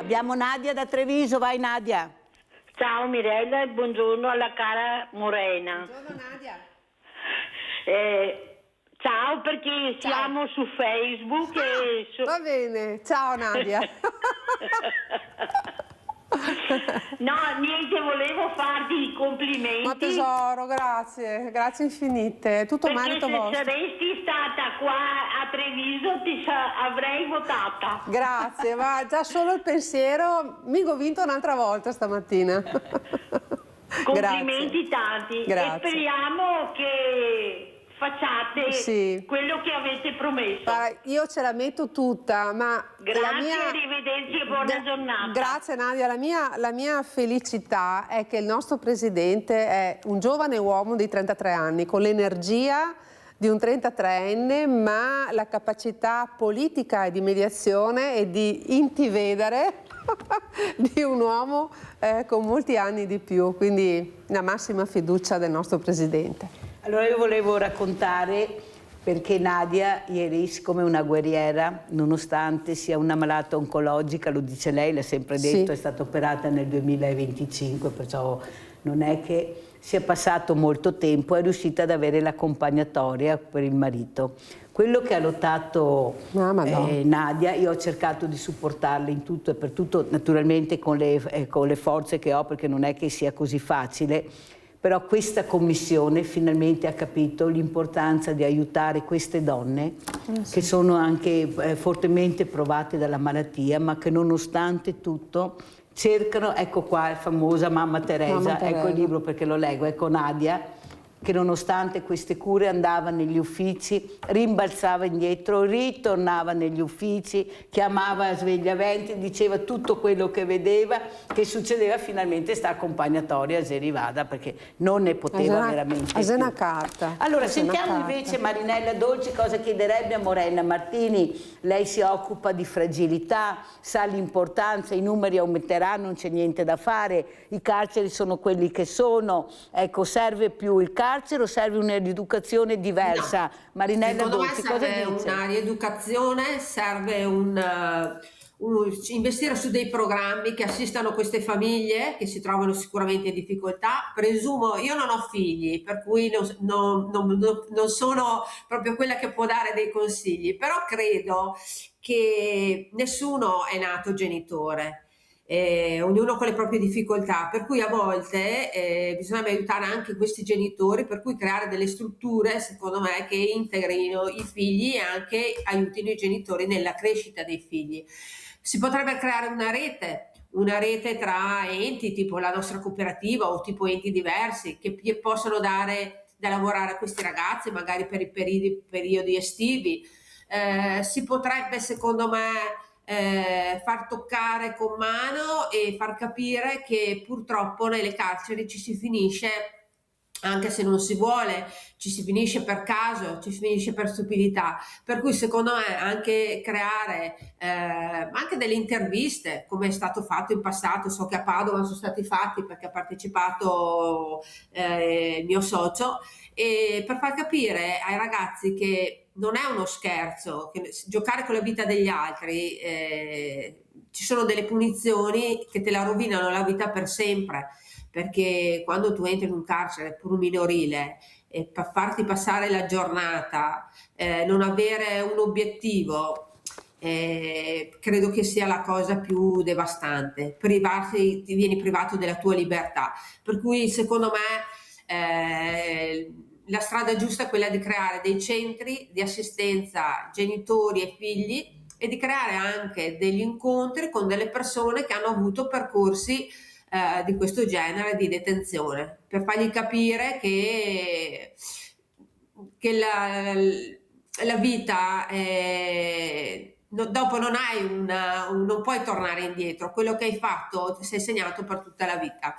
Abbiamo Nadia da Treviso, vai Nadia. Ciao Mirella e buongiorno alla cara Morena. Buongiorno Nadia. Ciao, perché siamo su Facebook e Va bene, ciao Nadia. No, niente, volevo farti i complimenti. Ma tesoro, grazie, grazie infinite, è tutto perché merito se vostro. saresti stata qua a Treviso avrei votata. Grazie, ma già solo il pensiero mi ho vinto un'altra volta stamattina. Complimenti tanti. Grazie. E speriamo che facciate quello che avete promesso. Io ce la metto tutta, ma grazie, arrivederci e buona giornata. Grazie Nadia, la mia felicità è che il nostro presidente è un giovane uomo di 33 anni con l'energia di un 33enne, ma la capacità politica e di mediazione e di intivedere di un uomo con molti anni di più, quindi la massima fiducia del nostro presidente. Allora io volevo raccontare perché Nadia ieri, siccome è una guerriera, nonostante sia una malata oncologica, lo dice lei, l'ha sempre detto, è stata operata nel 2025, perciò non è che sia passato molto tempo, è riuscita ad avere l'accompagnatoria per il marito. Quello che ha lottato Nadia, io ho cercato di supportarla in tutto e per tutto, naturalmente con le forze che ho, perché non è che sia così facile, però questa commissione finalmente ha capito l'importanza di aiutare queste donne che sono anche fortemente provate dalla malattia, ma che nonostante tutto cercano, ecco qua è famosa Mamma Teresa, ecco il libro perché lo leggo, ecco Nadia, che nonostante queste cure andava negli uffici, rimbalzava indietro, ritornava negli uffici, chiamava svegliaventi, diceva tutto quello che vedeva, che succedeva, finalmente sta accompagnatoria se rivada, perché non ne poteva veramente più. Carta. Allora sentiamo invece Marinella Dolci cosa chiederebbe a Morena Martini. Lei si occupa di fragilità, sa l'importanza, i numeri aumenteranno, non c'è niente da fare, i carceri sono quelli che sono, ecco serve più il carcere o serve una rieducazione diversa? No. Marinella Dolci, cosa dice? Secondo me serve una rieducazione, serve investire su dei programmi che assistano queste famiglie che si trovano sicuramente in difficoltà. Presumo, io non ho figli, per cui non sono proprio quella che può dare dei consigli, però credo che nessuno è nato genitore. Ognuno con le proprie difficoltà, per cui a volte bisogna aiutare anche questi genitori, per cui creare delle strutture secondo me che integrino i figli e anche aiutino i genitori nella crescita dei figli. Si potrebbe creare una rete tra enti tipo la nostra cooperativa o tipo enti diversi che possono dare da lavorare a questi ragazzi magari per i periodi estivi. Si potrebbe secondo me far toccare con mano e far capire che purtroppo nelle carceri ci si finisce anche se non si vuole, ci si finisce per caso, ci si finisce per stupidità, per cui secondo me anche creare anche delle interviste come è stato fatto in passato, so che a Padova sono stati fatti perché ha partecipato il mio socio, e per far capire ai ragazzi che non è uno scherzo, che giocare con la vita degli altri, ci sono delle punizioni che te la rovinano la vita per sempre, perché quando tu entri in un carcere pur un minorile e per farti passare la giornata, non avere un obiettivo, credo che sia la cosa più devastante. Ti vieni privato della tua libertà, per cui secondo me la strada giusta è quella di creare dei centri di assistenza genitori e figli e di creare anche degli incontri con delle persone che hanno avuto percorsi di questo genere di detenzione, per fargli capire che la vita dopo non puoi tornare indietro, quello che hai fatto ti sei segnato per tutta la vita.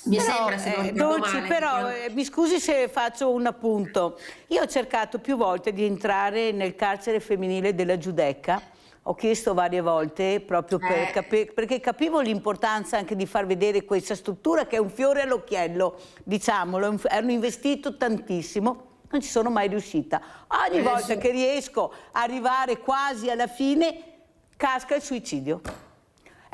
Mi sembra, se non ricordo Dolci, male, però mi scusi se faccio un appunto. Io ho cercato più volte di entrare nel carcere femminile della Giudecca, ho chiesto varie volte proprio perché capivo l'importanza anche di far vedere questa struttura che è un fiore all'occhiello, diciamolo, hanno investito tantissimo. Non ci sono mai riuscita. Ogni volta che riesco a arrivare quasi alla fine, casca il suicidio.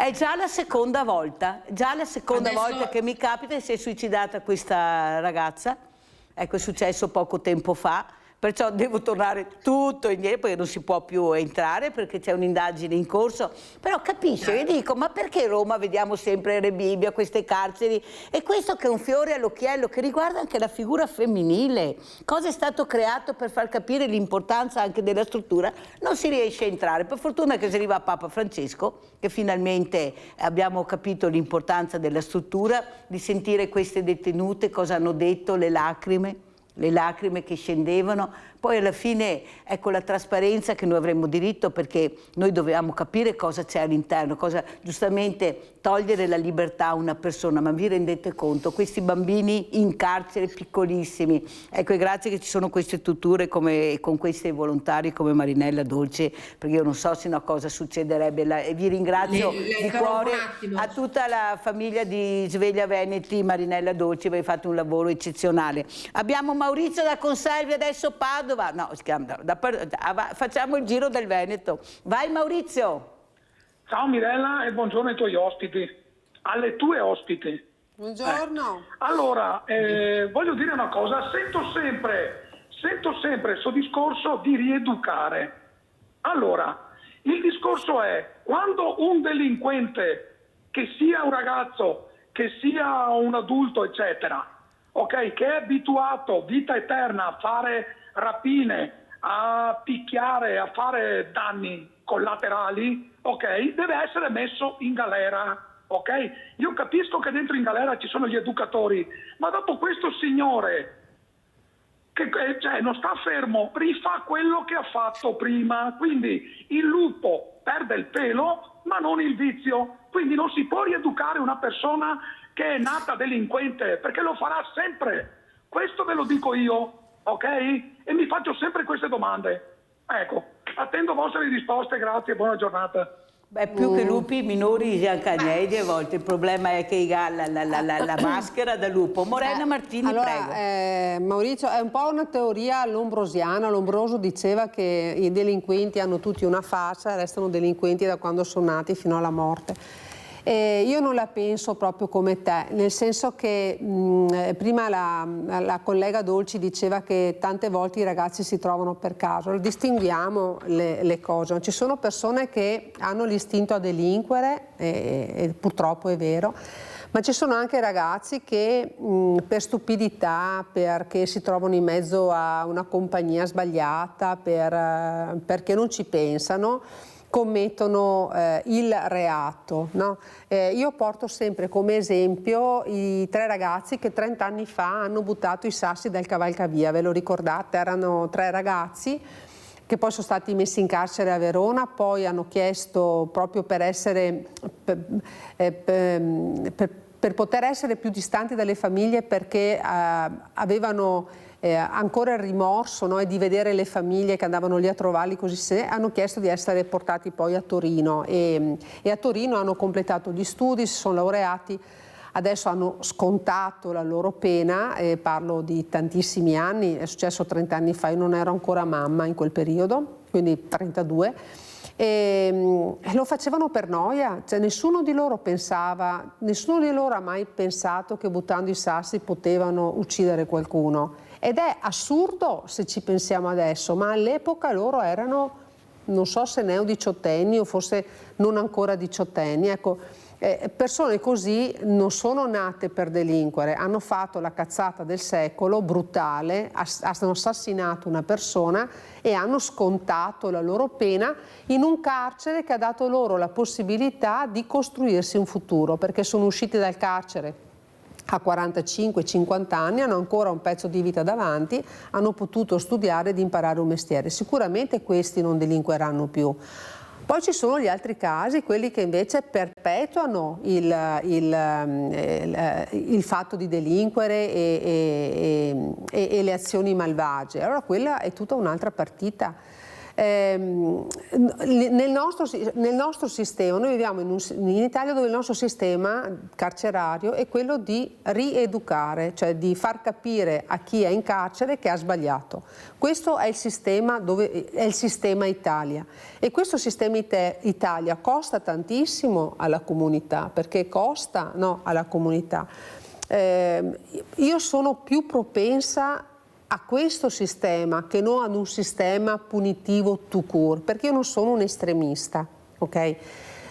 È già la seconda volta, volta che mi capita, e si è suicidata questa ragazza. Ecco, è successo poco tempo fa. Perciò devo tornare tutto indietro, perché non si può più entrare, perché c'è un'indagine in corso. Però capisce, io dico, ma perché Roma vediamo sempre Rebibbia, queste carceri? E questo che è un fiore all'occhiello, che riguarda anche la figura femminile. Cosa è stato creato per far capire l'importanza anche della struttura? Non si riesce a entrare. Per fortuna che si arriva a Papa Francesco, che finalmente abbiamo capito l'importanza della struttura, di sentire queste detenute, cosa hanno detto, le lacrime che scendevano. Poi alla fine, ecco, la trasparenza che noi avremmo diritto, perché noi dovevamo capire cosa c'è all'interno, cosa giustamente togliere la libertà a una persona, ma vi rendete conto? Questi bambini in carcere piccolissimi, ecco, e grazie che ci sono queste strutture come, con questi volontari come Marinella Dolce, perché io non so se no cosa succederebbe. E vi ringrazio di cuore a tutta la famiglia di Sveglia Veneti, Marinella Dolce, avete fatto un lavoro eccezionale. Abbiamo Maurizio da Conselvi, adesso Padova. No, facciamo il giro del Veneto. Vai Maurizio. Ciao Mirella e buongiorno ai tuoi ospiti, alle tue ospiti. Buongiorno. Allora, voglio dire una cosa, sento sempre questo discorso di rieducare. Allora, il discorso è, quando un delinquente, che sia un ragazzo, che sia un adulto, eccetera, ok, che è abituato vita eterna a fare rapine, a picchiare, a fare danni collaterali, ok, deve essere messo in galera, ok? Io capisco che dentro in galera ci sono gli educatori, ma dopo questo signore che cioè, non sta fermo, rifà quello che ha fatto prima, quindi il lupo perde il pelo ma non il vizio, quindi non si può rieducare una persona che è nata delinquente, perché lo farà sempre. Questo ve lo dico io, ok? E mi faccio sempre queste domande. Ecco, attendo vostre risposte, grazie, buona giornata. Beh, più che lupi, minori cagnei a volte. Il problema è che la maschera da lupo. Morena Martini, allora, prego. Maurizio, è un po' una teoria lombrosiana. Lombroso diceva che i delinquenti hanno tutti una faccia e restano delinquenti da quando sono nati fino alla morte. Io non la penso proprio come te, nel senso che prima la collega Dolci diceva che tante volte i ragazzi si trovano per caso. Distinguiamo le cose. Ci sono persone che hanno l'istinto a delinquere, e purtroppo è vero, ma ci sono anche ragazzi che per stupidità, perché si trovano in mezzo a una compagnia sbagliata, perché non ci pensano, commettono il reato, no? Io porto sempre come esempio i 3 ragazzi che 30 anni fa hanno buttato i sassi dal cavalcavia, ve lo ricordate? Erano 3 ragazzi che poi sono stati messi in carcere a Verona, poi hanno chiesto proprio per poter essere più distanti dalle famiglie, perché avevano ancora il rimorso, no, di vedere le famiglie che andavano lì a trovarli, così hanno chiesto di essere portati poi a Torino e a Torino hanno completato gli studi, si sono laureati, adesso hanno scontato la loro pena, parlo di tantissimi anni, è successo 30 anni fa, io non ero ancora mamma in quel periodo, quindi 32, e lo facevano per noia, cioè nessuno di loro ha mai pensato che buttando i sassi potevano uccidere qualcuno. Ed è assurdo se ci pensiamo adesso, ma all'epoca loro erano, non so se neodiciottenni o forse non ancora diciottenni, ecco, persone così non sono nate per delinquere, hanno fatto la cazzata del secolo, brutale, hanno assassinato una persona e hanno scontato la loro pena in un carcere che ha dato loro la possibilità di costruirsi un futuro, perché sono usciti dal carcere a 45-50 anni, hanno ancora un pezzo di vita davanti, hanno potuto studiare ed imparare un mestiere. Sicuramente questi non delinqueranno più. Poi ci sono gli altri casi, quelli che invece perpetuano il fatto di delinquere e le azioni malvagie. Allora quella è tutta un'altra partita. Nel nostro sistema, noi viviamo in Italia dove il nostro sistema carcerario è quello di rieducare, cioè di far capire a chi è in carcere che ha sbagliato. Questo è il sistema, è il sistema Italia, e questo sistema Italia costa tantissimo alla comunità, perché costa, no, alla comunità. Io sono più propensa a questo sistema che non ad un sistema punitivo tout court, perché io non sono un estremista, ok?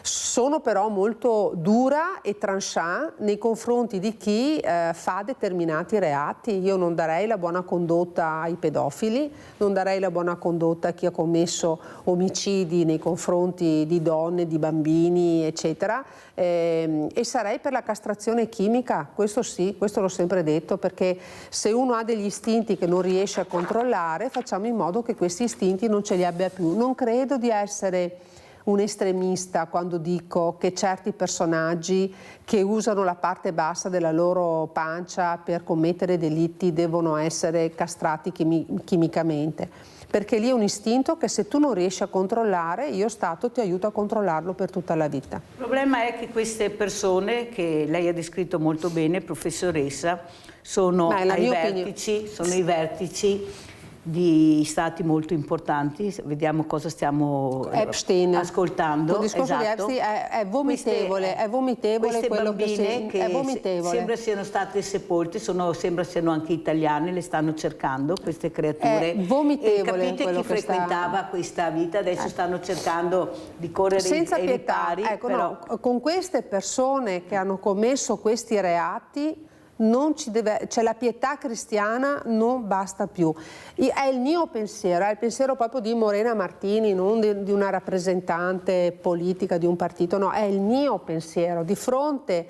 Sono però molto dura e tranchant nei confronti di chi fa determinati reati. Io non darei la buona condotta ai pedofili, non darei la buona condotta a chi ha commesso omicidi nei confronti di donne, di bambini, eccetera, e sarei per la castrazione chimica, questo sì, questo l'ho sempre detto, perché se uno ha degli istinti che non riesce a controllare, facciamo in modo che questi istinti non ce li abbia più. Non credo di essere un estremista quando dico che certi personaggi che usano la parte bassa della loro pancia per commettere delitti devono essere castrati chimicamente, perché lì è un istinto che se tu non riesci a controllare, io Stato ti aiuto a controllarlo per tutta la vita. Il problema è che queste persone, che lei ha descritto molto bene, professoressa, sono i vertici di stati molto importanti. Vediamo cosa stiamo ascoltando. Il discorso di Epstein è vomitevole, è vomitevole. Queste quello bambine che è vomitevole. Sembra siano state sepolte, sembra siano anche italiane, le stanno cercando queste creature. È vomitevole. E capite chi frequentava questa vita, adesso stanno cercando di correre senza ai pietà. ripari. Ecco, però... no, con queste persone che hanno commesso questi reati cioè la pietà cristiana non basta più. È il mio pensiero, è il pensiero proprio di Morena Martini, non di una rappresentante politica di un partito, no, è il mio pensiero. Di fronte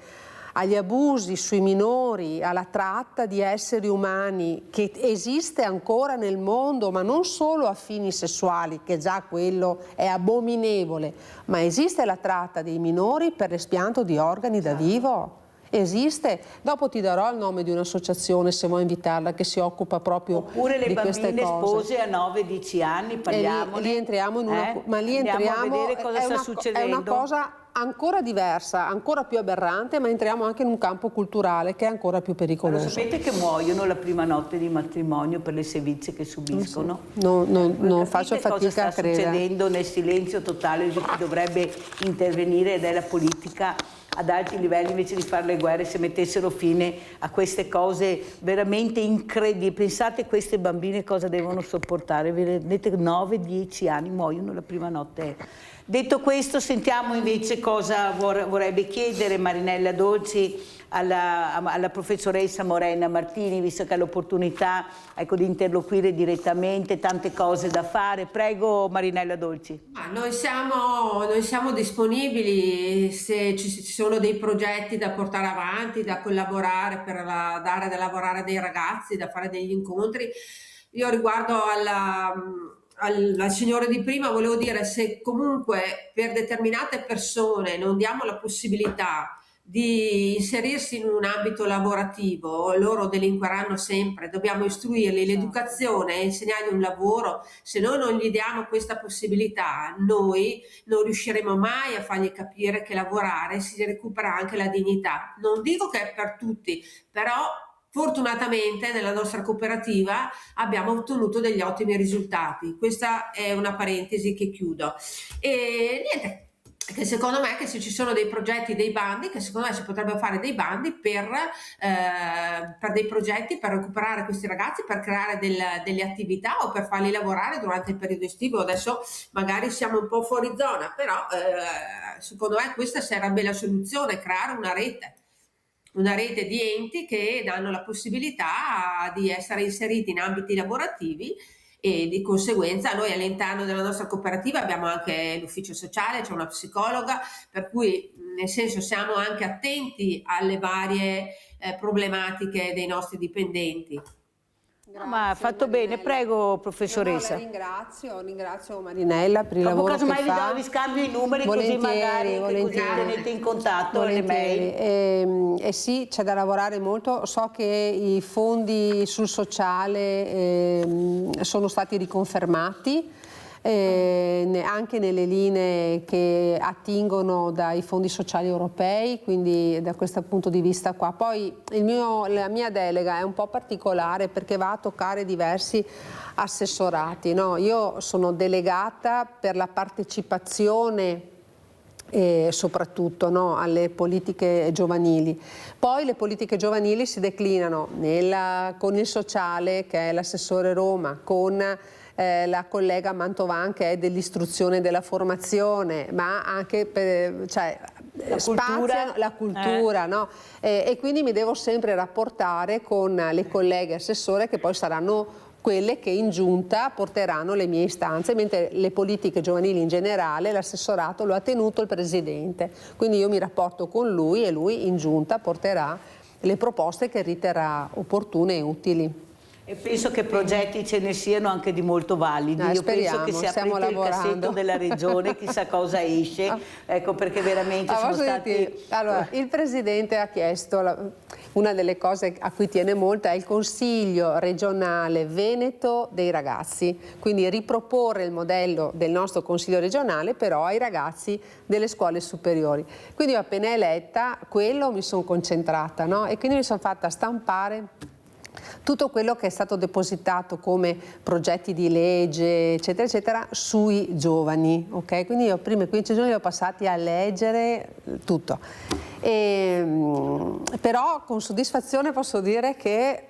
agli abusi sui minori, alla tratta di esseri umani che esiste ancora nel mondo, ma non solo a fini sessuali, che già quello è abominevole, ma esiste la tratta dei minori per l'espianto di organi da vivo. Esiste, dopo ti darò il nome di un'associazione se vuoi invitarla che si occupa proprio di queste cose. Oppure le bambine spose a 9-10 anni, parliamone. Lì entriamo in una, ma lì entriamo, a vedere cosa sta succedendo. È una cosa ancora diversa, ancora più aberrante, ma entriamo anche in un campo culturale che è ancora più pericoloso. Allora, sapete che muoiono la prima notte di matrimonio per le sevizie che subiscono? Non faccio fatica a credere. Cosa sta succedendo nel silenzio totale di chi dovrebbe intervenire, ed è la politica ad alti livelli, invece di fare le guerre, se mettessero fine a queste cose veramente incredibili. Pensate queste bambine cosa devono sopportare, vedete 9-10 anni, muoiono la prima notte. Detto questo, sentiamo invece cosa vorrebbe chiedere Marinella Dolci alla professoressa Morena Martini, visto che ha l'opportunità di interloquire direttamente, tante cose da fare. Prego Marinella Dolci. Noi siamo disponibili se ci sono dei progetti da portare avanti, da collaborare per dare da lavorare a dei ragazzi, da fare degli incontri. Io riguardo al signore di prima volevo dire, se comunque per determinate persone non diamo la possibilità di inserirsi in un ambito lavorativo, loro delinqueranno sempre, dobbiamo istruirli, l'educazione, insegnargli un lavoro. Se noi non gli diamo questa possibilità, noi non riusciremo mai a fargli capire che lavorare si recupera anche la dignità. Non dico che è per tutti, però fortunatamente nella nostra cooperativa abbiamo ottenuto degli ottimi risultati. Questa è una parentesi che chiudo. E niente, che secondo me, che se ci sono dei progetti, dei bandi, che secondo me si potrebbero fare dei bandi per dei progetti per recuperare questi ragazzi, per creare delle attività o per farli lavorare durante il periodo estivo. Adesso magari siamo un po' fuori zona, però secondo me questa sarebbe la soluzione, creare una rete di enti che danno la possibilità di essere inseriti in ambiti lavorativi, e di conseguenza noi all'interno della nostra cooperativa abbiamo anche l'ufficio sociale, c'è una psicologa, per cui nel senso siamo anche attenti alle varie problematiche dei nostri dipendenti. Grazie, ma ha fatto Marinella. bene, prego professoressa. No, ringrazio Marinella per il lavoro che fa. Vi scambio i numeri, così magari così tenete in contatto le mail. Sì, c'è da lavorare molto. So che i fondi sul sociale sono stati riconfermati. anche nelle linee che attingono dai fondi sociali europei, quindi da questo punto di vista qua. Poi la mia delega è un po' particolare perché va a toccare diversi assessorati, no? Io sono delegata per la partecipazione soprattutto, no, alle politiche giovanili. Poi le politiche giovanili si declinano con il sociale, che è l'assessore Roma, con la collega Mantovan, che è dell'istruzione e della formazione, ma anche per, la cultura, no? E quindi mi devo sempre rapportare con le colleghe assessore, che poi saranno quelle che in giunta porteranno le mie istanze, mentre le politiche giovanili in generale l'assessorato lo ha tenuto il Presidente, quindi io mi rapporto con lui e lui in giunta porterà le proposte che riterrà opportune e utili. E penso che progetti ce ne siano anche di molto validi. Io penso che se aprite il cassetto della regione chissà cosa esce, ecco, perché veramente sono stati... Allora, il Presidente ha chiesto, una delle cose a cui tiene molto è il Consiglio regionale Veneto dei ragazzi, quindi riproporre il modello del nostro Consiglio regionale però ai ragazzi delle scuole superiori. Quindi io appena eletta quello mi sono concentrata, no? E quindi mi sono fatta stampare tutto quello che è stato depositato come progetti di legge, eccetera, eccetera, sui giovani, ok? Quindi io prima 15 giorni li ho passati a leggere tutto. Però con soddisfazione posso dire che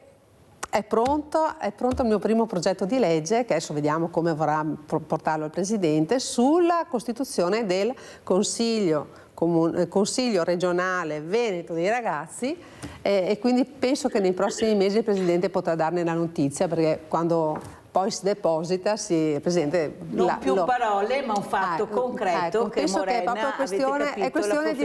è pronto il mio primo progetto di legge, che adesso vediamo come vorrà portarlo il Presidente, sulla costituzione del Consiglio regionale Veneto dei ragazzi, e quindi penso che nei prossimi mesi il Presidente potrà darne la notizia, perché quando poi si deposita il Presidente... Non più parole, ma un fatto concreto, che penso Morena, che è proprio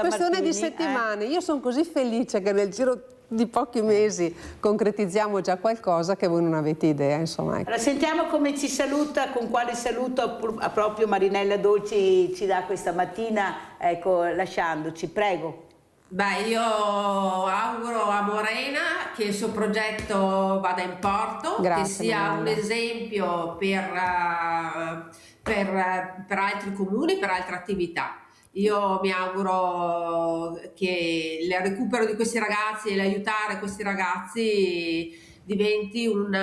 questione di settimane. Io sono così felice che nel giro di pochi mesi concretizziamo già qualcosa che voi non avete idea, insomma. Allora, sentiamo come ci saluta, con quale saluto proprio Marinella Dolci ci dà questa mattina, ecco, lasciandoci, prego. Beh, io auguro a Morena che il suo progetto vada in porto, grazie, che sia Morena, un esempio per altri comuni, per altre attività. Io mi auguro che il recupero di questi ragazzi e l'aiutare questi ragazzi diventi un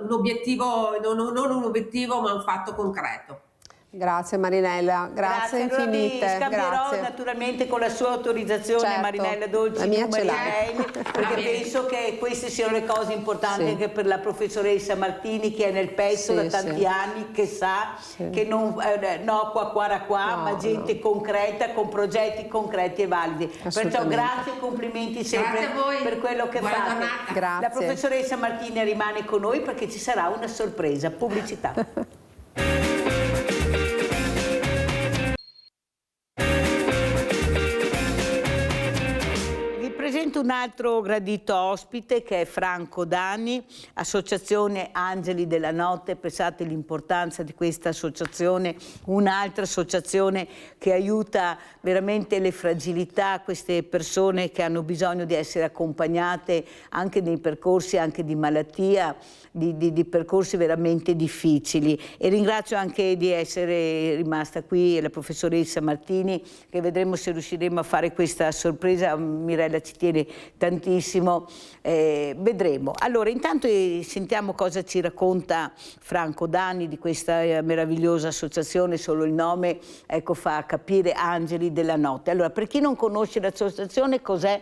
obiettivo, non un obiettivo, ma un fatto concreto. Grazie Marinella, grazie infinite. Allora scambierò naturalmente con la sua autorizzazione, certo, Marinella Dolci, i numeri mail, perché penso che queste siano le cose importanti, sì, anche per la professoressa Martini, che è nel pezzo, sì, da tanti, sì, anni, che sa, sì, che non no qua, no, ma gente, no, concreta, con progetti concreti e validi. Perciò grazie e complimenti sempre per quello che fate. Grazie. La professoressa Martini rimane con noi perché ci sarà una sorpresa, pubblicità. Presento un altro gradito ospite, che è Franco Dani, Associazione Angeli della Notte. Pensate l'importanza di questa associazione, un'altra associazione che aiuta veramente le fragilità, queste persone che hanno bisogno di essere accompagnate anche nei percorsi anche di malattia, di percorsi veramente difficili. E ringrazio anche di essere rimasta qui la professoressa Martini, che vedremo se riusciremo a fare questa sorpresa. Mirella ci tiene tantissimo, vedremo. Allora, intanto sentiamo cosa ci racconta Franco Dani di questa meravigliosa associazione. Solo il nome, ecco, fa capire, Angeli della Notte. Allora, per chi non conosce l'associazione, cos'è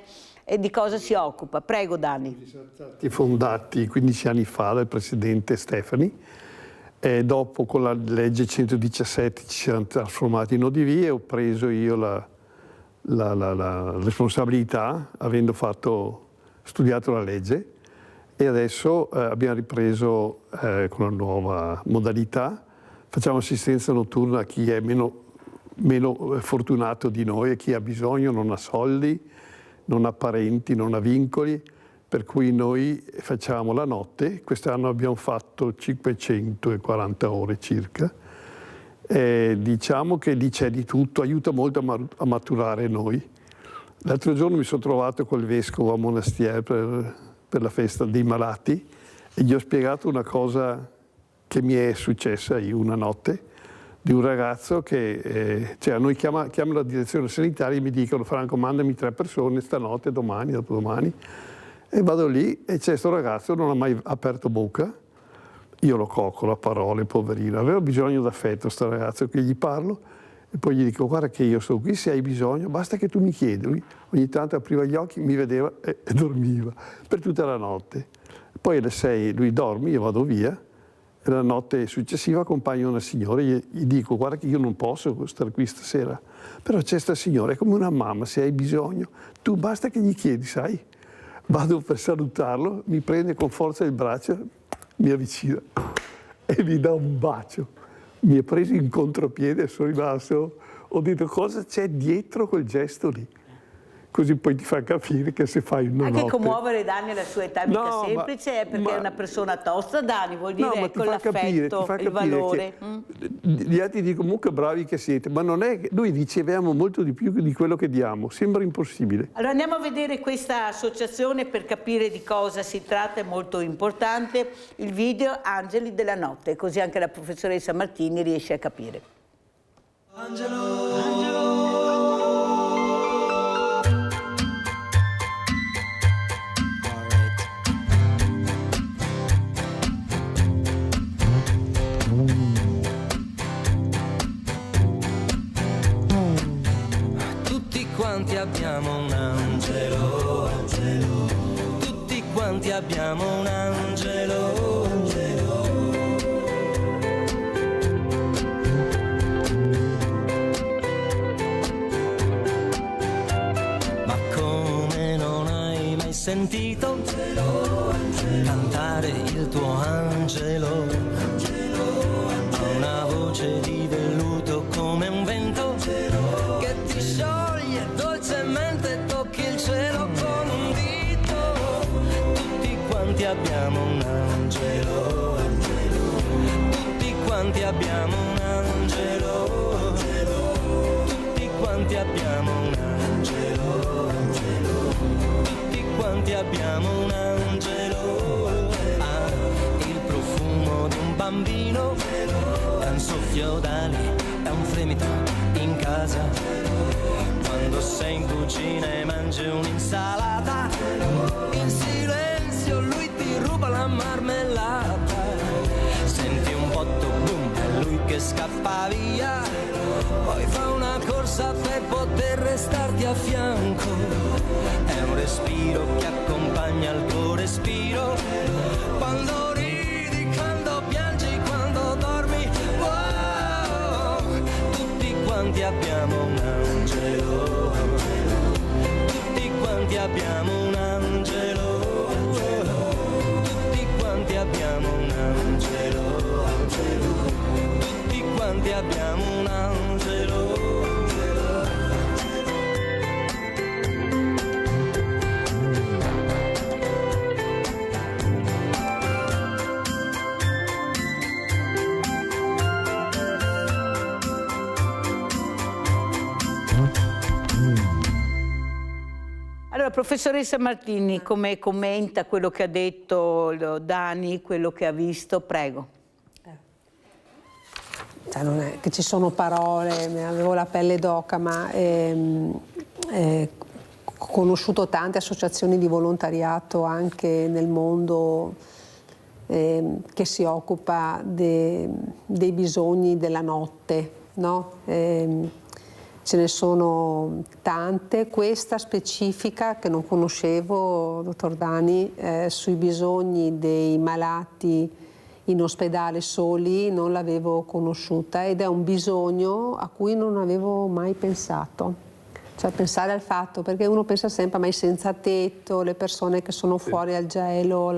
e di cosa si occupa? Prego, Dani. Sono stati fondati 15 anni fa dal presidente Stefani, e dopo con la legge 117 ci siamo trasformati in ODV e ho preso io la responsabilità, avendo studiato la legge, e adesso abbiamo ripreso con una nuova modalità. Facciamo assistenza notturna a chi è meno fortunato di noi, e chi ha bisogno, non ha soldi, non ha parenti, non ha vincoli, per cui noi facciamo la notte. Quest'anno abbiamo fatto 540 ore circa. Diciamo che lì c'è di tutto, aiuta molto a maturare noi. L'altro giorno mi sono trovato col vescovo a Monastier per la festa dei malati e gli ho spiegato una cosa che mi è successa io una notte, di un ragazzo che a noi chiama la direzione sanitaria e mi dicono: Franco, mandami 3 persone stanotte, domani, dopodomani. E vado lì e c'è questo ragazzo, non ha mai aperto bocca, io lo coccolo a parole, poverino, aveva bisogno d'affetto questo ragazzo, che gli parlo e poi gli dico: guarda che io sto qui, se hai bisogno basta che tu mi chiedi. Lui ogni tanto apriva gli occhi, mi vedeva e dormiva per tutta la notte. Poi alle 6 lui dorme, io vado via e la notte successiva accompagno una signora e gli dico: guarda che io non posso stare qui stasera, però c'è sta signora, è come una mamma, se hai bisogno tu basta che gli chiedi, sai? Vado per salutarlo, mi prende con forza il braccio, mi avvicina e mi dà un bacio. Mi ha preso in contropiede e sono rimasto, ho detto: cosa c'è dietro quel gesto lì? Così poi ti fa capire che se fai una anche notte... commuovere Dani alla sua età mica semplice, perché è una persona tosta, Dani, vuol dire con l'affetto, il valore. Gli altri dicono: comunque bravi che siete, ma non è che noi riceviamo molto di più di quello che diamo, sembra impossibile. Allora andiamo a vedere questa associazione per capire di cosa si tratta, è molto importante, il video Angeli della Notte, così anche la professoressa Martini riesce a capire. Angelo. Abbiamo un angelo, angelo. Tutti quanti abbiamo un angelo, angelo. Ma come non hai mai sentito angelo, angelo, cantare il tuo angelo, angelo, angelo. Ha una voce di velluto come un vento angelo, che ti scioglie dolcemente, tocchi il cielo con un dito. Tutti quanti abbiamo un angelo, angelo. Tutti quanti abbiamo un angelo, angelo. Tutti quanti abbiamo un angelo, angelo. Tutti quanti abbiamo un angelo. Ah, il profumo di un bambino, è un soffio d'ali, è un fremito in casa. Quando sei in cucina e mangi un'insalata, in silenzio lui ti ruba la marmellata. Senti un botto boom, è lui che scappa via, poi fa una corsa per poter restarti a fianco. È un respiro che accompagna il tuo respiro, quando ridi, quando piangi, quando dormi. Wow, tutti quanti abbiamo un angelo, tutti quanti abbiamo un angelo, tutti quanti abbiamo un angelo, tutti quanti abbiamo un angelo. Allora, professoressa Martini, come commenta quello che ha detto Dani, quello che ha visto? Prego. Cioè, non è che ci sono parole, avevo la pelle d'oca, ma ho conosciuto tante associazioni di volontariato anche nel mondo che si occupa dei bisogni della notte, no? Ce ne sono tante, questa specifica che non conoscevo, dottor Dani, sui bisogni dei malati in ospedale soli, non l'avevo conosciuta ed è un bisogno a cui non avevo mai pensato. Cioè pensare al fatto, perché uno pensa sempre ma i senza tetto, le persone che sono fuori al gelo,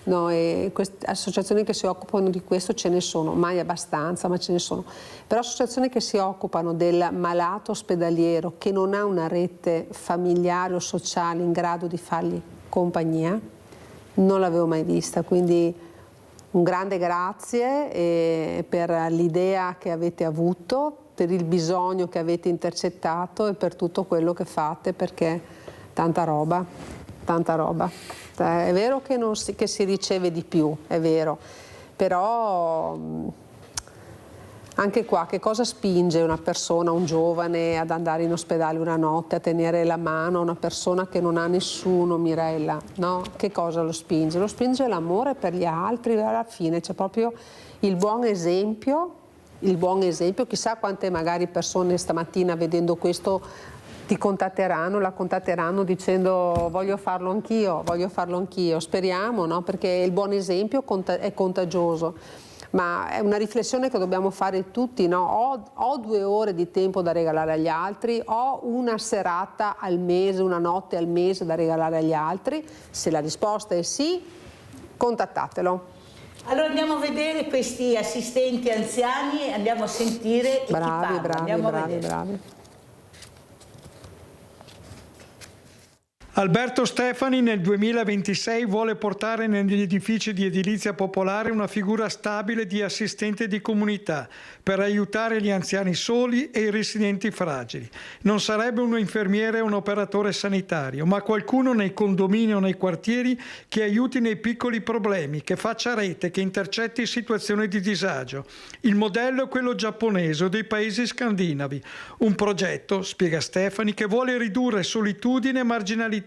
no, e queste associazioni che si occupano di questo ce ne sono, mai abbastanza, ma ce ne sono. Però associazioni che si occupano del malato ospedaliero che non ha una rete familiare o sociale in grado di fargli compagnia, non l'avevo mai vista, quindi un grande grazie per l'idea che avete avuto, per il bisogno che avete intercettato e per tutto quello che fate, perché tanta roba. È vero che si riceve di più, è vero, però anche qua che cosa spinge una persona, un giovane, ad andare in ospedale una notte, a tenere la mano a una persona che non ha nessuno, Mirella, no? Che cosa lo spinge? Lo spinge l'amore per gli altri, alla fine c'è proprio il buon esempio, chissà quante magari persone stamattina vedendo questo ti contatteranno, la contatteranno dicendo voglio farlo anch'io, speriamo, no? Perché il buon esempio è contagioso. Ma è una riflessione che dobbiamo fare tutti, no? Ho 2 ore di tempo da regalare agli altri, ho una serata al mese, una notte al mese da regalare agli altri. Se la risposta è sì, contattatelo. Allora andiamo a vedere questi assistenti anziani e andiamo a sentire chi parla. Bravi. Alberto Stefani nel 2026 vuole portare negli edifici di edilizia popolare una figura stabile di assistente di comunità per aiutare gli anziani soli e i residenti fragili. Non sarebbe un infermiere o un operatore sanitario, ma qualcuno nei condomini o nei quartieri che aiuti nei piccoli problemi, che faccia rete, che intercetti situazioni di disagio. Il modello è quello giapponese o dei paesi scandinavi. Un progetto, spiega Stefani, che vuole ridurre solitudine e marginalità.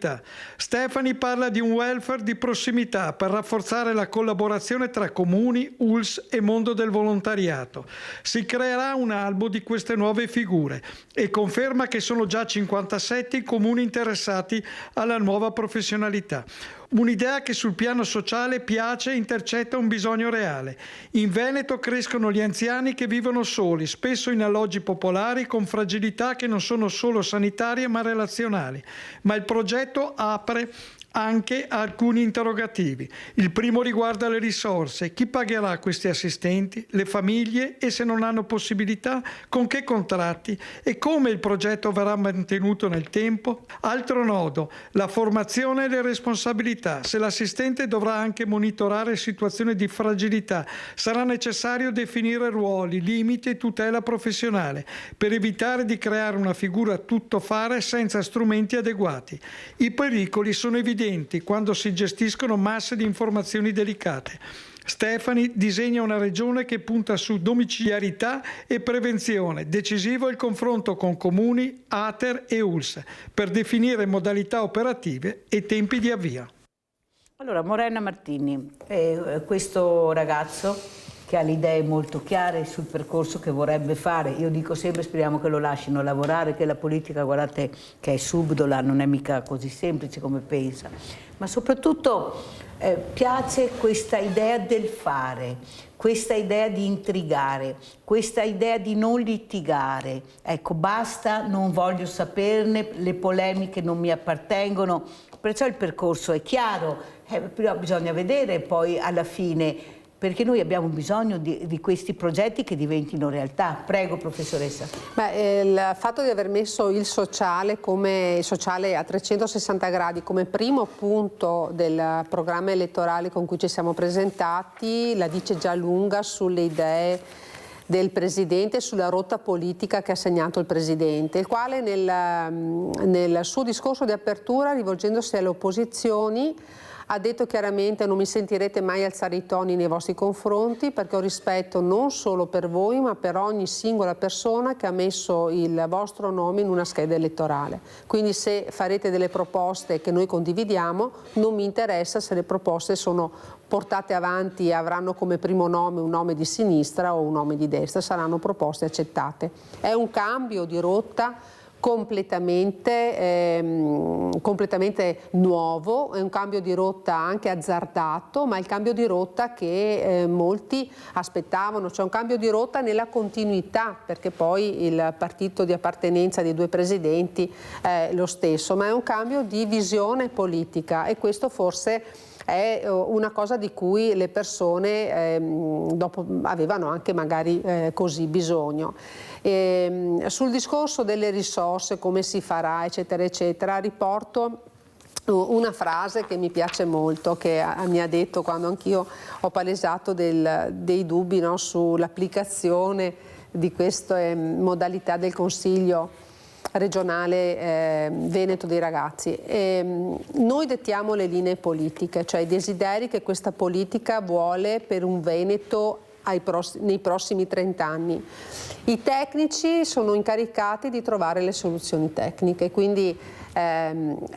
Stefani parla di un welfare di prossimità per rafforzare la collaborazione tra comuni, ULSS e mondo del volontariato. Si creerà un albo di queste nuove figure e conferma che sono già 57 i comuni interessati alla nuova professionalità. Un'idea che sul piano sociale piace e intercetta un bisogno reale. In Veneto crescono gli anziani che vivono soli, spesso in alloggi popolari con fragilità che non sono solo sanitarie ma relazionali. Ma il progetto apre anche alcuni interrogativi. Il primo riguarda le risorse. Chi pagherà questi assistenti? Le famiglie? E se non hanno possibilità, con che contratti? E come il progetto verrà mantenuto nel tempo? Altro nodo, la formazione e le responsabilità. Se l'assistente dovrà anche monitorare situazioni di fragilità, sarà necessario definire ruoli, limiti e tutela professionale per evitare di creare una figura tuttofare senza strumenti adeguati. I pericoli sono evidenti quando si gestiscono masse di informazioni delicate. Stefani disegna una regione che punta su domiciliarità e prevenzione. Decisivo il confronto con comuni, ATER e ULSS per definire modalità operative e tempi di avvio. Allora, Morena Martini, questo ragazzo che ha le idee molto chiare sul percorso che vorrebbe fare. Io dico sempre, speriamo che lo lasciano lavorare, che la politica, guardate, che è subdola, non è mica così semplice come pensa. Ma soprattutto piace questa idea del fare, questa idea di intrigare, questa idea di non litigare. Ecco, basta, non voglio saperne, le polemiche non mi appartengono. Perciò il percorso è chiaro, però bisogna vedere poi alla fine, perché noi abbiamo bisogno di questi progetti che diventino realtà. Prego, professoressa. Il fatto di aver messo il sociale a 360 gradi come primo punto del programma elettorale con cui ci siamo presentati la dice già lunga sulle idee del Presidente, sulla rotta politica che ha segnato il Presidente, il quale nel suo discorso di apertura, rivolgendosi alle opposizioni, ha detto chiaramente: non mi sentirete mai alzare i toni nei vostri confronti, perché ho rispetto non solo per voi ma per ogni singola persona che ha messo il vostro nome in una scheda elettorale. Quindi se farete delle proposte che noi condividiamo, non mi interessa se le proposte sono portate avanti e avranno come primo nome un nome di sinistra o un nome di destra, saranno proposte accettate. È un cambio di rotta completamente nuovo, è un cambio di rotta anche azzardato, ma è il cambio di rotta che molti aspettavano, cioè un cambio di rotta nella continuità, perché poi il partito di appartenenza dei due presidenti è lo stesso, ma è un cambio di visione politica, e questo forse è una cosa di cui le persone dopo avevano anche magari così bisogno. Sul discorso delle risorse, come si farà, eccetera, eccetera, riporto una frase che mi piace molto, che mi ha detto quando anch'io ho palesato dei dubbi, no, sull'applicazione di queste modalità del Consiglio regionale veneto dei ragazzi. Noi dettiamo le linee politiche, cioè i desideri che questa politica vuole per un Veneto nei prossimi 30 anni. I tecnici sono incaricati di trovare le soluzioni tecniche, quindi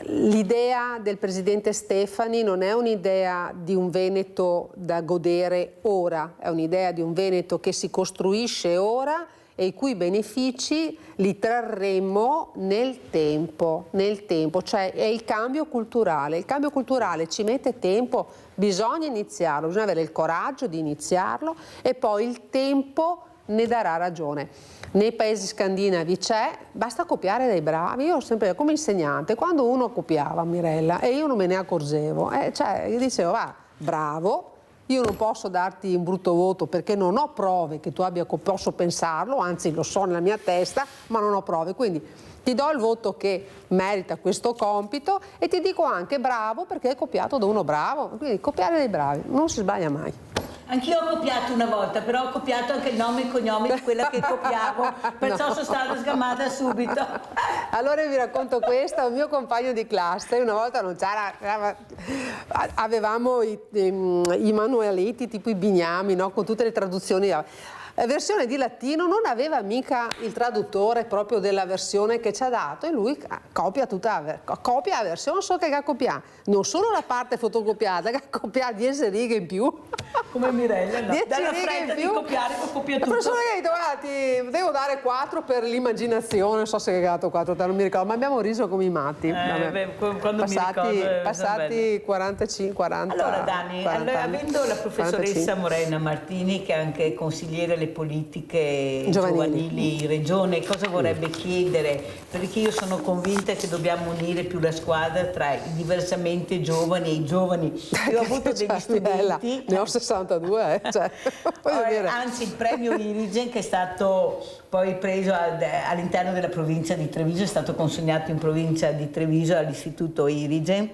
l'idea del presidente Stefani non è un'idea di un Veneto da godere ora, è un'idea di un Veneto che si costruisce ora e i cui benefici li trarremo nel tempo, cioè è il cambio culturale. Il cambio culturale ci mette tempo, bisogna iniziarlo, bisogna avere il coraggio di iniziarlo e poi il tempo ne darà ragione. Nei paesi scandinavi c'è, basta copiare dai bravi. Io ho sempre, come insegnante, quando uno copiava, Mirella, e io non me ne accorgevo, cioè io dicevo, bravo, io non posso darti un brutto voto perché non ho prove che tu posso pensarlo, anzi lo so nella mia testa, ma non ho prove, quindi ti do il voto che merita questo compito e ti dico anche bravo perché hai copiato da uno bravo, quindi copiare dai bravi, non si sbaglia mai. Anch'io ho copiato una volta, però ho copiato anche il nome e il cognome di quella che copiavo, perciò sono stata sgamata subito. Allora vi racconto questo, un mio compagno di classe, una volta non c'era, avevamo i manualetti tipo i bignami, no? Con tutte le traduzioni. Versione di latino, non aveva mica il traduttore proprio della versione che ci ha dato e lui copia la versione, so che ha copiato non solo la parte fotocopiata, che ha copiato 10 righe in più. Come Mirella, no? 10 Dalla righe fretta in più. di copiare copia tutto. La persona che ha detto, guarda, devo dare 4 per l'immaginazione, non so se hai dato 4, non mi ricordo, ma abbiamo riso come i matti. Passati 45-40. Allora Dani, avendo la professoressa 45. Morena Martini, che è anche consigliere alle politiche giovanili in regione, cosa vorrebbe chiedere? Perché io sono convinta che dobbiamo unire più la squadra tra i diversamente giovani e i giovani. Io ho avuto degli studenti, ne ho 62, cioè, anzi il premio Irigen, che è stato poi preso all'interno della provincia di Treviso, è stato consegnato in provincia di Treviso all'istituto Irigen.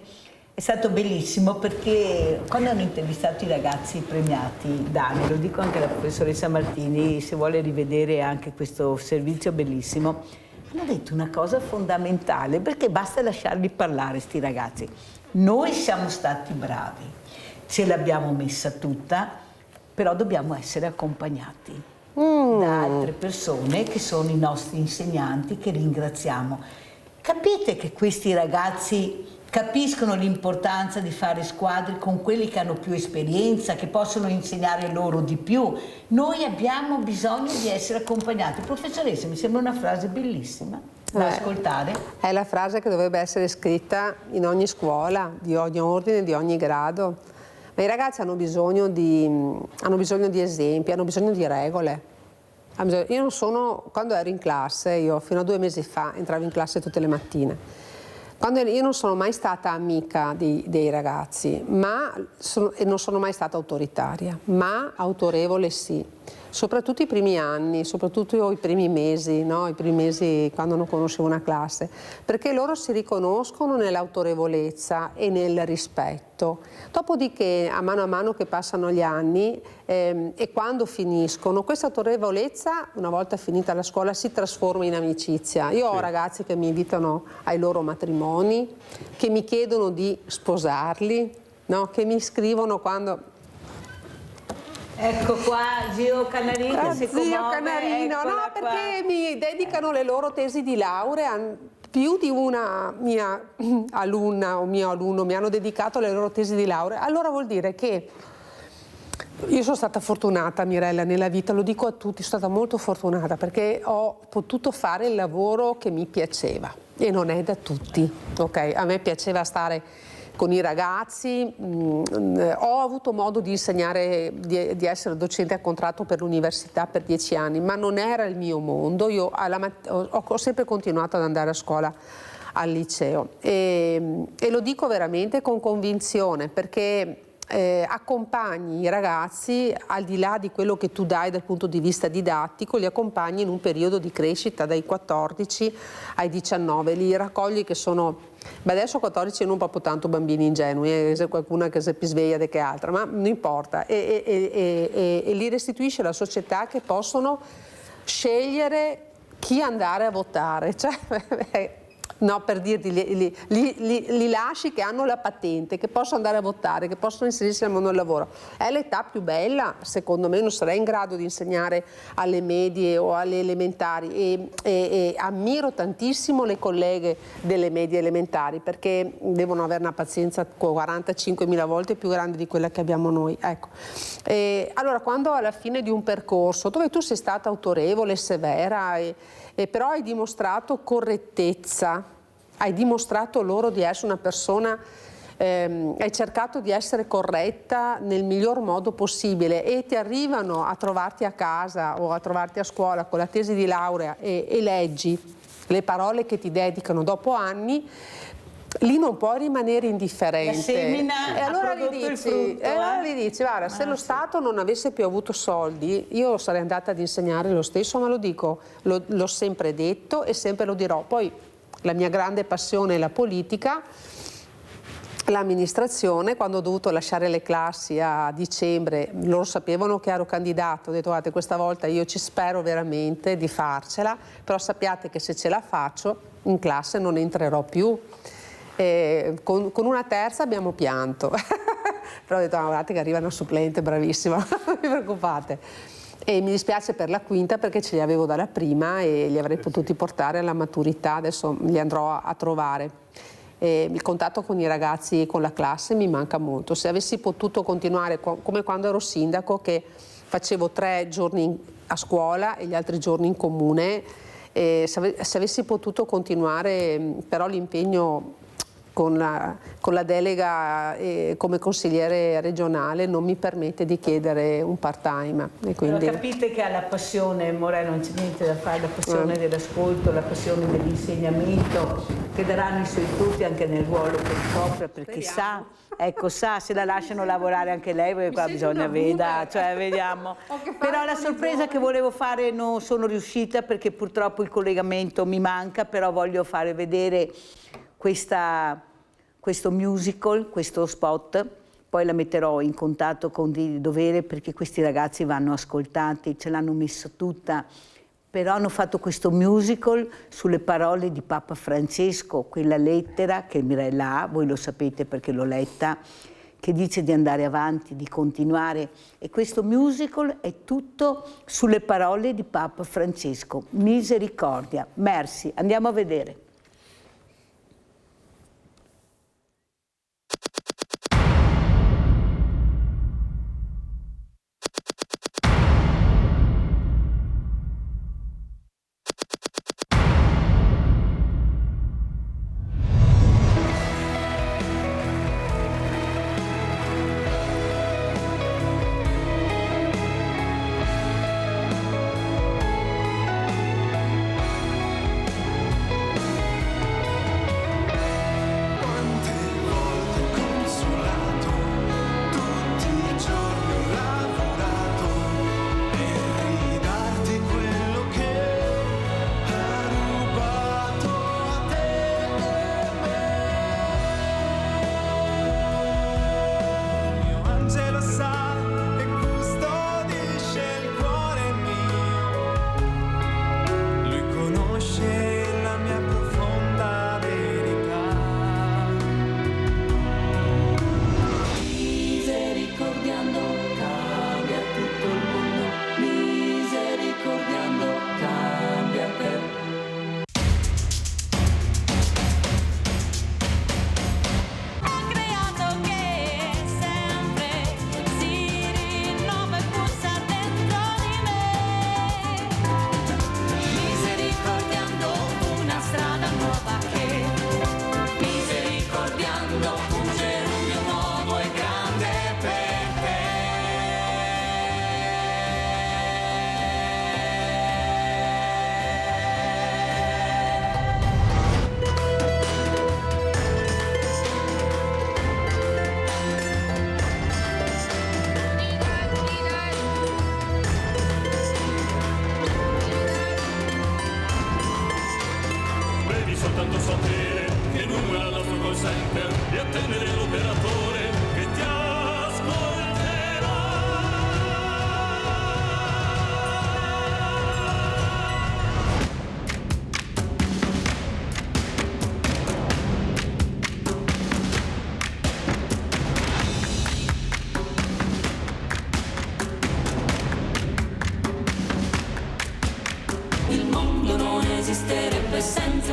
È stato bellissimo perché quando hanno intervistato i ragazzi premiati, Dani, lo dico anche alla professoressa Martini, se vuole rivedere anche questo servizio bellissimo, hanno detto una cosa fondamentale, perché basta lasciarli parlare sti ragazzi. Noi siamo stati bravi, ce l'abbiamo messa tutta, però dobbiamo essere accompagnati da altre persone che sono i nostri insegnanti, che ringraziamo. Capite che questi ragazzi capiscono l'importanza di fare squadre con quelli che hanno più esperienza, che possono insegnare loro di più. Noi abbiamo bisogno di essere accompagnati. Professoressa, mi sembra una frase bellissima da ascoltare. È la frase che dovrebbe essere scritta in ogni scuola, di ogni ordine, di ogni grado. Ma i ragazzi hanno bisogno di esempi, hanno bisogno di regole. Io non sono, quando ero in classe, io fino a 2 mesi fa entravo in classe tutte le mattine. Io non sono mai stata amica dei ragazzi, e non sono mai stata autoritaria, ma autorevole sì. Soprattutto i primi anni, soprattutto i primi mesi, no? I primi mesi quando non conoscevo una classe, perché loro si riconoscono nell'autorevolezza e nel rispetto. Dopodiché, a mano che passano gli anni e quando finiscono, questa autorevolezza, una volta finita la scuola, si trasforma in amicizia. Io ho ragazzi che mi invitano ai loro matrimoni, che mi chiedono di sposarli, no? Che mi scrivono quando... Ecco qua, zio Canarino, si commuove, zio Canarino, no, perché mi dedicano le loro tesi di laurea, più di una mia alunna o mio alunno mi hanno dedicato le loro tesi di laurea. Allora vuol dire che io sono stata fortunata, Mirella, nella vita, lo dico a tutti, sono stata molto fortunata perché ho potuto fare il lavoro che mi piaceva e non è da tutti, ok? A me piaceva stare con i ragazzi, ho avuto modo di insegnare, di essere docente a contratto per l'università per 10 anni, ma non era il mio mondo. Io ho sempre continuato ad andare a scuola al liceo e lo dico veramente con convinzione, perché accompagni i ragazzi, al di là di quello che tu dai dal punto di vista didattico, li accompagni in un periodo di crescita dai 14 ai 19, li raccogli che sono... Beh, adesso a 14 non proprio tanto bambini ingenui, c'è qualcuna che si sveglia di che altra, ma non importa, e li restituisce alla società, che possono scegliere chi andare a votare, cioè, no, per dirti, li lasci che hanno la patente, che possono andare a votare, che possono inserirsi nel mondo del lavoro. È l'età più bella, secondo me non sarei in grado di insegnare alle medie o alle elementari e ammiro tantissimo le colleghe delle medie elementari perché devono avere una pazienza 45.000 volte più grande di quella che abbiamo noi. Ecco. Allora, quando alla fine di un percorso dove tu sei stata autorevole, severa però hai dimostrato correttezza, hai dimostrato loro di essere una persona, hai cercato di essere corretta nel miglior modo possibile e ti arrivano a trovarti a casa o a trovarti a scuola con la tesi di laurea e leggi le parole che ti dedicano dopo anni, lì non puoi rimanere indifferente. E allora gli dici, guarda, se lo Stato non avesse più avuto soldi, io sarei andata ad insegnare lo stesso, ma lo dico, l'ho sempre detto e sempre lo dirò. Poi la mia grande passione è la politica, l'amministrazione. Quando ho dovuto lasciare le classi a dicembre, loro sapevano che ero candidato, ho detto guardate, questa volta io ci spero veramente di farcela, però sappiate che se ce la faccio in classe non entrerò più. Con una terza abbiamo pianto però ho detto guardate che arriva una supplente bravissima, non vi preoccupate, e mi dispiace per la quinta perché ce li avevo dalla prima e li avrei potuti portare alla maturità, adesso li andrò a trovare. Il contatto con i ragazzi e con la classe mi manca molto. Se avessi potuto continuare come quando ero sindaco, che facevo 3 giorni a scuola e gli altri giorni in comune, se avessi potuto continuare però l'impegno con la delega come consigliere regionale non mi permette di chiedere un part-time. Quindi... Capite che ha la passione, Morelli, non c'è niente da fare, la passione dell'ascolto, la passione dell'insegnamento, che daranno i suoi frutti anche nel ruolo che ricopre, perché sa, se la lasciano lavorare anche lei, perché qua bisogna vedere, cioè vediamo. Però la sorpresa che volevo fare non sono riuscita perché purtroppo il collegamento mi manca, però voglio fare vedere questo musical, questo spot, poi la metterò in contatto con Di Dovere perché questi ragazzi vanno ascoltati, ce l'hanno messa tutta, però hanno fatto questo musical sulle parole di Papa Francesco, quella lettera che Mirella ha, voi lo sapete perché l'ho letta, che dice di andare avanti, di continuare, e questo musical è tutto sulle parole di Papa Francesco, misericordia, merci, andiamo a vedere.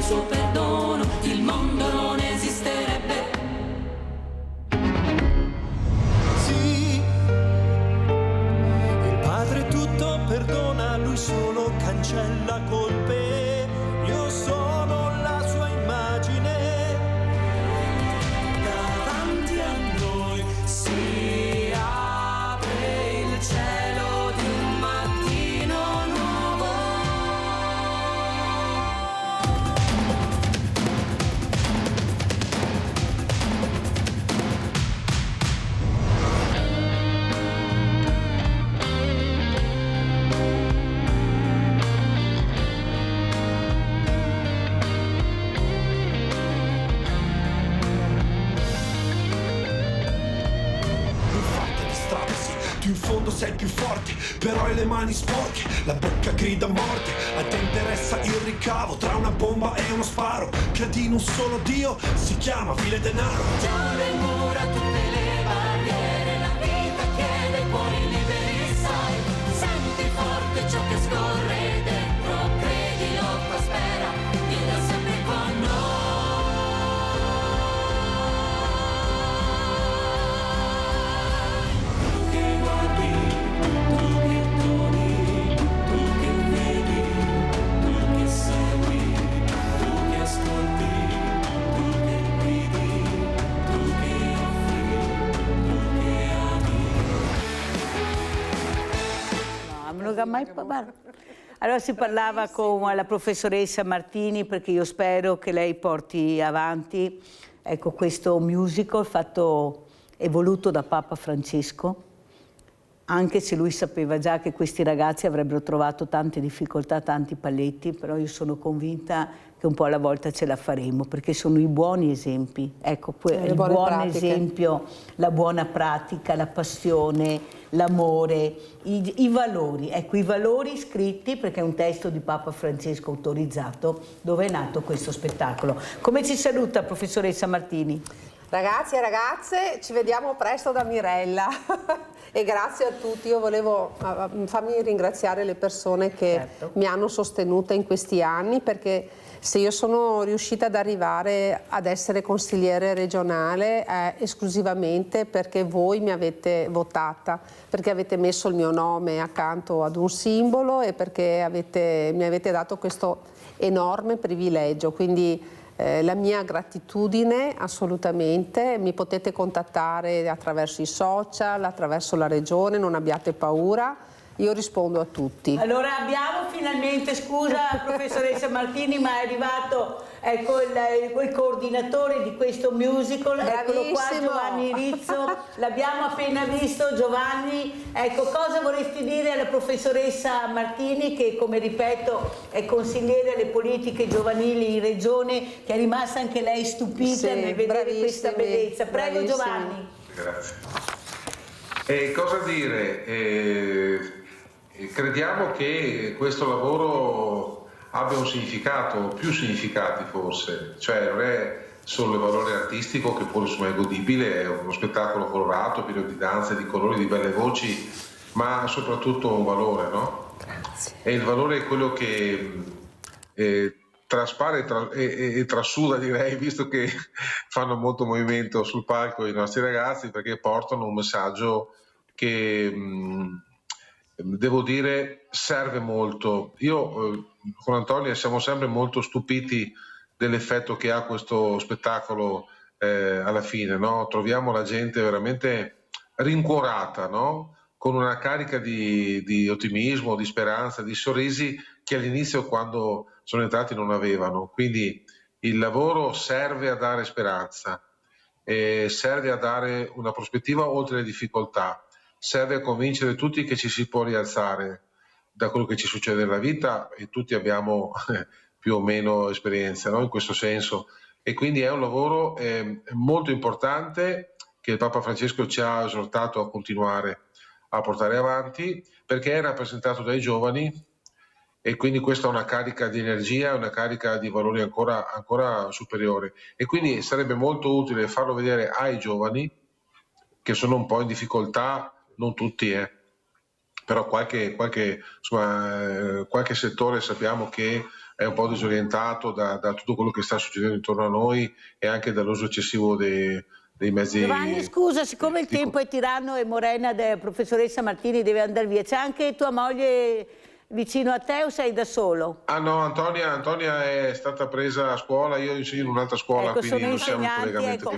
il suo perdono, il mondo non esisterebbe. Sì, il Padre tutto perdona, lui solo cancella colpe. Io sono la sua immagine. Davanti a noi si apre il cielo di un mattino nuovo. Tu in fondo sei più forte, però hai le mani sporche, la bocca grida morte, a te interessa il ricavo tra una bomba e uno sparo, credi in un solo Dio, si chiama vile denaro. Giù le mura, tutte le barriere, la vita chiede cuori liberi, sai, senti forte ciò che scorre dentro, credilo, prospera, Dio è sempre con noi. Allora si parlava con la professoressa Martini, perché io spero che lei porti avanti, ecco, questo musical fatto e voluto da Papa Francesco, anche se lui sapeva già che questi ragazzi avrebbero trovato tante difficoltà, tanti paletti, però io sono convinta che un po' alla volta ce la faremo, perché sono i buoni esempi, ecco, il buon esempio, la buona pratica, la passione, l'amore, i valori, ecco, i valori scritti, perché è un testo di Papa Francesco autorizzato, dove è nato questo spettacolo. Come ci saluta, professoressa Martini? Ragazzi e ragazze, ci vediamo presto da Mirella e grazie a tutti. Io volevo farmi ringraziare le persone che mi hanno sostenuta in questi anni, perché se io sono riuscita ad arrivare ad essere consigliere regionale è esclusivamente perché voi mi avete votata, perché avete messo il mio nome accanto ad un simbolo e perché mi avete dato questo enorme privilegio. Quindi la mia gratitudine assolutamente, mi potete contattare attraverso i social, attraverso la regione, non abbiate paura, io rispondo a tutti. Allora abbiamo finalmente, scusa professoressa Martini, ma è arrivato ecco, il coordinatore di questo musical, eccolo qua, Giovanni Rizzo, l'abbiamo appena visto. Giovanni, ecco, cosa vorresti dire alla professoressa Martini, che come ripeto è consigliere alle politiche giovanili in regione, che è rimasta anche lei stupita nel vedere questa bellezza. Prego Giovanni. Grazie. Cosa dire? Crediamo che questo lavoro abbia un significato, più significati forse, cioè non è solo il valore artistico, che pure insomma è godibile, è uno spettacolo colorato, pieno di danze, di colori, di belle voci, ma soprattutto un valore, no? Grazie. E il valore è quello che traspare e trasuda, direi, visto che fanno molto movimento sul palco i nostri ragazzi, perché portano un messaggio che devo dire serve molto. Io con Antonia siamo sempre molto stupiti dell'effetto che ha questo spettacolo alla fine, no? Troviamo la gente veramente rincuorata, no? Con una carica di ottimismo, di speranza, di sorrisi che all'inizio, quando sono entrati, non avevano. Quindi il lavoro serve a dare speranza, serve a dare una prospettiva oltre le difficoltà, serve a convincere tutti che ci si può rialzare da quello che ci succede nella vita, e tutti abbiamo più o meno esperienza, no? In questo senso. E quindi è un lavoro molto importante che il Papa Francesco ci ha esortato a continuare a portare avanti, perché è rappresentato dai giovani, e quindi questa è una carica di energia, una carica di valori ancora superiore, e quindi sarebbe molto utile farlo vedere ai giovani, che sono un po' in difficoltà, non tutti, però qualche settore sappiamo che è un po' disorientato da tutto quello che sta succedendo intorno a noi e anche dall'uso eccessivo dei mezzi. Giovanni, scusa, siccome il tempo è tiranno e Morena, professoressa Martini, deve andare via, c'è anche tua moglie vicino a te o sei da solo? Ah no, Antonia è stata presa a scuola, io insegno in un'altra scuola, ecco, quindi non siamo in collegamento.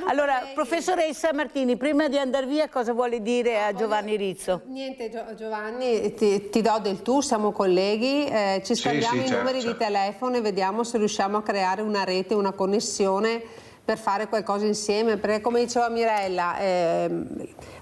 Allora, professoressa Martini, prima di andare via, cosa vuole dire a Giovanni Rizzo? Niente, Giovanni, ti do del tu, siamo colleghi, ci scambiamo i numeri di telefono e vediamo se riusciamo a creare una rete, una connessione per fare qualcosa insieme, perché come diceva Mirella,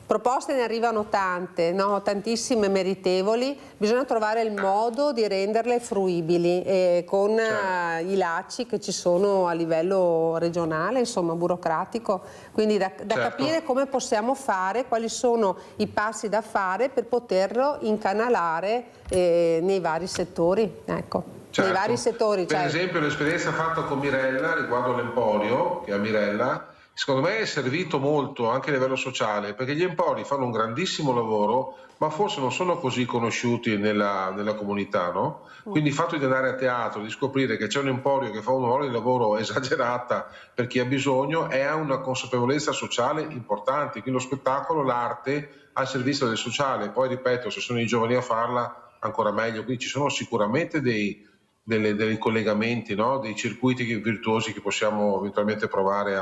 proposte ne arrivano tante, no? Tantissime meritevoli, bisogna trovare il modo di renderle fruibili con i lacci che ci sono a livello regionale, insomma burocratico, quindi da capire come possiamo fare, quali sono i passi da fare per poterlo incanalare nei vari settori, ecco. Certo. Nei vari settori. Per esempio l'esperienza fatta con Mirella riguardo l'Emporio, che a Mirella, secondo me è servito molto anche a livello sociale, perché gli empori fanno un grandissimo lavoro, ma forse non sono così conosciuti nella comunità, no? Quindi il fatto di andare a teatro, di scoprire che c'è un emporio che fa un'ora di lavoro esagerata per chi ha bisogno, è una consapevolezza sociale importante. Quindi lo spettacolo, l'arte al servizio del sociale. Poi ripeto, se sono i giovani a farla, ancora meglio. Quindi ci sono sicuramente dei collegamenti, no? Dei circuiti virtuosi che possiamo eventualmente provare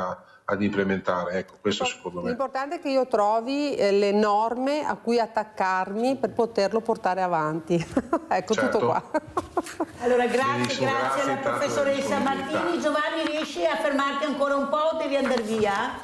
ad implementare. Ecco, questo secondo me. L'importante è che io trovi le norme a cui attaccarmi per poterlo portare avanti. Ecco, certo. Tutto qua. Allora, grazie alla professoressa Martini. Giovanni, riesci a fermarti ancora un po' o devi andare via?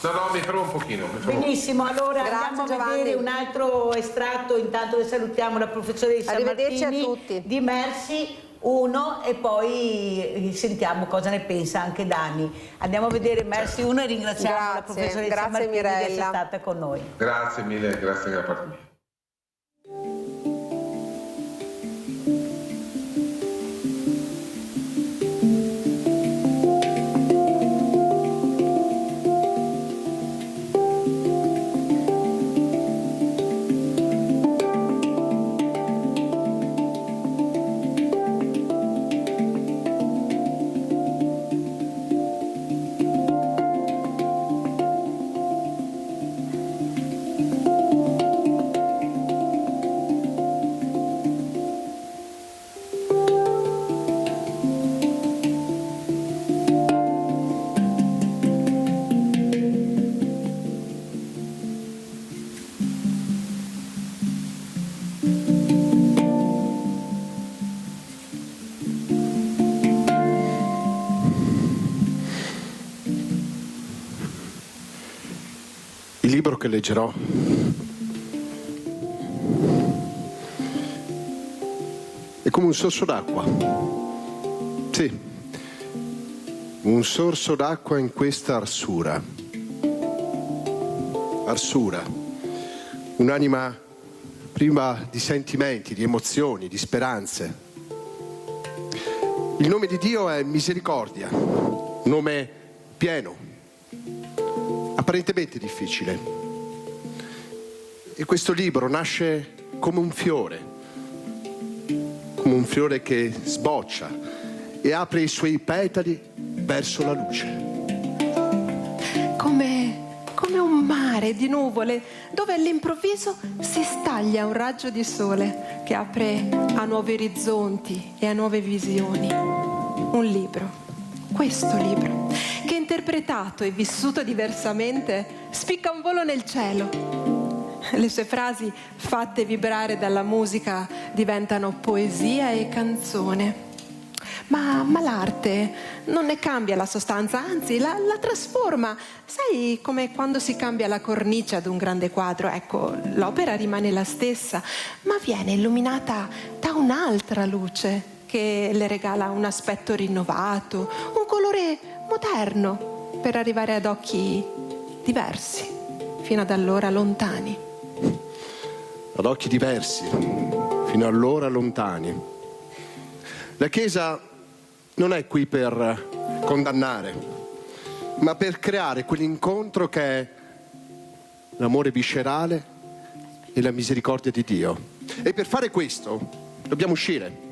No, mi fermo un pochino. Benissimo, allora andiamo a vedere un altro estratto, intanto che salutiamo la professoressa Martini a tutti. di Mersi 1 e poi sentiamo cosa ne pensa anche Dani. Andiamo a vedere Mersi 1 e ringraziamo la professoressa Martini di essere stata con noi. Grazie mille, grazie da parte mia. Il libro che leggerò è come un sorso d'acqua. Sì, un sorso d'acqua in questa arsura. Arsura, un'anima priva di sentimenti, di emozioni, di speranze. Il nome di Dio è misericordia, un nome pieno, apparentemente difficile. E questo libro nasce come un fiore che sboccia e apre i suoi petali verso la luce. Come un mare di nuvole dove all'improvviso si staglia un raggio di sole che apre a nuovi orizzonti e a nuove visioni. Un libro, questo libro, che interpretato e vissuto diversamente spicca un volo nel cielo. Le sue frasi, fatte vibrare dalla musica, diventano poesia e canzone. Ma l'arte non ne cambia la sostanza, anzi la trasforma. Sai, come quando si cambia la cornice ad un grande quadro. Ecco, l'opera rimane la stessa, ma viene illuminata da un'altra luce che le regala un aspetto rinnovato, un colore moderno, per arrivare ad occhi diversi, fino ad allora lontani. Ad occhi diversi, fino allora lontani. La Chiesa non è qui per condannare, ma per creare quell'incontro che è l'amore viscerale e la misericordia di Dio. E per fare questo dobbiamo uscire.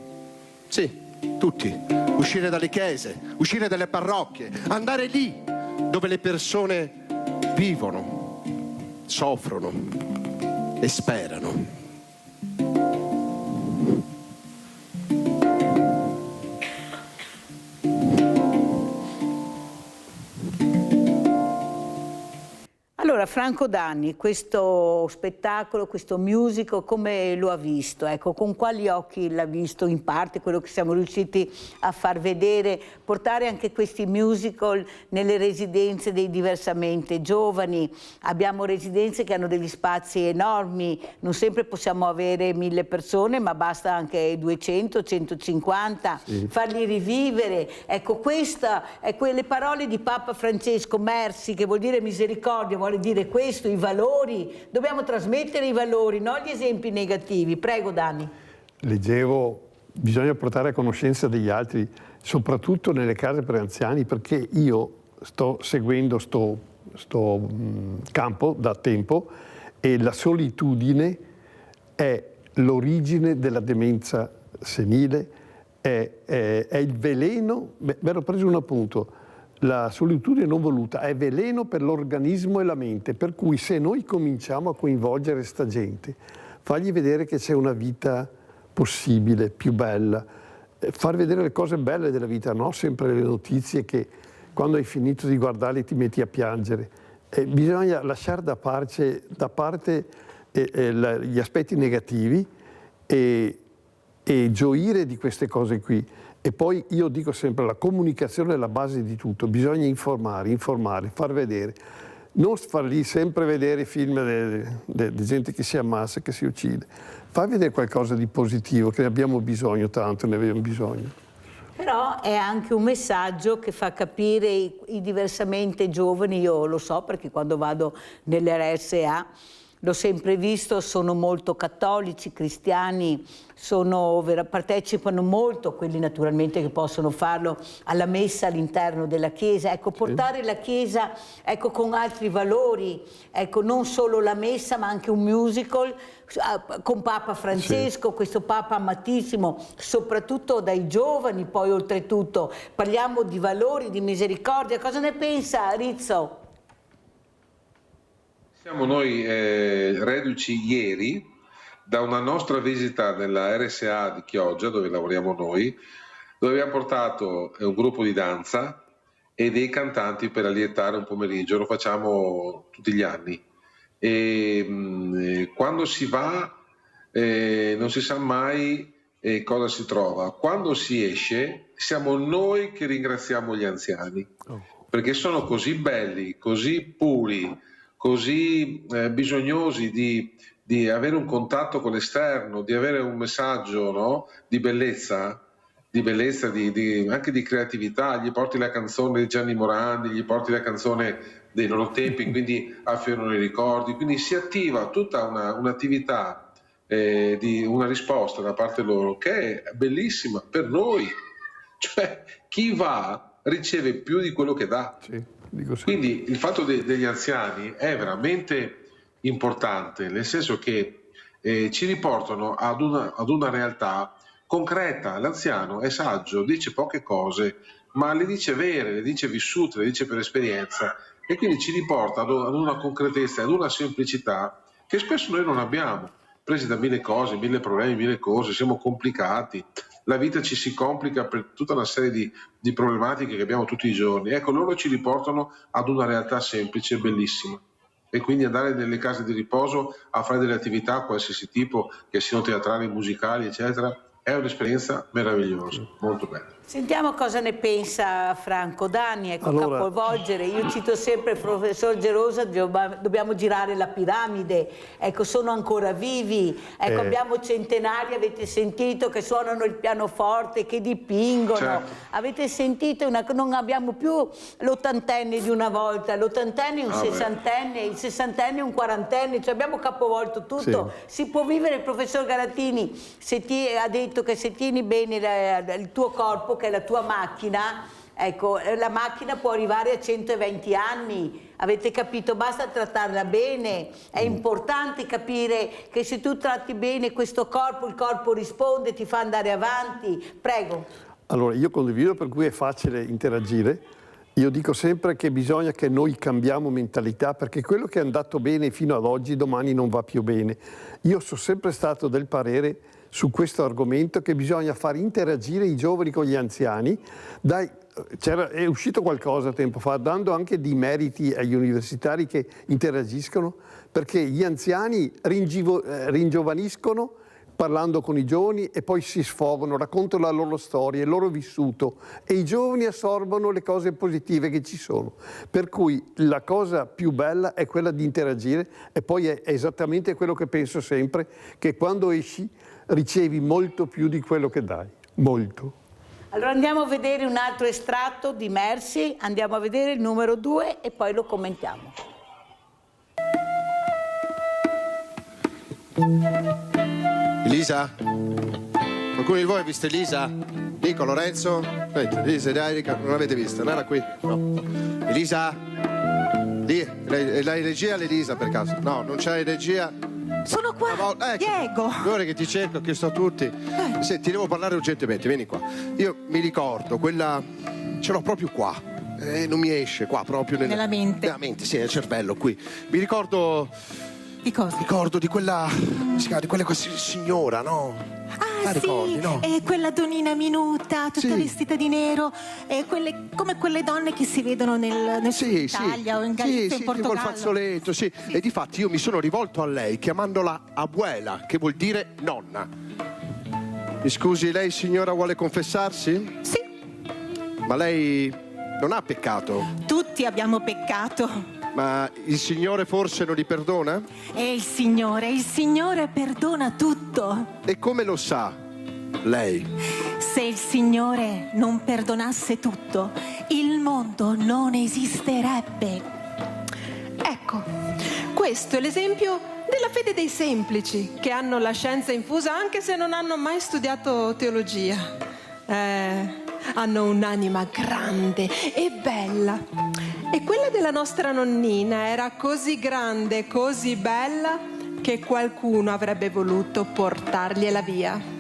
Sì, tutti, uscire dalle chiese, uscire dalle parrocchie, andare lì dove le persone vivono, soffrono e sperano. Allora, Franco Danni, questo spettacolo, questo musical, come lo ha visto? Ecco, con quali occhi l'ha visto in parte, quello che siamo riusciti a far vedere, portare anche questi musical nelle residenze dei diversamente giovani. Abbiamo residenze che hanno degli spazi enormi, non sempre possiamo avere 1000 persone, ma basta anche 200, 150, sì. Farli rivivere. Ecco, questa è quelle parole di Papa Francesco, mercy, che vuol dire misericordia, vuole dire questo, i valori, dobbiamo trasmettere i valori, non gli esempi negativi. Prego Danni. Leggevo, bisogna portare a conoscenza degli altri, soprattutto nelle case per anziani, perché io sto seguendo sto campo da tempo e la solitudine è l'origine della demenza senile, è il veleno, mi ero preso un appunto. La solitudine non voluta è veleno per l'organismo e la mente, per cui se noi cominciamo a coinvolgere sta gente, fargli vedere che c'è una vita possibile, più bella, far vedere le cose belle della vita, no sempre le notizie che quando hai finito di guardarle ti metti a piangere. Bisogna lasciare da parte gli aspetti negativi e gioire di queste cose qui. E poi io dico sempre, la comunicazione è la base di tutto, bisogna informare, far vedere. Non fargli sempre vedere film di gente che si ammassa, che si uccide. Far vedere qualcosa di positivo, che ne abbiamo bisogno, tanto ne abbiamo bisogno. Però è anche un messaggio che fa capire i diversamente giovani, io lo so perché quando vado nell'RSA l'ho sempre visto, sono molto cattolici, cristiani, partecipano molto, quelli naturalmente che possono farlo, alla messa all'interno della Chiesa. Ecco, portare la Chiesa con altri valori, non solo la messa ma anche un musical con Papa Francesco, questo Papa amatissimo, soprattutto dai giovani, poi oltretutto. Parliamo di valori, di misericordia. Cosa ne pensa Rizzo? Siamo noi reduci ieri da una nostra visita nella RSA di Chioggia, dove lavoriamo noi, dove abbiamo portato un gruppo di danza e dei cantanti per allietare un pomeriggio, lo facciamo tutti gli anni. E quando si va non si sa mai cosa si trova. Quando si esce siamo noi che ringraziamo gli anziani, perché sono così belli, così puri, così bisognosi di avere un contatto con l'esterno, di avere un messaggio, no? di bellezza, anche di creatività. Gli porti la canzone di Gianni Morandi, gli porti la canzone dei loro tempi, quindi affiorano i ricordi, quindi si attiva tutta un'attività di una risposta da parte loro che è bellissima per noi, cioè chi va riceve più di quello che dà. Sì. Quindi il fatto degli anziani è veramente importante, nel senso che ci riportano ad una realtà concreta. L'anziano è saggio, dice poche cose, ma le dice vere, le dice vissute, le dice per esperienza, e quindi ci riporta ad una concretezza, ad una semplicità che spesso noi non abbiamo, presi da 1000 cose, 1000 problemi, 1000 cose, siamo complicati. La vita ci si complica per tutta una serie di problematiche che abbiamo tutti i giorni. Ecco, loro ci riportano ad una realtà semplice e bellissima. E quindi andare nelle case di riposo a fare delle attività qualsiasi tipo, che siano teatrali, musicali, eccetera, è un'esperienza meravigliosa, molto bella. Sentiamo cosa ne pensa Franco Danni, capovolgere. Io cito sempre il professor Gerosa, dobbiamo girare la piramide, sono ancora vivi, abbiamo centenari, avete sentito, che suonano il pianoforte, che dipingono, certo. Avete sentito, non abbiamo più l'ottantenne di una volta, l'ottantenne è un sessantenne, il sessantenne è un quarantenne, cioè abbiamo capovolto tutto. Sì. Si può vivere, il professor Galatini ha detto che se tieni bene il tuo corpo, che è la tua macchina, la macchina può arrivare a 120 anni, Avete capito? Basta trattarla bene. È importante capire che se tu tratti bene questo corpo, il corpo risponde, ti fa andare avanti. Prego. Allora, io condivido, per cui è facile interagire. Io dico sempre che bisogna che noi cambiamo mentalità, perché quello che è andato bene fino ad oggi domani non va più bene. Io sono sempre stato del parere su questo argomento che bisogna far interagire i giovani con gli anziani. È uscito qualcosa tempo fa, dando anche dei meriti agli universitari che interagiscono, perché gli anziani ringiovaniscono parlando con i giovani e poi si sfogano, raccontano la loro storia, il loro vissuto, e i giovani assorbono le cose positive che ci sono. Per cui la cosa più bella è quella di interagire, e poi è esattamente quello che penso sempre, che quando esci ricevi molto più di quello che dai, molto. Allora andiamo a vedere un altro estratto di Mercy, andiamo a vedere il numero 2 e poi lo commentiamo. Elisa? Qualcuno di voi ha visto Elisa? Nico, Lorenzo? Elisa ed Erika, non l'avete vista? Non era qui? No. Elisa? Lì, la regia l'Elisa per caso? No, non c'è regia. Sono qua, ecco, Diego. Guarda che ti cerco, che sto a tutti. Senti, ti devo parlare urgentemente, vieni qua. Io mi ricordo quella... ce l'ho proprio qua. Non mi esce qua, proprio nella mente. Nella mente, sì, nel cervello, qui. Mi ricordo... Di cosa? Ricordo di quella... di quella signora, no? Ah, sì, ricordi, no? Quella donnina minuta, tutta vestita di nero, come quelle donne che si vedono nel Sud Italia o in Galizia, in Portogallo. Col fazzoletto, sì. E difatti io mi sono rivolto a lei chiamandola abuela, che vuol dire nonna. Mi scusi, lei signora vuole confessarsi? Sì. Ma lei non ha peccato? Tutti abbiamo peccato. Ma il Signore forse non li perdona? E il Signore perdona tutto. E come lo sa lei? Se il Signore non perdonasse tutto, il mondo non esisterebbe. Ecco, questo è l'esempio della fede dei semplici, che hanno la scienza infusa anche se non hanno mai studiato teologia. Hanno un'anima grande e bella. E quella della nostra nonnina era così grande, così bella, che qualcuno avrebbe voluto portargliela via.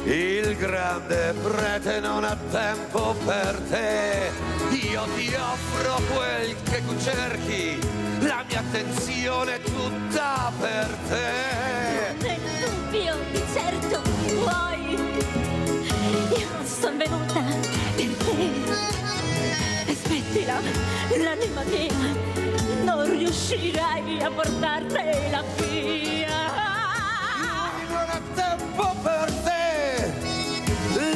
Il grande prete non ha tempo per te, io ti offro quel che tu cerchi, la mia attenzione tutta per te. Nel dubbio, di certo vuoi, io sono venuta per te. Smettila, l'anima mia, non riuscirai a portartela via. Non ho tempo per te,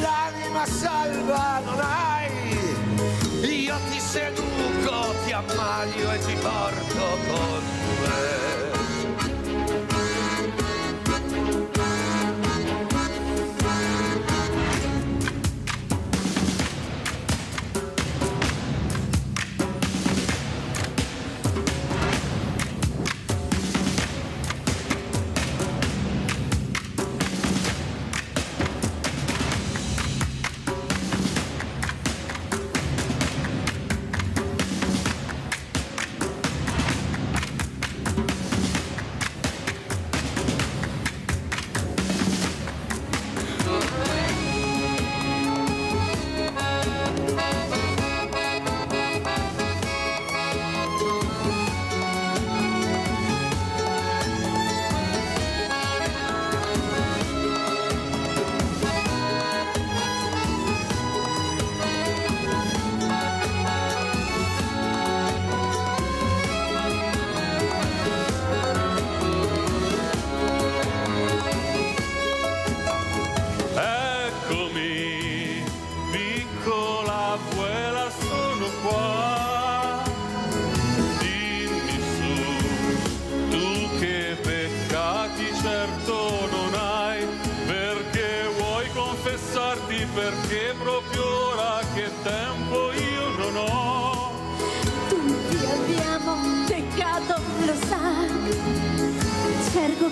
l'anima salva non hai, io ti seduco, ti ammaglio e ti porto con me.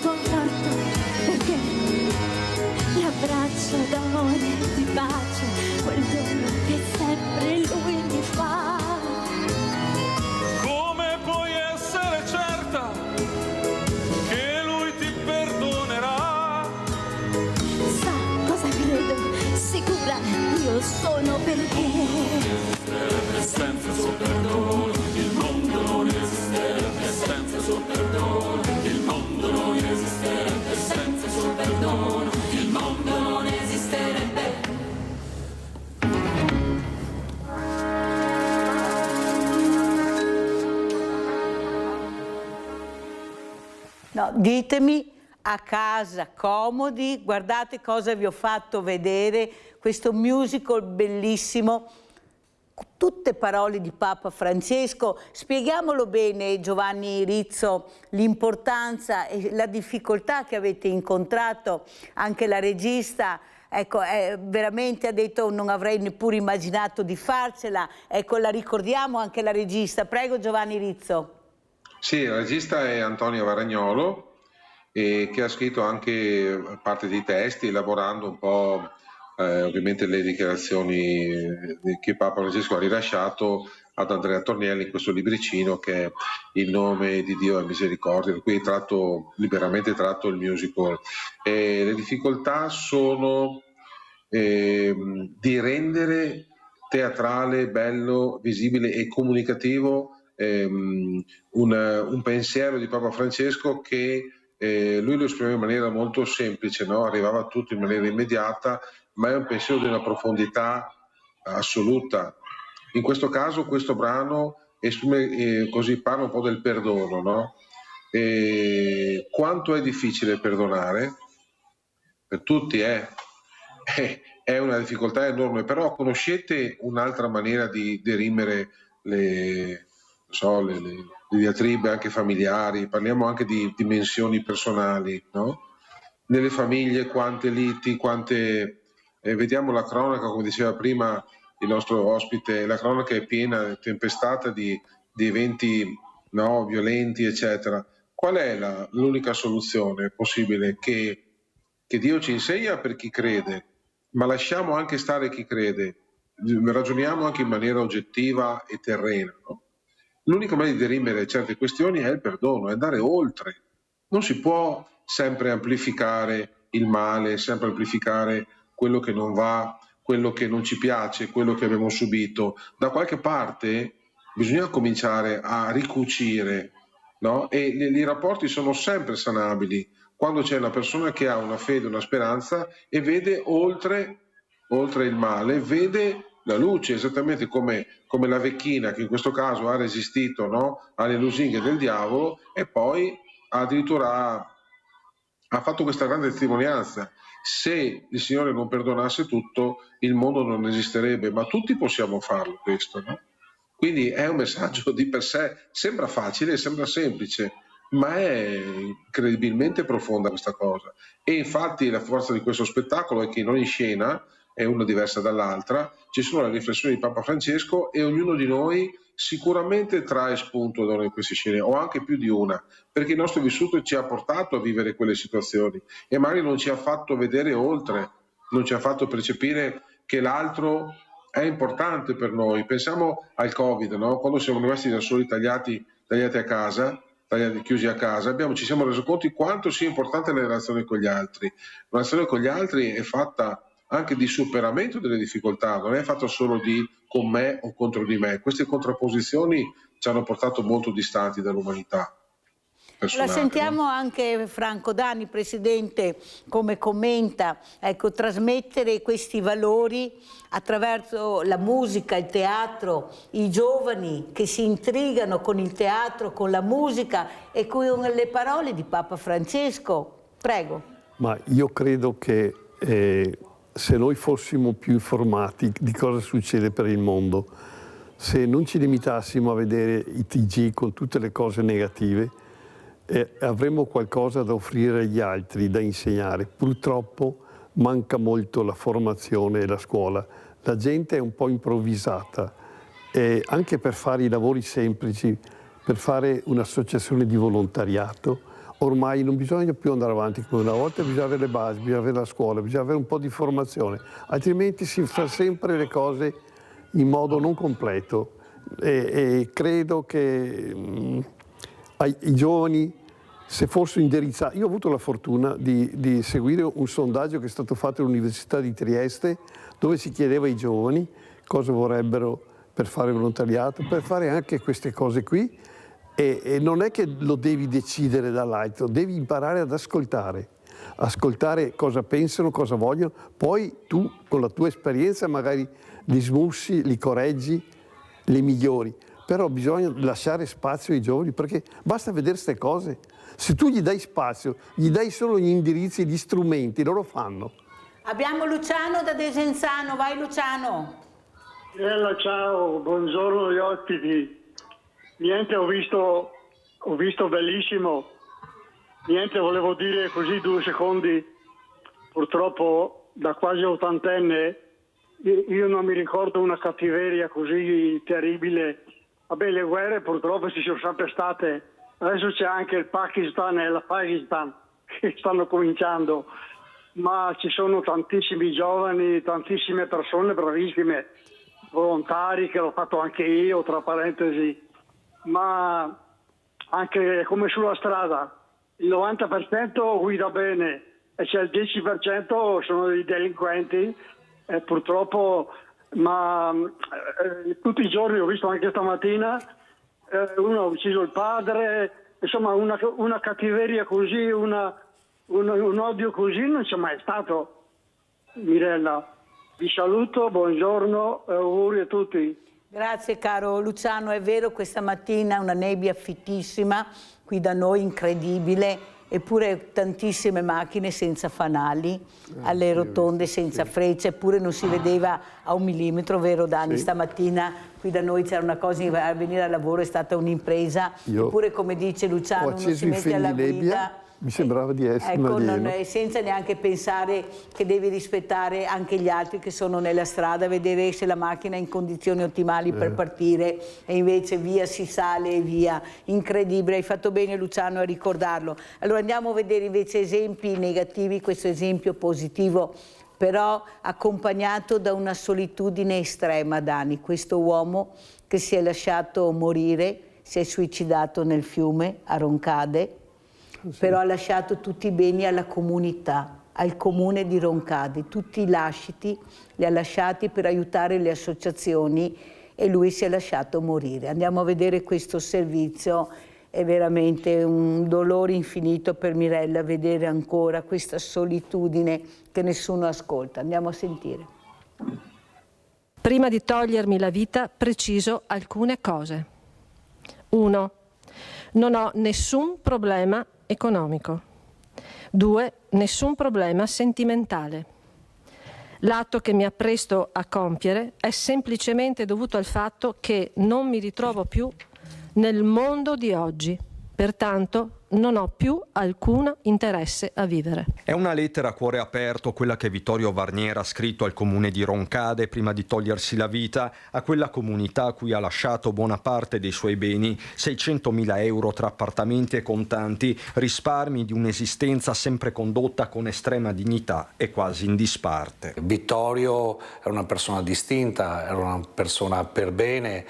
conforto, perché l'abbraccio d'amore di pace, quel dono che sempre lui mi fa. Come puoi essere certa che lui ti perdonerà? Sa cosa credo, sicura io sono, perché senza suo perdono il mondo non esisterebbe, senza suo perdono il mondo non esisterebbe, senza suo perdono il mondo non esisterebbe. No, ditemi a casa, comodi, guardate cosa vi ho fatto vedere, questo musical bellissimo, tutte parole di Papa Francesco. Spieghiamolo bene, Giovanni Rizzo, l'importanza e la difficoltà che avete incontrato. Anche la regista, ecco, veramente ha detto non avrei neppure immaginato di farcela. Ecco, la ricordiamo anche la regista. Prego, Giovanni Rizzo. Sì, la regista è Antonia Varagnolo, che ha scritto anche parte dei testi, elaborando un po' ovviamente le dichiarazioni che Papa Francesco ha rilasciato ad Andrea Tornielli in questo libricino che è Il nome di Dio è misericordia, da cui è liberamente tratto il musical. Le difficoltà sono di rendere teatrale, bello, visibile e comunicativo un pensiero di Papa Francesco che lui lo esprimeva in maniera molto semplice, no? Arrivava a tutto in maniera immediata, ma è un pensiero di una profondità assoluta. In questo caso questo brano esprime, così parla un po' del perdono, no? Quanto è difficile perdonare? Per tutti è una difficoltà enorme, però conoscete un'altra maniera di derimere le diatribe anche familiari, parliamo anche di dimensioni personali, no? Nelle famiglie quante liti, vediamo la cronaca, come diceva prima il nostro ospite, la cronaca è piena, tempestata di eventi, no, violenti, eccetera. Qual è l'unica soluzione possibile che Dio ci insegna per chi crede, ma lasciamo anche stare chi crede, ragioniamo anche in maniera oggettiva e terrena, no? L'unica maniera di derimere certe questioni è il perdono, è andare oltre. Non si può sempre amplificare il male, sempre amplificare quello che non va, quello che non ci piace, quello che abbiamo subito. Da qualche parte bisogna cominciare a ricucire, no? E i rapporti sono sempre sanabili quando c'è una persona che ha una fede, una speranza e vede oltre il male, vede la luce, esattamente come la vecchina che in questo caso ha resistito, no, alle lusinghe del diavolo e poi addirittura ha fatto questa grande testimonianza. Se il Signore non perdonasse tutto, il mondo non esisterebbe, ma tutti possiamo farlo questo, no? Quindi è un messaggio di per sé, sembra facile, sembra semplice, ma è incredibilmente profonda questa cosa. E infatti la forza di questo spettacolo è che in ogni scena è una diversa dall'altra, ci sono le riflessioni di Papa Francesco e ognuno di noi sicuramente trae spunto da una di queste scene, o anche più di una, perché il nostro vissuto ci ha portato a vivere quelle situazioni e magari non ci ha fatto vedere oltre, non ci ha fatto percepire che l'altro è importante per noi. Pensiamo al Covid, no? Quando siamo rimasti da soli tagliati a casa, chiusi a casa, ci siamo resi conto di quanto sia importante la relazione con gli altri. La relazione con gli altri è fatta anche di superamento delle difficoltà, non è fatto solo di con me o contro di me. Queste contrapposizioni ci hanno portato molto distanti dall'umanità personale. La sentiamo, no? Anche Franco Dani, Presidente, come commenta, ecco, trasmettere questi valori attraverso la musica, il teatro, i giovani che si intrigano con il teatro, con la musica e con le parole di Papa Francesco. Prego. Ma io credo che se noi fossimo più informati di cosa succede per il mondo, se non ci limitassimo a vedere i TG con tutte le cose negative, avremmo qualcosa da offrire agli altri, da insegnare. Purtroppo manca molto la formazione e la scuola. La gente è un po' improvvisata, anche per fare i lavori semplici, per fare un'associazione di volontariato ormai non bisogna più andare avanti come una volta, bisogna avere le basi, bisogna avere la scuola, bisogna avere un po' di formazione, altrimenti si fa sempre le cose in modo non completo e credo che i giovani, se fossero indirizzati, io ho avuto la fortuna di seguire un sondaggio che è stato fatto all'Università di Trieste, dove si chiedeva ai giovani cosa vorrebbero per fare volontariato, per fare anche queste cose qui, e non è che lo devi decidere dall'alto, devi imparare ad ascoltare cosa pensano, cosa vogliono, poi tu con la tua esperienza magari li smussi, li correggi, li migliori, però bisogna lasciare spazio ai giovani, perché basta vedere queste cose. Se tu gli dai spazio, gli dai solo gli indirizzi, gli strumenti, loro fanno. Abbiamo Luciano da Desenzano, vai Luciano. Ciao, buongiorno agli ospiti. Niente, ho visto bellissimo. Niente, volevo dire così 2 secondi. Purtroppo da quasi ottantenne io non mi ricordo una cattiveria così terribile. Vabbè, le guerre purtroppo ci sono sempre state. Adesso c'è anche il Pakistan e l'Afghanistan che stanno cominciando, ma ci sono tantissimi giovani, tantissime persone bravissime, volontari, che l'ho fatto anche io, tra parentesi, ma anche come sulla strada, il 90% guida bene e c'è il 10% sono dei delinquenti, e purtroppo, ma tutti i giorni, ho visto anche stamattina, uno ha ucciso il padre, insomma una cattiveria così, un odio così non c'è mai stato. Mirella, vi saluto, buongiorno e auguri a tutti. Grazie caro Luciano, è vero, questa mattina una nebbia fittissima qui da noi, incredibile, eppure tantissime macchine senza fanali, alle rotonde senza frecce, eppure non si vedeva a 1 millimetro, vero Dani? Sì. Stamattina qui da noi c'era una cosa, a venire al lavoro è stata un'impresa, eppure come dice Luciano, uno si mette alla guida. Mi sembrava di essere un alieno. Senza neanche pensare che devi rispettare anche gli altri che sono nella strada, vedere se la macchina è in condizioni ottimali per partire, e invece via si sale e via. Incredibile, hai fatto bene Luciano a ricordarlo. Allora andiamo a vedere invece esempi negativi, questo esempio positivo però accompagnato da una solitudine estrema, Dani, questo uomo che si è lasciato morire, si è suicidato nel fiume a Roncade. Però ha lasciato tutti i beni alla comunità, al comune di Roncade, tutti i lasciti li ha lasciati per aiutare le associazioni e lui si è lasciato morire. Andiamo a vedere questo servizio, è veramente un dolore infinito per Mirella vedere ancora questa solitudine che nessuno ascolta. Andiamo a sentire. Prima di togliermi la vita preciso alcune cose. 1. Non ho nessun problema economico. 2. Nessun problema sentimentale. L'atto che mi appresto a compiere è semplicemente dovuto al fatto che non mi ritrovo più nel mondo di oggi, pertanto non ho più alcun interesse a vivere. È una lettera a cuore aperto quella che Vittorio Varniera ha scritto al comune di Roncade prima di togliersi la vita, a quella comunità a cui ha lasciato buona parte dei suoi beni, 600.000 euro tra appartamenti e contanti, risparmi di un'esistenza sempre condotta con estrema dignità e quasi in disparte. Vittorio era una persona distinta, era una persona per bene,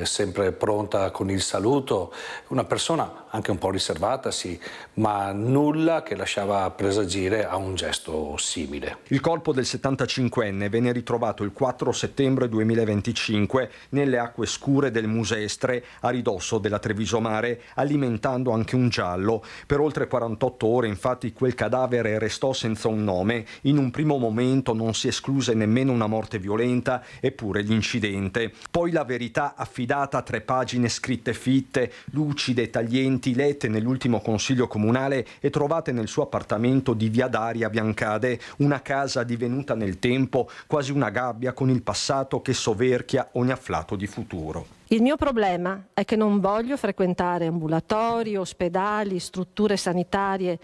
sempre pronta con il saluto, una persona anche un po' riservata, sì, ma nulla che lasciava presagire a un gesto simile. Il corpo del 75enne venne ritrovato il 4 settembre 2025 nelle acque scure del Musestre, a ridosso della Treviso Mare, alimentando anche un giallo. Per oltre 48 ore, infatti, quel cadavere restò senza un nome. In un primo momento non si escluse nemmeno una morte violenta, eppure l'incidente. Poi la verità affidata a 3 pagine scritte fitte, lucide, taglienti, lette nell'ultimo consiglio comunale e trovate nel suo appartamento di via Daria Biancade, una casa divenuta nel tempo quasi una gabbia con il passato che soverchia ogni afflato di futuro. Il mio problema è che non voglio frequentare ambulatori, ospedali, strutture sanitarie,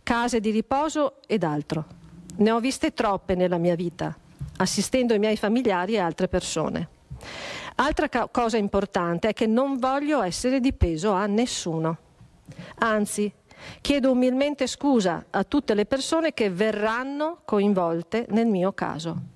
case di riposo ed altro. Ne ho viste troppe nella mia vita, assistendo i miei familiari e altre persone. Altra cosa importante è che non voglio essere di peso a nessuno. Anzi, Chiedo umilmente scusa a tutte le persone che verranno coinvolte nel mio caso.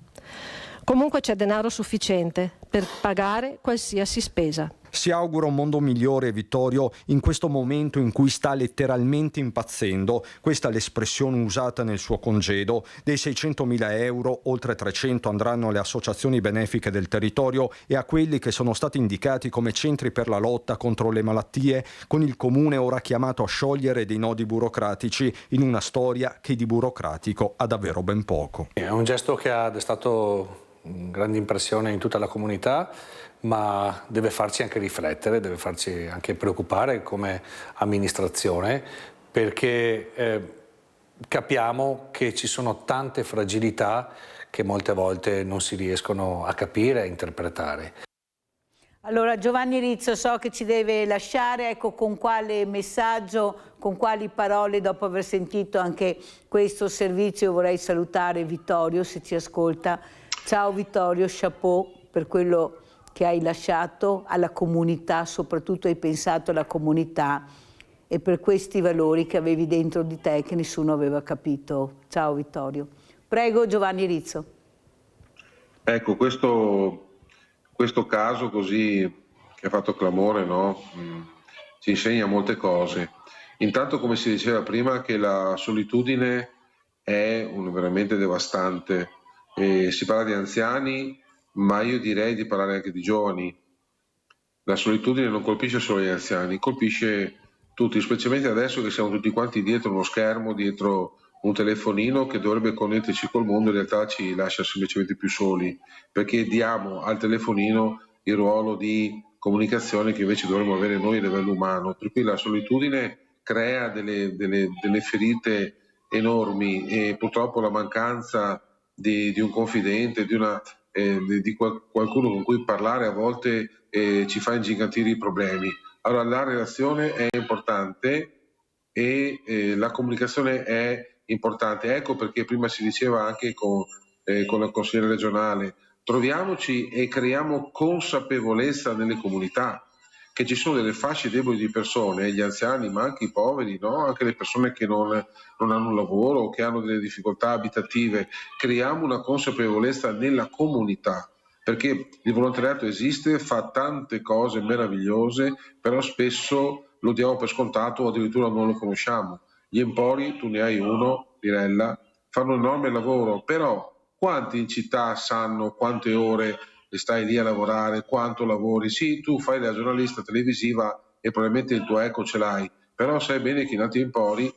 Comunque c'è denaro sufficiente per pagare qualsiasi spesa. Si augura un mondo migliore, Vittorio, in questo momento in cui sta letteralmente impazzendo. Questa è l'espressione usata nel suo congedo. Dei 600.000 euro, oltre 300 andranno alle associazioni benefiche del territorio e a quelli che sono stati indicati come centri per la lotta contro le malattie, con il comune ora chiamato a sciogliere dei nodi burocratici in una storia che di burocratico ha davvero ben poco. È un gesto che ha destato grande impressione in tutta la comunità, ma deve farci anche riflettere, deve farci anche preoccupare come amministrazione, perché capiamo che ci sono tante fragilità che molte volte non si riescono a capire e a interpretare. Allora Giovanni Rizzo, so che ci deve lasciare, ecco con quale messaggio, con quali parole, dopo aver sentito anche questo servizio, vorrei salutare Vittorio se ci ascolta. Ciao Vittorio, chapeau per quello che hai lasciato alla comunità, soprattutto hai pensato alla comunità e per questi valori che avevi dentro di te che nessuno aveva capito. Ciao Vittorio. Prego Giovanni Rizzo. Ecco, questo caso così che ha fatto clamore, no? Ci insegna molte cose. Intanto, come si diceva prima, che la solitudine è veramente devastante. Si parla di anziani, ma io direi di parlare anche di giovani. La solitudine non colpisce solo gli anziani, colpisce tutti, specialmente adesso che siamo tutti quanti dietro uno schermo, dietro un telefonino che dovrebbe connetterci col mondo, in realtà ci lascia semplicemente più soli, perché diamo al telefonino il ruolo di comunicazione che invece dovremmo avere noi a livello umano. Per cui la solitudine crea delle ferite enormi e purtroppo la mancanza di un confidente, di qualcuno con cui parlare a volte ci fa ingigantire i problemi. Allora la relazione è importante e la comunicazione è importante. Ecco perché prima si diceva anche con la consigliera regionale, troviamoci e creiamo consapevolezza nelle comunità, che ci sono delle fasce deboli di persone, gli anziani ma anche i poveri, no? Anche le persone che non hanno un lavoro, che hanno delle difficoltà abitative. Creiamo una consapevolezza nella comunità, perché il volontariato esiste, fa tante cose meravigliose, però spesso lo diamo per scontato o addirittura non lo conosciamo. Gli empori, tu ne hai uno, Pirella, fanno un enorme lavoro, però quanti in città sanno quante ore stai lì a lavorare, quanto lavori? Sì, tu fai la giornalista televisiva e probabilmente il tuo eco ce l'hai, però sai bene che in altri empori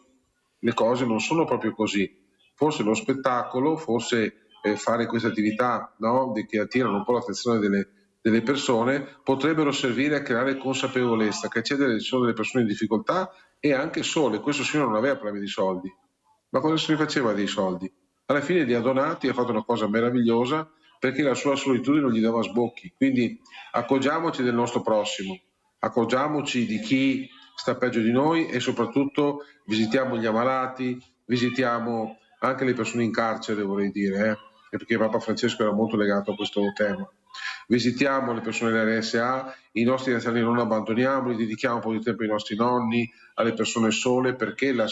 le cose non sono proprio così. Forse lo spettacolo, forse fare queste attività, no, che attirano un po' l'attenzione delle persone, potrebbero servire a creare consapevolezza che ci sono delle persone in difficoltà e anche sole. Questo signore non aveva problemi di soldi, ma cosa se ne faceva dei soldi? Alla fine li ha donati, ha fatto una cosa meravigliosa, perché la sua solitudine non gli dava sbocchi. Quindi accorgiamoci del nostro prossimo, accorgiamoci di chi sta peggio di noi e soprattutto visitiamo gli ammalati, visitiamo anche le persone in carcere, vorrei dire, perché Papa Francesco era molto legato a questo tema. Visitiamo le persone dell'RSA, i nostri anziani non abbandoniamoli, dedichiamo un po' di tempo ai nostri nonni, alle persone sole, perché la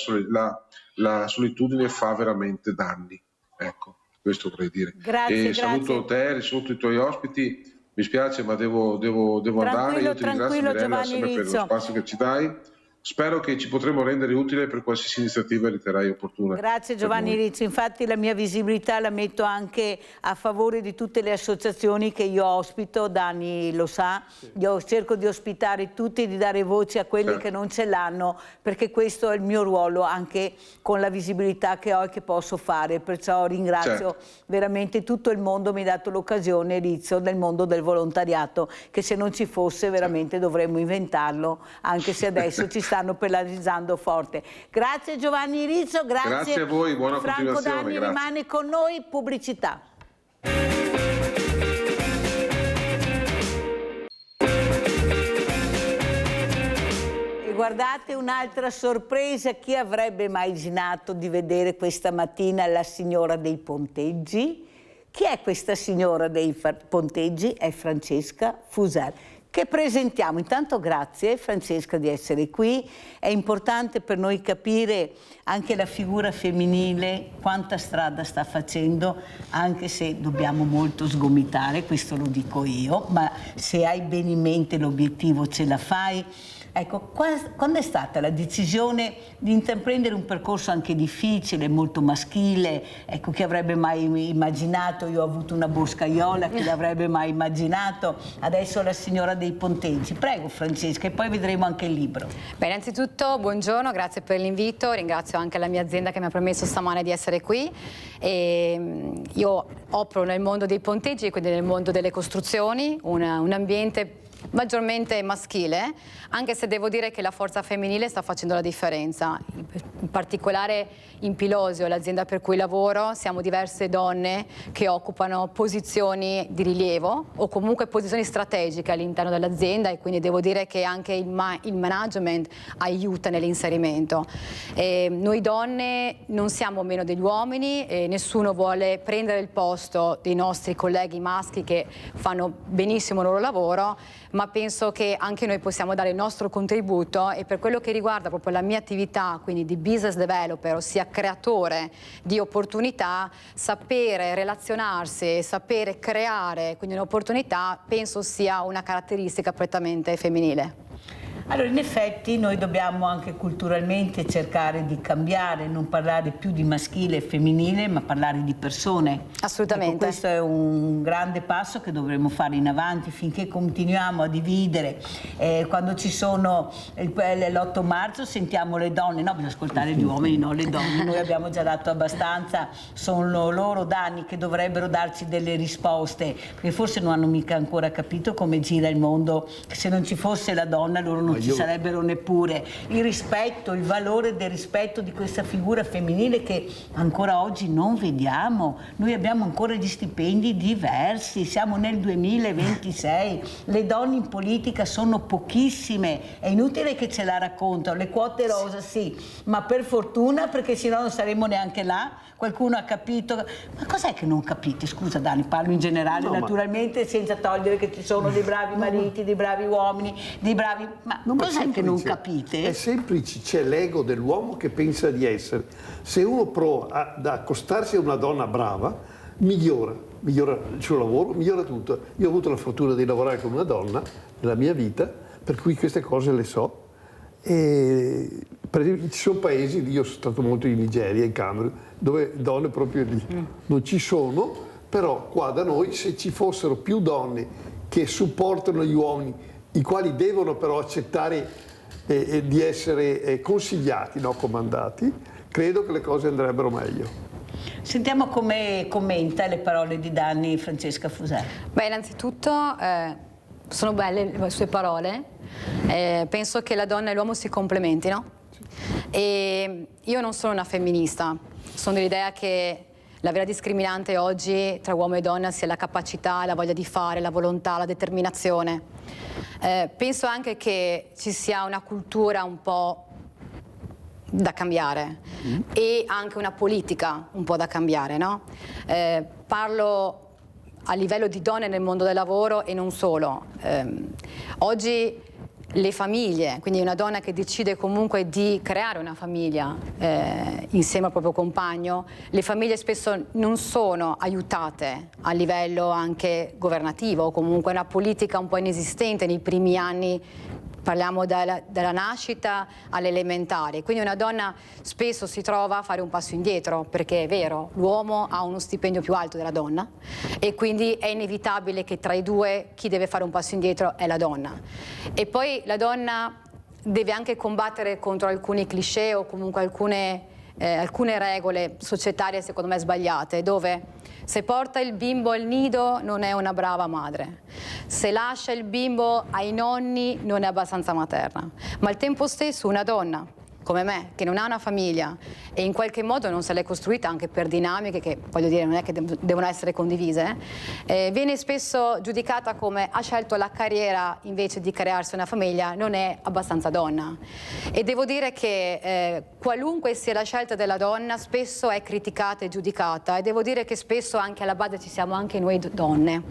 solitudine fa veramente danni. Ecco. Questo vorrei dire. Grazie, saluto te, saluto i tuoi ospiti, mi spiace ma devo andare, io ti ringrazio Mirella sempre per lo spazio che ci dai, spero che ci potremo rendere utile per qualsiasi iniziativa riterrai opportuna. Grazie Giovanni Rizzo, infatti la mia visibilità la metto anche a favore di tutte le associazioni che io ospito, Dani lo sa, io cerco di ospitare tutti e di dare voce a quelli che non ce l'hanno, perché questo è il mio ruolo anche con la visibilità che ho e che posso fare, perciò ringrazio veramente tutto il mondo, mi ha dato l'occasione Rizzo del mondo del volontariato, che se non ci fosse veramente dovremmo inventarlo, anche se adesso ci stanno penalizzando forte. Grazie Giovanni Rizzo, grazie a voi, buona Franco continuazione. Danni rimane con noi, pubblicità. E guardate un'altra sorpresa, chi avrebbe mai immaginato di vedere questa mattina la signora dei ponteggi? Chi è questa signora dei ponteggi? È Francesca Fusar. che presentiamo. Intanto grazie Francesca di essere qui, è importante per noi capire anche la figura femminile, quanta strada sta facendo, anche se dobbiamo molto sgomitare, questo lo dico io, ma se hai bene in mente l'obiettivo ce la fai. Ecco, quando è stata la decisione di intraprendere un percorso anche difficile, molto maschile? Ecco, chi avrebbe mai immaginato? Io ho avuto una boscaiola, chi l'avrebbe mai immaginato? Adesso la signora dei ponteggi. Prego Francesca, e poi vedremo anche il libro. Beh, innanzitutto buongiorno, grazie per l'invito, ringrazio anche la mia azienda che mi ha permesso stamane di essere qui. Io opero nel mondo dei ponteggi, quindi nel mondo delle costruzioni, un ambiente maggiormente maschile, anche se devo dire che la forza femminile sta facendo la differenza. In particolare in Pilosio, l'azienda per cui lavoro, siamo diverse donne che occupano posizioni di rilievo o comunque posizioni strategiche all'interno dell'azienda, e quindi devo dire che anche il management aiuta nell'inserimento. Noi donne non siamo meno degli uomini e nessuno vuole prendere il posto dei nostri colleghi maschi che fanno benissimo il loro lavoro, ma penso che anche noi possiamo dare il nostro contributo, e per quello che riguarda proprio la mia attività, quindi di business developer, ossia creatore di opportunità, sapere relazionarsi e sapere creare quindi un'opportunità penso sia una caratteristica prettamente femminile. Allora, in effetti noi dobbiamo anche culturalmente cercare di cambiare, non parlare più di maschile e femminile, ma parlare di persone. Assolutamente. Ecco, questo è un grande passo che dovremo fare in avanti, finché continuiamo a dividere. Quando ci sono l'8 marzo sentiamo le donne, no, bisogna ascoltare gli uomini, no, le donne. Noi abbiamo già dato abbastanza, sono loro da anni che dovrebbero darci delle risposte, perché forse non hanno mica ancora capito come gira il mondo, che se non ci fosse la donna loro non ci sarebbero neppure. Il rispetto, il valore del rispetto di questa figura femminile che ancora oggi non vediamo. Noi abbiamo ancora gli stipendi diversi, siamo nel 2026, le donne in politica sono pochissime, è inutile che ce la raccontano, le quote rosa sì, ma per fortuna, perché sennò non saremmo neanche là. Qualcuno ha capito, ma cos'è che non capite? Scusa Dani, parlo in generale, no, naturalmente, senza togliere che ci sono dei bravi mariti, dei bravi uomini, dei bravi... Ma cos'è che non capite? È semplice, c'è l'ego dell'uomo che pensa di essere. Se uno prova ad accostarsi a una donna brava, migliora il suo lavoro, migliora tutto. Io ho avuto la fortuna di lavorare con una donna nella mia vita, per cui queste cose le so. E per esempio, ci sono paesi, io sono stato molto in Nigeria, in Camerun, dove donne proprio lì non ci sono, però qua da noi, se ci fossero più donne che supportano gli uomini, i quali devono però accettare di essere consigliati, no comandati, credo che le cose andrebbero meglio. Sentiamo come commenta le parole di Dani Francesca Fusari. Beh, innanzitutto sono belle le sue parole, penso che la donna e l'uomo si complementino, e io non sono una femminista, sono dell'idea che la vera discriminante oggi tra uomo e donna sia la capacità, la voglia di fare, la volontà, la determinazione. Penso anche che ci sia una cultura un po' da cambiare e anche una politica un po' da cambiare, no? Parlo a livello di donne nel mondo del lavoro e non solo. Oggi le famiglie, quindi una donna che decide comunque di creare una famiglia insieme al proprio compagno, le famiglie spesso non sono aiutate a livello anche governativo, o comunque una politica un po' inesistente nei primi anni. Parliamo dalla nascita alle elementari, quindi una donna spesso si trova a fare un passo indietro, perché è vero, l'uomo ha uno stipendio più alto della donna e quindi è inevitabile che tra i due chi deve fare un passo indietro è la donna. E poi la donna deve anche combattere contro alcuni cliché o comunque alcune regole societarie secondo me sbagliate, dove se porta il bimbo al nido non è una brava madre, se lascia il bimbo ai nonni non è abbastanza materna, ma al tempo stesso una donna come me, che non ha una famiglia e in qualche modo non se l'è costruita anche per dinamiche che, voglio dire, non è che devono essere condivise, viene spesso giudicata come ha scelto la carriera invece di crearsi una famiglia, non è abbastanza donna. E devo dire che qualunque sia la scelta della donna spesso è criticata e giudicata, e devo dire che spesso anche alla base ci siamo anche noi donne.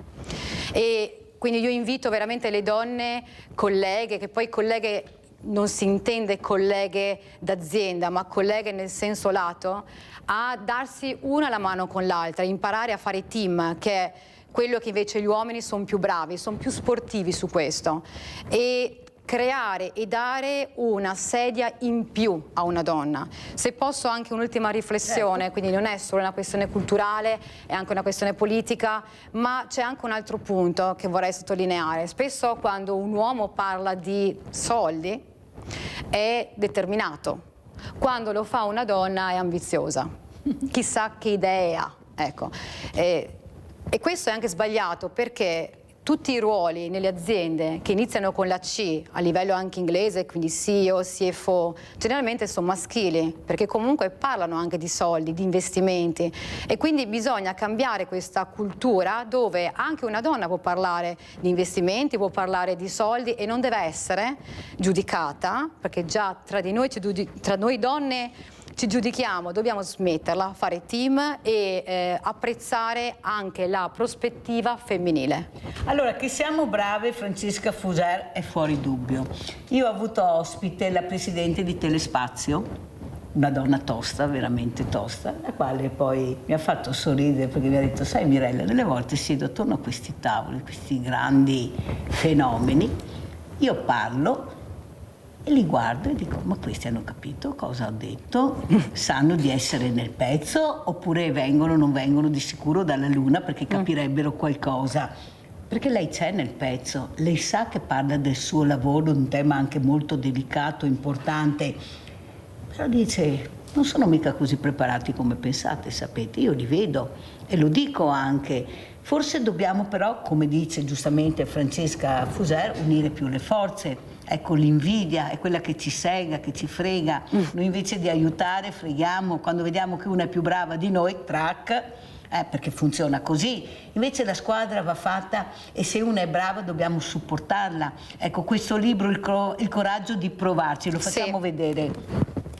E quindi io invito veramente le donne, colleghe, che poi colleghe non si intende colleghe d'azienda, ma colleghe nel senso lato, a darsi una la mano con l'altra, imparare a fare team, che è quello che invece gli uomini sono più bravi, sono più sportivi su questo, e creare e dare una sedia in più a una donna. Se posso anche un'ultima riflessione, quindi non è solo una questione culturale, è anche una questione politica, ma c'è anche un altro punto che vorrei sottolineare. Spesso quando un uomo parla di soldi è determinato, quando lo fa una donna è ambiziosa, chissà che idee ha, ecco. E questo è anche sbagliato, perché tutti i ruoli nelle aziende che iniziano con la C, a livello anche inglese, quindi CEO, CFO, generalmente sono maschili, perché comunque parlano anche di soldi, di investimenti, e quindi bisogna cambiare questa cultura dove anche una donna può parlare di investimenti, può parlare di soldi e non deve essere giudicata, perché già tra di noi, tra noi donne ci giudichiamo, dobbiamo smetterla, fare team e apprezzare anche la prospettiva femminile. Allora, che siamo brave, Francesca Fuser, è fuori dubbio. Io ho avuto ospite la presidente di Telespazio, una donna tosta, veramente tosta, la quale poi mi ha fatto sorridere perché mi ha detto: sai Mirella, delle volte siedo attorno a questi tavoli, questi grandi fenomeni, io parlo e li guardo e dico: ma questi hanno capito cosa ho detto? Sanno di essere nel pezzo oppure non vengono di sicuro dalla luna perché capirebbero qualcosa? Perché lei c'è nel pezzo, lei sa che parla del suo lavoro, un tema anche molto delicato, importante, però dice: non sono mica così preparati come pensate, sapete, io li vedo e lo dico anche. Forse dobbiamo però, come dice giustamente Francesca Fuser, unire più le forze. Ecco, l'invidia è quella che ci sega, che ci frega. Noi invece di aiutare, freghiamo. Quando vediamo che una è più brava di noi, track, perché funziona così. Invece la squadra va fatta e se una è brava dobbiamo supportarla. Ecco, questo libro, Il coraggio di provarci, lo facciamo vedere.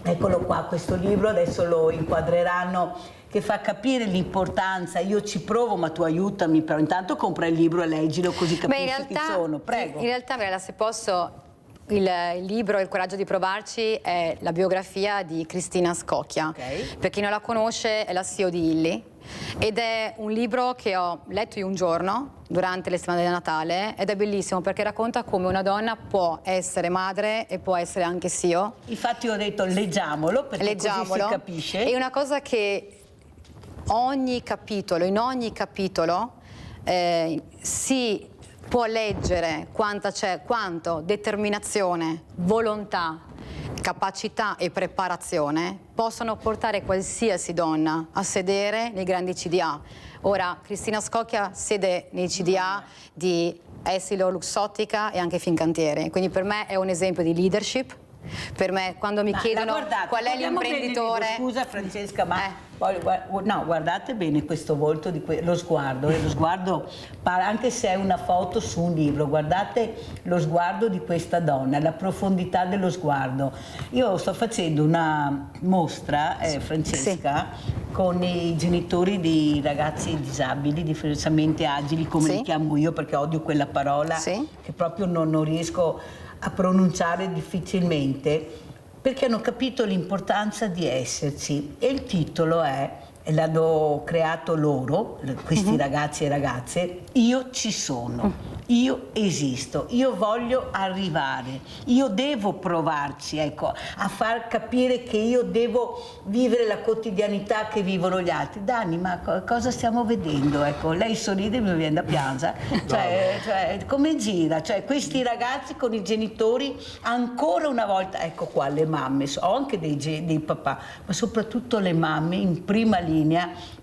Eccolo qua, questo libro, adesso lo inquadreranno, che fa capire l'importanza. Io ci provo, ma tu aiutami, però intanto compra il libro e leggilo così capisci chi sono. Prego. In realtà, Mirella, se posso, il libro Il coraggio di provarci è la biografia di Cristina Scocchia. Per chi non la conosce, è la CEO di Illy ed è un libro che ho letto io un giorno durante le settimane di Natale ed è bellissimo perché racconta come una donna può essere madre e può essere anche CEO. Infatti ho detto leggiamolo perché così si capisce. È una cosa che in ogni capitolo si può leggere quanto determinazione, volontà, capacità e preparazione possono portare qualsiasi donna a sedere nei grandi CDA. Ora, Cristina Scocchia siede nei CDA di Essilor, Luxottica e anche Fincantieri, quindi per me è un esempio di leadership. Per me, quando mi chiedono qual è l'imprenditore... Scusa Francesca, ma no, guardate bene questo volto, lo sguardo, anche se è una foto su un libro, guardate lo sguardo di questa donna, la profondità dello sguardo. Io sto facendo una mostra, Francesca, con i genitori di ragazzi disabili, differenzialmente agili, come li chiamo io, perché odio quella parola che proprio non riesco a pronunciare difficilmente, perché hanno capito l'importanza di esserci. E il titolo l'hanno creato loro, questi ragazzi e ragazze: Io ci sono, io esisto, io voglio arrivare, io devo provarci, ecco, a far capire che io devo vivere la quotidianità che vivono gli altri. Dani, ma cosa stiamo vedendo? Ecco, lei sorride e mi viene da piangere. Cioè, come gira? Cioè, questi ragazzi con i genitori, ancora una volta, ecco qua le mamme, ho anche dei papà, ma soprattutto le mamme in prima linea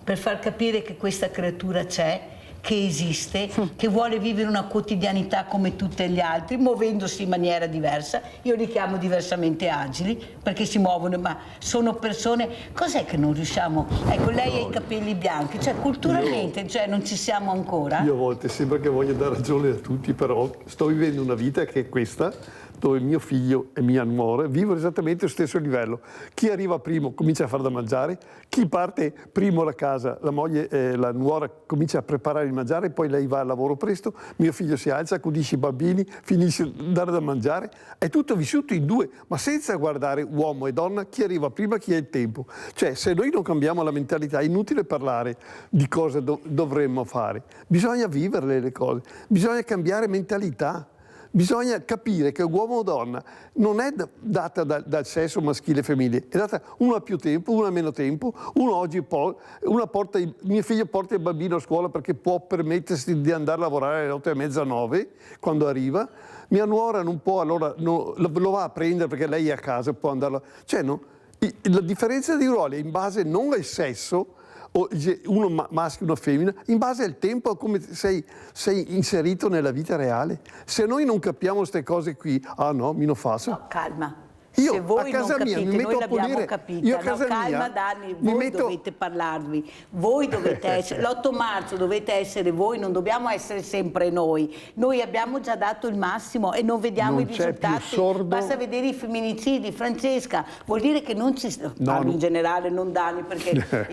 per far capire che questa creatura c'è, che esiste, che vuole vivere una quotidianità come tutti gli altri, muovendosi in maniera diversa. Io li chiamo diversamente agili perché si muovono, ma sono persone. Cos'è che non riusciamo? Ecco, lei ha i capelli bianchi, cioè culturalmente non ci siamo ancora. Io a volte sembra che voglia dare ragione a tutti, però sto vivendo una vita che è questa, dove mio figlio e mia nuora vivono esattamente allo stesso livello. Chi arriva primo comincia a fare da mangiare, chi parte primo da casa, la moglie, la nuora comincia a preparare il mangiare, poi lei va al lavoro presto, mio figlio si alza, accudisce i bambini, finisce di dare da mangiare. È tutto vissuto in due, ma senza guardare uomo e donna, chi arriva prima, chi ha il tempo. Cioè, se noi non cambiamo la mentalità, è inutile parlare di cosa dovremmo fare. Bisogna viverle le cose, bisogna cambiare mentalità. Bisogna capire che uomo o donna non è data dal sesso maschile e femminile, è data uno ha più tempo, uno ha meno tempo, uno oggi mio figlio porta il bambino a scuola perché può permettersi di andare a lavorare alle 8:30, 9 quando arriva, mia nuora non può, allora lo va a prendere perché lei è a casa, può andarlo. Cioè, no? La differenza di ruoli è in base non al sesso, uno maschio e una femmina, in base al tempo, a come sei inserito nella vita reale. Se noi non capiamo queste cose qui, no, mi non faccio. No, calma. Io Se voi a casa non mia capite, mi metto noi a l'abbiamo pulire. capita. Io a casa calma, mia Dani, mi voi metto... dovete parlarvi. Voi dovete essere, l'8 marzo dovete essere voi, non dobbiamo essere sempre noi. Noi abbiamo già dato il massimo e non vediamo Non i c'è più risultati. sordo. Basta vedere i femminicidi. Francesca, vuol dire che non ci... Parlo in generale, non Dani, perché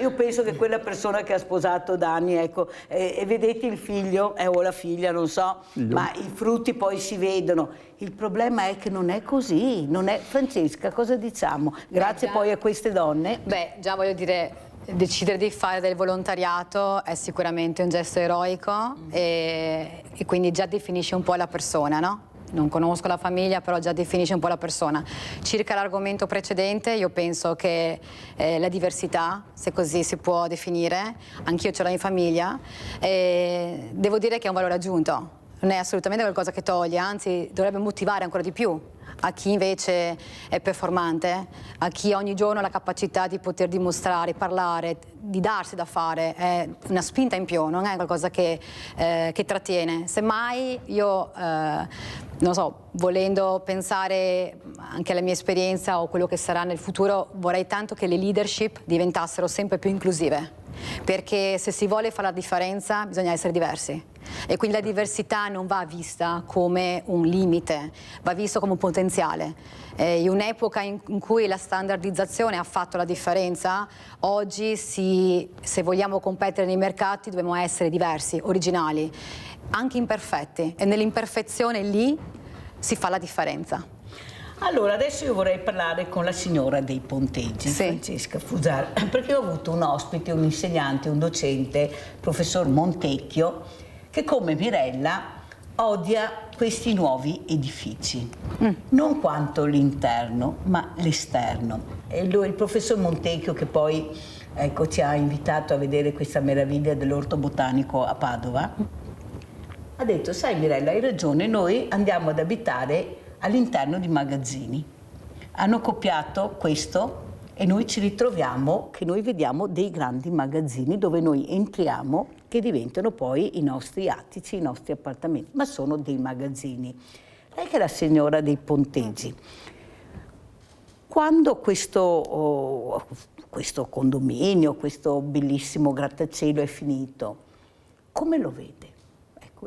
io penso che quella persona che ha sposato Dani, ecco, e vedete il figlio, o la figlia, non so, ma i frutti poi si vedono. Il problema è che non è così, non è... Francesca, cosa diciamo? Grazie poi a queste donne. Beh, già voglio dire, decidere di fare del volontariato è sicuramente un gesto eroico e quindi già definisce un po' la persona, no? Non conosco la famiglia, però già definisce un po' la persona. Circa l'argomento precedente, io penso che la diversità, se così si può definire, anch'io ce l'ho in famiglia, devo dire che è un valore aggiunto. Non è assolutamente qualcosa che toglie, anzi dovrebbe motivare ancora di più a chi invece è performante, a chi ogni giorno ha la capacità di poter dimostrare, parlare, di darsi da fare, è una spinta in più, non è qualcosa che trattiene. Semmai io, non so, volendo pensare anche alla mia esperienza o quello che sarà nel futuro, vorrei tanto che le leadership diventassero sempre più inclusive, perché se si vuole fare la differenza bisogna essere diversi. E quindi la diversità non va vista come un limite, va vista come un potenziale. In un'epoca in cui la standardizzazione ha fatto la differenza, oggi se vogliamo competere nei mercati dobbiamo essere diversi, originali, anche imperfetti, e nell'imperfezione lì si fa la differenza. Allora, adesso io vorrei parlare con la signora dei ponteggi, Francesca Fusaro, perché ho avuto un ospite, un insegnante, un docente, il professor Montecchio, che come Mirella odia questi nuovi edifici, non quanto l'interno, ma l'esterno. E il professor Montecchio, che poi ci ha invitato a vedere questa meraviglia dell'orto botanico a Padova, ha detto: sai Mirella, hai ragione, noi andiamo ad abitare all'interno di magazzini. Hanno copiato questo e noi ci ritroviamo che noi vediamo dei grandi magazzini dove noi entriamo, che diventano poi i nostri attici, i nostri appartamenti, ma sono dei magazzini. Lei che è la signora dei ponteggi, quando questo condominio, questo bellissimo grattacielo è finito, come lo vede?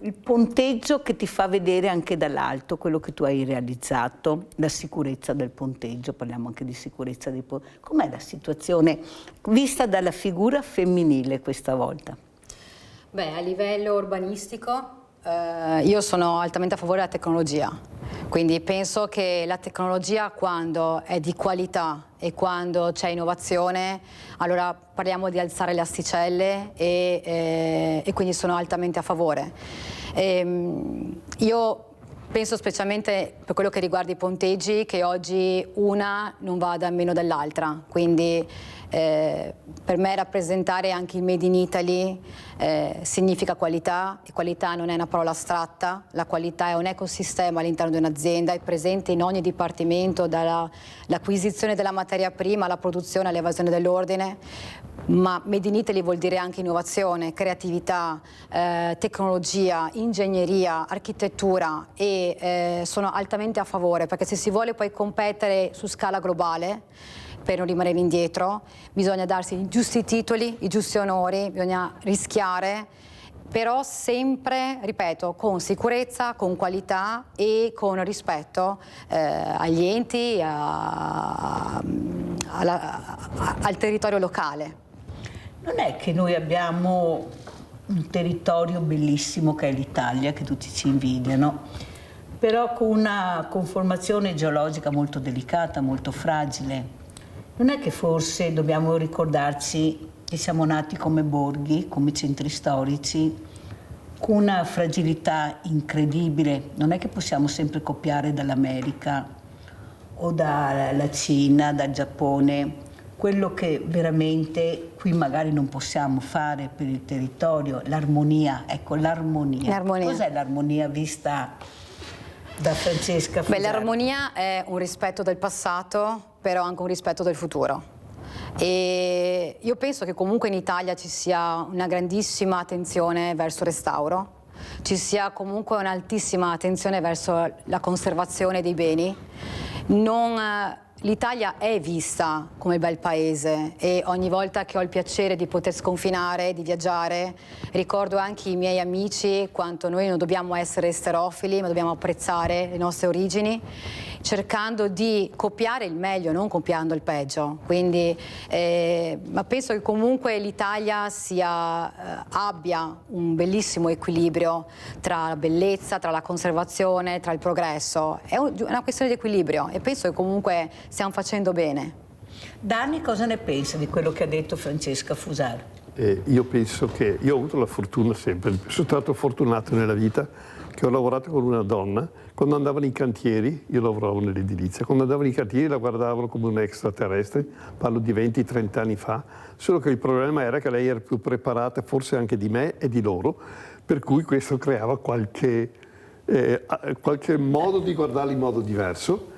Il ponteggio che ti fa vedere anche dall'alto quello che tu hai realizzato, la sicurezza del ponteggio, parliamo anche di sicurezza dei ponteggi. Com'è la situazione vista dalla figura femminile questa volta? Beh, a livello urbanistico io sono altamente a favore della tecnologia, quindi penso che la tecnologia, quando è di qualità e quando c'è innovazione, allora parliamo di alzare le asticelle e quindi sono altamente a favore. Io penso specialmente per quello che riguarda i ponteggi che oggi una non vada meno dell'altra, quindi per me rappresentare anche il Made in Italy significa qualità, e qualità non è una parola astratta, la qualità è un ecosistema all'interno di un'azienda, è presente in ogni dipartimento, dall'acquisizione della materia prima alla produzione, all'evasione dell'ordine, ma Made in Italy vuol dire anche innovazione, creatività, tecnologia, ingegneria, architettura, e sono altamente a favore, perché se si vuole poi competere su scala globale per non rimanere indietro, bisogna darsi i giusti titoli, i giusti onori, bisogna rischiare, però sempre, ripeto, con sicurezza, con qualità e con rispetto agli enti, al territorio locale. Non è che noi abbiamo un territorio bellissimo che è l'Italia, che tutti ci invidiano, però con una conformazione geologica molto delicata, molto fragile. Non è che forse dobbiamo ricordarci che siamo nati come borghi, come centri storici, con una fragilità incredibile. Non è che possiamo sempre copiare dall'America o dalla Cina, dal Giappone, quello che veramente qui magari non possiamo fare per il territorio, l'armonia. Ecco, l'armonia. Cos'è l'armonia vista da Francesca Fusaro? Beh, l'armonia è un rispetto del passato, però anche un rispetto del futuro. E io penso che comunque in Italia ci sia una grandissima attenzione verso il restauro, ci sia comunque un'altissima attenzione verso la conservazione dei beni. L'Italia è vista come bel paese e ogni volta che ho il piacere di poter sconfinare, di viaggiare, ricordo anche i miei amici quanto noi non dobbiamo essere esterofili, ma dobbiamo apprezzare le nostre origini, cercando di copiare il meglio, non copiando il peggio. Quindi, ma penso che comunque l'Italia abbia un bellissimo equilibrio tra la bellezza, tra la conservazione, tra il progresso. È una questione di equilibrio e penso che comunque stiamo facendo bene. Dani, cosa ne pensa di quello che ha detto Francesca Fusaro? Io penso che io ho avuto la fortuna sempre, sono stato fortunato nella vita che ho lavorato con una donna. Quando andavano in cantieri, io lavoravo nell'edilizia, quando andavano in cantieri la guardavano come un extraterrestre, parlo di 20-30 anni fa, solo che il problema era che lei era più preparata forse anche di me e di loro, per cui questo creava qualche modo di guardarli in modo diverso.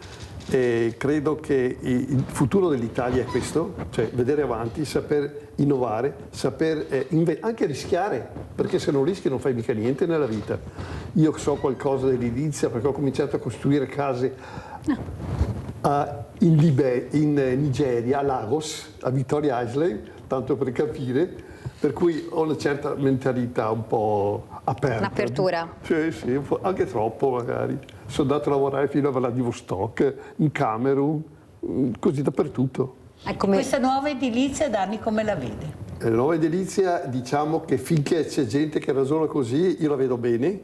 E credo che il futuro dell'Italia è questo, cioè vedere avanti, saper innovare, saper anche rischiare, perché se non rischi non fai mica niente nella vita. Io so qualcosa dell'edilizia perché ho cominciato a costruire case in Nigeria, a Lagos, a Victoria Island, tanto per capire, per cui ho una certa mentalità un po' aperta. Un'apertura. Sì, anche troppo magari. Sono andato a lavorare fino a Vladivostok, in Camerun, così dappertutto. Questa nuova edilizia, Dani, come la vede? La nuova edilizia, diciamo che finché c'è gente che ragiona così, io la vedo bene.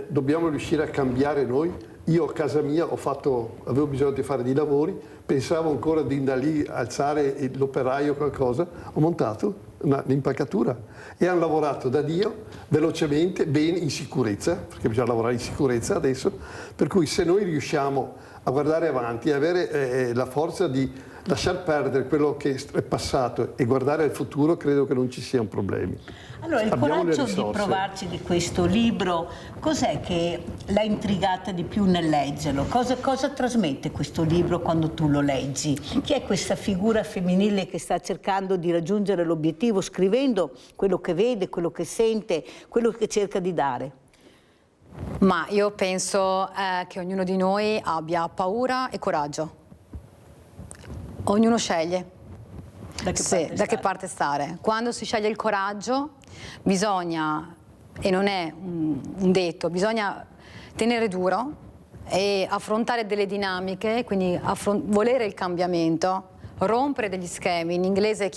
Dobbiamo riuscire a cambiare noi. Io a casa mia avevo bisogno di fare dei lavori, pensavo ancora di da lì alzare l'operaio o qualcosa, ho montato un'impalcatura e hanno lavorato da Dio velocemente, bene, in sicurezza, perché bisogna lavorare in sicurezza adesso, per cui se noi riusciamo a guardare avanti e avere la forza di lasciar perdere quello che è passato e guardare al futuro, credo che non ci siano problemi. Allora, il coraggio di provarci di questo libro, cos'è che l'ha intrigata di più nel leggerlo? Cosa trasmette questo libro quando tu lo leggi? Chi è questa figura femminile che sta cercando di raggiungere l'obiettivo scrivendo quello che vede, quello che sente, quello che cerca di dare? Ma io penso che ognuno di noi abbia paura e coraggio. Ognuno sceglie da che parte stare. Quando si sceglie il coraggio bisogna, e non è un detto, bisogna tenere duro e affrontare delle dinamiche, quindi volere il cambiamento, rompere degli schemi. In inglese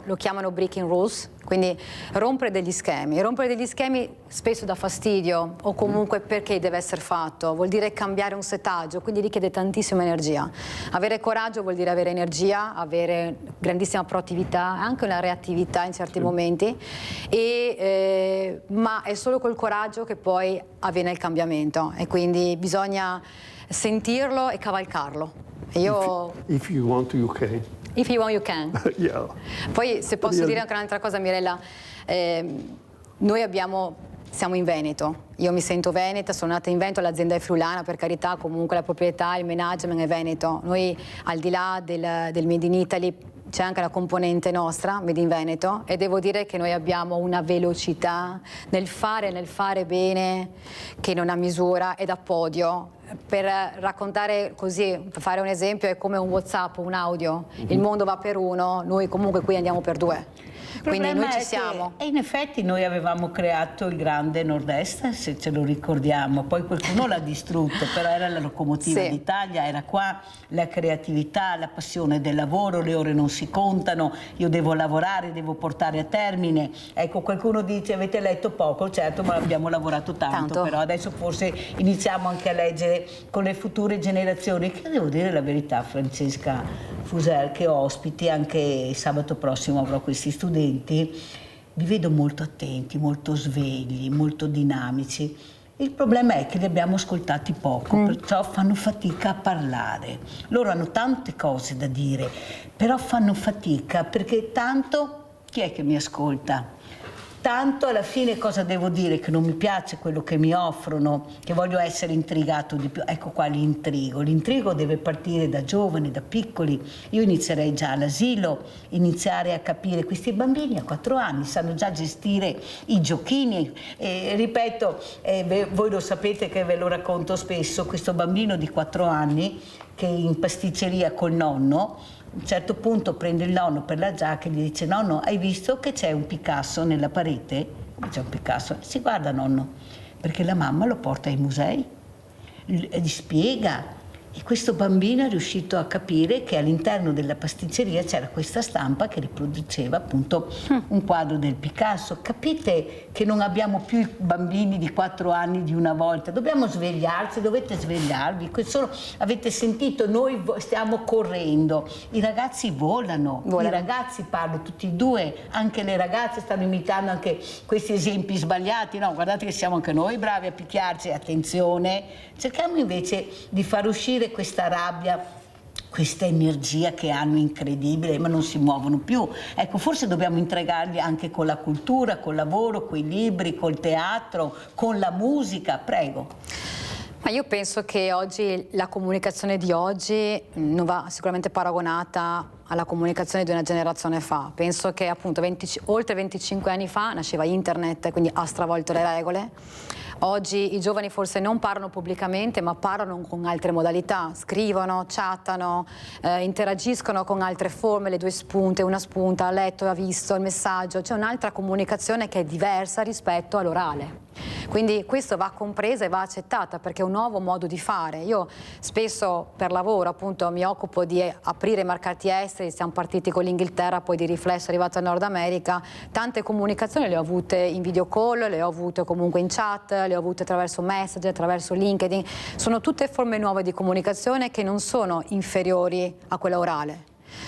lo chiamano breaking rules, quindi rompere degli schemi. Rompere degli schemi spesso dà fastidio o comunque perché deve essere fatto, vuol dire cambiare un settaggio, quindi richiede tantissima energia. Avere coraggio vuol dire avere energia, avere grandissima proattività, anche una reattività in certi momenti, ma è solo col coraggio che poi avviene il cambiamento e quindi bisogna sentirlo e cavalcarlo. If you want, you can. If you want, you can. Yeah. Poi, se posso dire anche un'altra cosa, Mirella, noi siamo in Veneto. Io mi sento veneta, sono nata in Veneto, l'azienda è friulana, per carità, comunque la proprietà, il management è veneto. Noi, al di là del Made in Italy, c'è anche la componente nostra, Made in Veneto, e devo dire che noi abbiamo una velocità nel fare bene che non ha misura ed a podio. Per raccontare così, per fare un esempio, è come un WhatsApp, un audio. Il mondo va per uno, noi comunque qui andiamo per due. Quindi noi ci siamo. E in effetti noi avevamo creato il grande Nord-Est, se ce lo ricordiamo, poi qualcuno l'ha distrutto, però era la locomotiva d'Italia, era qua la creatività, la passione del lavoro, le ore non si contano, io devo lavorare, devo portare a termine. Ecco, qualcuno dice avete letto poco, certo, ma abbiamo lavorato tanto. Però adesso forse iniziamo anche a leggere con le future generazioni, che devo dire la verità, Francesca Fusel, che ospiti, anche sabato prossimo avrò questi studenti, vi vedo molto attenti, molto svegli, molto dinamici. Il problema è che li abbiamo ascoltati poco, perciò fanno fatica a parlare. Loro hanno tante cose da dire, però fanno fatica perché tanto chi è che mi ascolta? Tanto alla fine cosa devo dire? Che non mi piace quello che mi offrono, che voglio essere intrigato di più. Ecco qua l'intrigo. L'intrigo deve partire da giovani, da piccoli. Io inizierei già all'asilo, iniziare a capire. Questi bambini a 4 anni sanno già gestire i giochini. Ripeto, voi lo sapete che ve lo racconto spesso, questo bambino di 4 anni che in pasticceria col nonno, a un certo punto prende il nonno per la giacca e gli dice: nonno, hai visto che c'è un Picasso nella parete? C'è un Picasso. Si guarda, nonno, perché la mamma lo porta ai musei, gli spiega. E questo bambino è riuscito a capire che all'interno della pasticceria c'era questa stampa che riproduceva appunto un quadro del Picasso. Capite che non abbiamo più i bambini di 4 anni di una volta, dobbiamo svegliarci, dovete svegliarvi. Avete sentito, noi stiamo correndo, i ragazzi volano. I ragazzi, parlo tutti e due, anche le ragazze stanno imitando anche questi esempi sbagliati. No, guardate che siamo anche noi bravi a picchiarci, attenzione, cerchiamo invece di far uscire questa rabbia, questa energia che hanno incredibile, ma non si muovono più. Ecco, forse dobbiamo intrigarli anche con la cultura, col lavoro, con i libri, col teatro, con la musica. Prego. Ma io penso che oggi la comunicazione di oggi non va sicuramente paragonata alla comunicazione di una generazione fa. Penso che appunto oltre 25 anni fa nasceva internet, quindi ha stravolto le regole. Oggi i giovani forse non parlano pubblicamente, ma parlano con altre modalità, scrivono, chattano, interagiscono con altre forme, le 2 spunte, una spunta, ha letto, ha visto il messaggio, c'è un'altra comunicazione che è diversa rispetto all'orale. Quindi questo va compresa e va accettata perché è un nuovo modo di fare. Io spesso per lavoro appunto mi occupo di aprire mercati esteri, siamo partiti con l'Inghilterra, poi di riflesso arrivato al Nord America, tante comunicazioni le ho avute in video call, le ho avute comunque in chat, le ho avute attraverso Messenger, attraverso LinkedIn, sono tutte forme nuove di comunicazione che non sono inferiori a quella orale,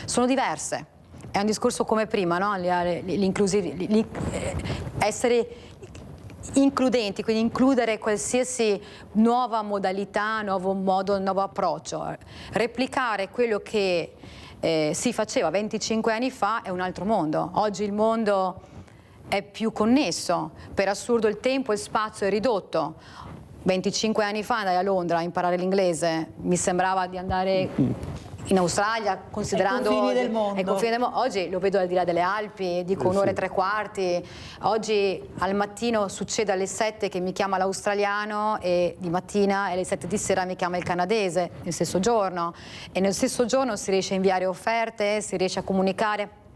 sono diverse. È un discorso come prima, no? Essere includenti, quindi includere qualsiasi nuova modalità, nuovo modo, nuovo approccio. Replicare quello che si faceva 25 anni fa è un altro mondo. Oggi il mondo è più connesso, per assurdo il tempo e il spazio è ridotto. 25 anni fa andai a Londra a imparare l'inglese, mi sembrava di andare in Australia, considerando ai confini del mondo. Oggi lo vedo al di là delle Alpi, dico un'ora e 3/4. Oggi al mattino succede alle 7 che mi chiama l'australiano e di mattina e alle 7 di sera mi chiama il canadese, nel stesso giorno. E nel stesso giorno si riesce a inviare offerte, si riesce a comunicare.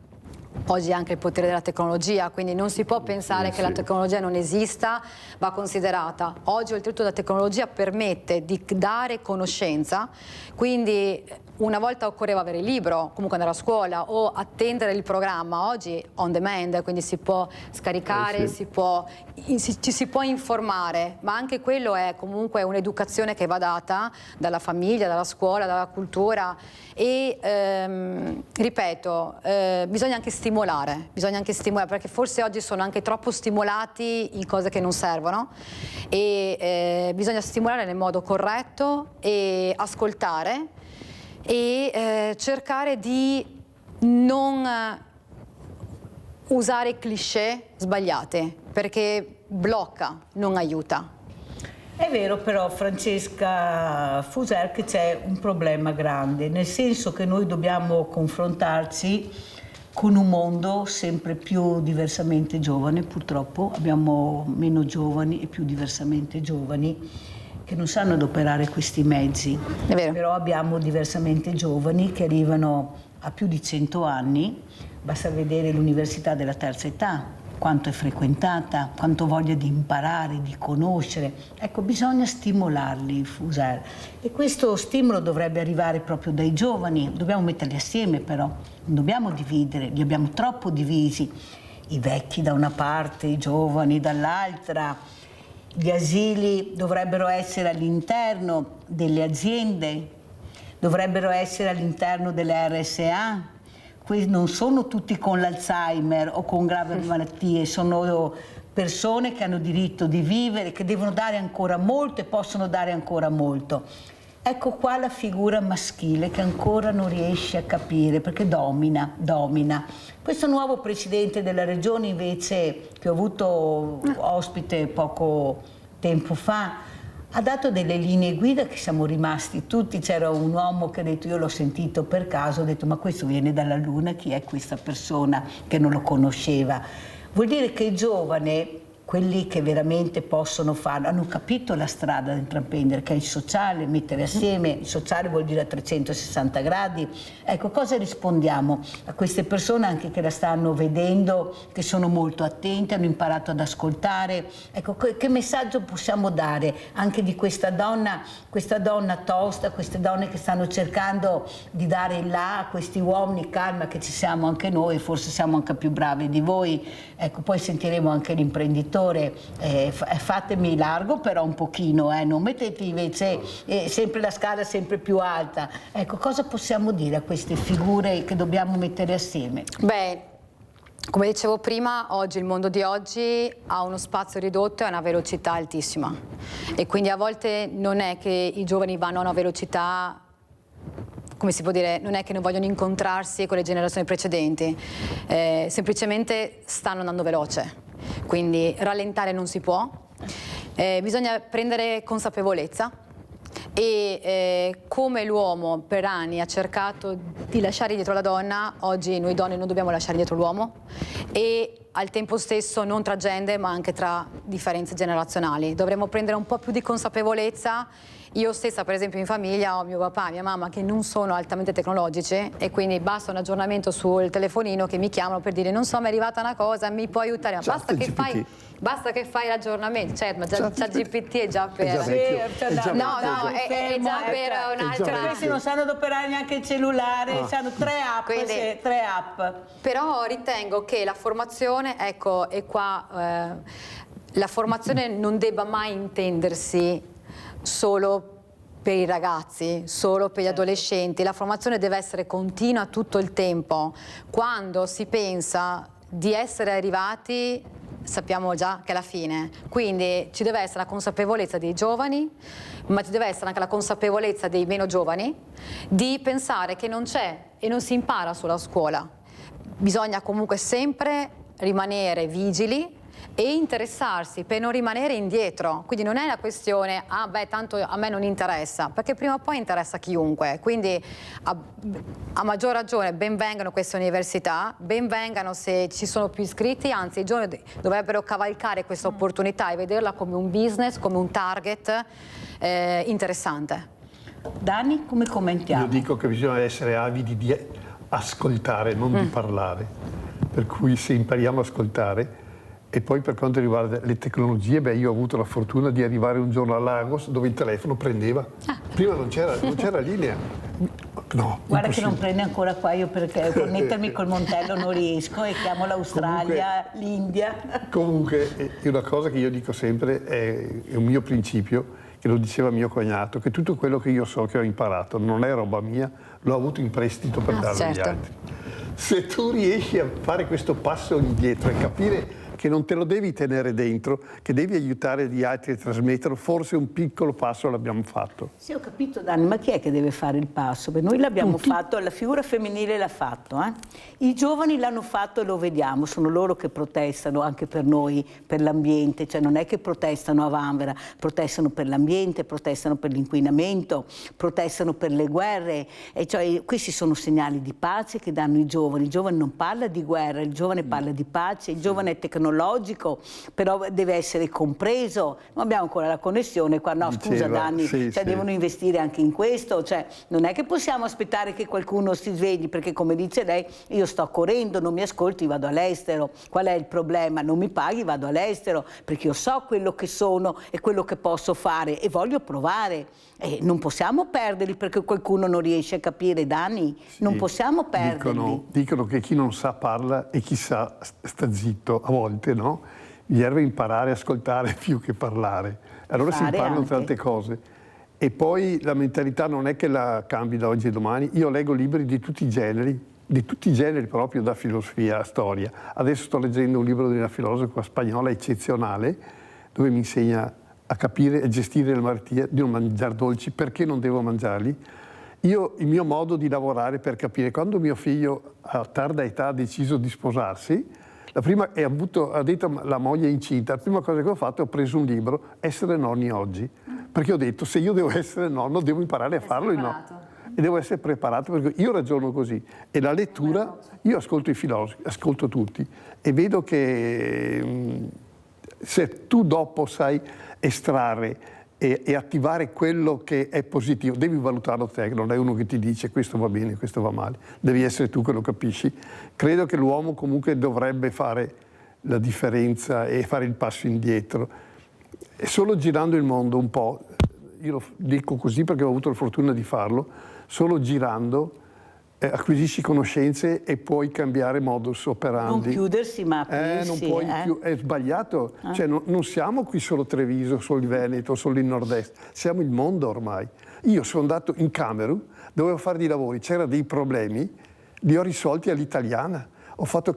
Oggi anche il potere della tecnologia, quindi non si può pensare che la tecnologia non esista, va considerata. Oggi oltretutto la tecnologia permette di dare conoscenza, quindi una volta occorreva avere il libro, comunque andare a scuola o attendere il programma, oggi on demand, quindi si può scaricare, ci si può informare, ma anche quello è comunque un'educazione che va data dalla famiglia, dalla scuola, dalla cultura e ripeto, bisogna anche stimolare perché forse oggi sono anche troppo stimolati in cose che non servono e bisogna stimolare nel modo corretto e ascoltare e cercare di non usare cliché sbagliate perché blocca, non aiuta. È vero però, Francesca Fusel, che c'è un problema grande, nel senso che noi dobbiamo confrontarci con un mondo sempre più diversamente giovane, purtroppo abbiamo meno giovani e più diversamente giovani. che non sanno adoperare questi mezzi. È vero. Però abbiamo diversamente giovani che arrivano a più di 100 anni, basta vedere l'università della terza età, quanto è frequentata, quanto voglia di imparare, di conoscere. Ecco, bisogna stimolarli, Fuser. E questo stimolo dovrebbe arrivare proprio dai giovani. Dobbiamo metterli assieme però, non dobbiamo dividere, li abbiamo troppo divisi. I vecchi da una parte, i giovani dall'altra. Gli asili dovrebbero essere all'interno delle aziende, dovrebbero essere all'interno delle RSA. Non sono tutti con l'Alzheimer o con gravi malattie, sono persone che hanno diritto di vivere, che devono dare ancora molto e possono dare ancora molto. Ecco qua la figura maschile che ancora non riesce a capire, perché domina. Questo nuovo presidente della regione invece, che ho avuto ospite poco tempo fa, ha dato delle linee guida che siamo rimasti tutti. C'era un uomo che ha detto, io l'ho sentito per caso, ho detto ma questo viene dalla Luna, chi è questa persona che non lo conosceva? Vuol dire che il giovane, quelli che veramente possono farlo, hanno capito la strada da intraprendere, che è il sociale, mettere assieme. Il sociale vuol dire a 360 gradi. Ecco, cosa rispondiamo a queste persone anche che la stanno vedendo, che sono molto attente, hanno imparato ad ascoltare? Ecco, che messaggio possiamo dare anche di questa donna tosta, queste donne che stanno cercando di dare il là a questi uomini? Calma, che ci siamo anche noi, forse siamo anche più bravi di voi. Ecco, poi sentiremo anche l'imprenditore. Fatemi largo però un pochino, non mettete invece sempre la scala sempre più alta. Ecco, cosa possiamo dire a queste figure che dobbiamo mettere assieme? Beh, come dicevo prima, oggi il mondo di oggi ha uno spazio ridotto e una velocità altissima, e quindi a volte non è che i giovani vanno a una velocità, come si può dire, non è che non vogliono incontrarsi con le generazioni precedenti, semplicemente stanno andando veloce. Quindi rallentare non si può, bisogna prendere consapevolezza e come l'uomo per anni ha cercato di lasciare dietro la donna, oggi noi donne non dobbiamo lasciare dietro l'uomo, e al tempo stesso non tra gender ma anche tra differenze generazionali. Dovremmo prendere un po' più di consapevolezza. Io stessa per esempio in famiglia ho mio papà e mia mamma che non sono altamente tecnologici, e quindi basta un aggiornamento sul telefonino che mi chiamano per dire non so, mi è arrivata una cosa, mi puoi aiutare? Ma basta che fai l'aggiornamento, certo, ma già GPT è già per... è già per un'altra... Questi non sanno adoperare neanche il cellulare, hanno tre app. Però ritengo che la formazione, ecco, e qua la formazione non debba mai intendersi solo per i ragazzi, solo per gli adolescenti. La formazione deve essere continua tutto il tempo. Quando si pensa di essere arrivati, sappiamo già che è la fine. Quindi ci deve essere la consapevolezza dei giovani, ma ci deve essere anche la consapevolezza dei meno giovani di pensare che non c'è e non si impara solo a scuola. Bisogna comunque sempre rimanere vigili e interessarsi per non rimanere indietro. Quindi non è la questione tanto a me non interessa, perché prima o poi interessa a chiunque. Quindi a maggior ragione ben vengano queste università, ben vengano se ci sono più iscritti, anzi i giovani dovrebbero cavalcare questa opportunità e vederla come un business, come un target interessante. Dani, come commentiamo? Io dico che bisogna essere avidi di ascoltare, non di parlare. Per cui se impariamo a ascoltare. E poi per quanto riguarda le tecnologie, io ho avuto la fortuna di arrivare un giorno a Lagos dove il telefono prendeva. Prima non c'era linea. No, guarda che non prende ancora qua, io perché connettermi col Montello non riesco e chiamo l'Australia, l'India. Comunque è una cosa che io dico sempre, è un mio principio, che lo diceva mio cognato, che tutto quello che io so che ho imparato non è roba mia, l'ho avuto in prestito per darlo agli altri. Se tu riesci a fare questo passo indietro e capire che non te lo devi tenere dentro, che devi aiutare gli altri a trasmetterlo, forse un piccolo passo l'abbiamo fatto. Sì, ho capito Dani, ma chi è che deve fare il passo? Perché noi l'abbiamo fatto, la figura femminile l'ha fatto, I giovani l'hanno fatto e lo vediamo, sono loro che protestano anche per noi, per l'ambiente, cioè non è che protestano a vanvera, protestano per l'ambiente, protestano per l'inquinamento, protestano per le guerre, e cioè questi sono segnali di pace che danno i giovani. Il giovane non parla di guerra, il giovane parla di pace, il giovane è tecnologico, tecnologico, però deve essere compreso. Non abbiamo ancora la connessione qua, no scusa Dani, devono investire anche in questo, cioè non è che possiamo aspettare che qualcuno si svegli, perché come dice lei io sto correndo, non mi ascolti, vado all'estero. Qual è il problema? Non mi paghi, vado all'estero, perché io so quello che sono e quello che posso fare e voglio provare. Non possiamo perderli perché qualcuno non riesce a capire, Dani, non possiamo perderli. Dicono che chi non sa parla e chi sa sta zitto, a volte no? Bisogna imparare a ascoltare più che parlare. Allora si imparano tante cose. E poi la mentalità non è che la cambi da oggi e domani. Io leggo libri di tutti i generi proprio, da filosofia a storia. Adesso sto leggendo un libro di una filosofa spagnola eccezionale, dove mi insegna a capire e gestire la malattia di non mangiare dolci, perché non devo mangiarli. Il mio modo di lavorare per capire, quando mio figlio a tarda età ha deciso di sposarsi, ha detto la moglie incinta, la prima cosa che ho fatto è ho preso un libro, Essere nonni oggi, perché ho detto se io devo essere nonno devo imparare a farlo e devo essere preparato, perché io ragiono così. E la lettura, io ascolto i filosofi, ascolto tutti e vedo che se tu dopo sai estrarre e attivare quello che è positivo, devi valutarlo te, non è uno che ti dice questo va bene, questo va male, devi essere tu che lo capisci. Credo che l'uomo comunque dovrebbe fare la differenza e fare il passo indietro. E solo girando il mondo un po', io lo dico così perché ho avuto la fortuna di farlo, solo girando acquisisci conoscenze e puoi cambiare modus operandi. Non chiudersi, ma aprirsi. Non puoi più, è sbagliato. Cioè, non siamo qui solo Treviso, solo il Veneto, solo il Nord-Est, siamo il mondo ormai. Io sono andato in Camerun, dovevo fare dei lavori, c'erano dei problemi, li ho risolti all'italiana. Ho fatto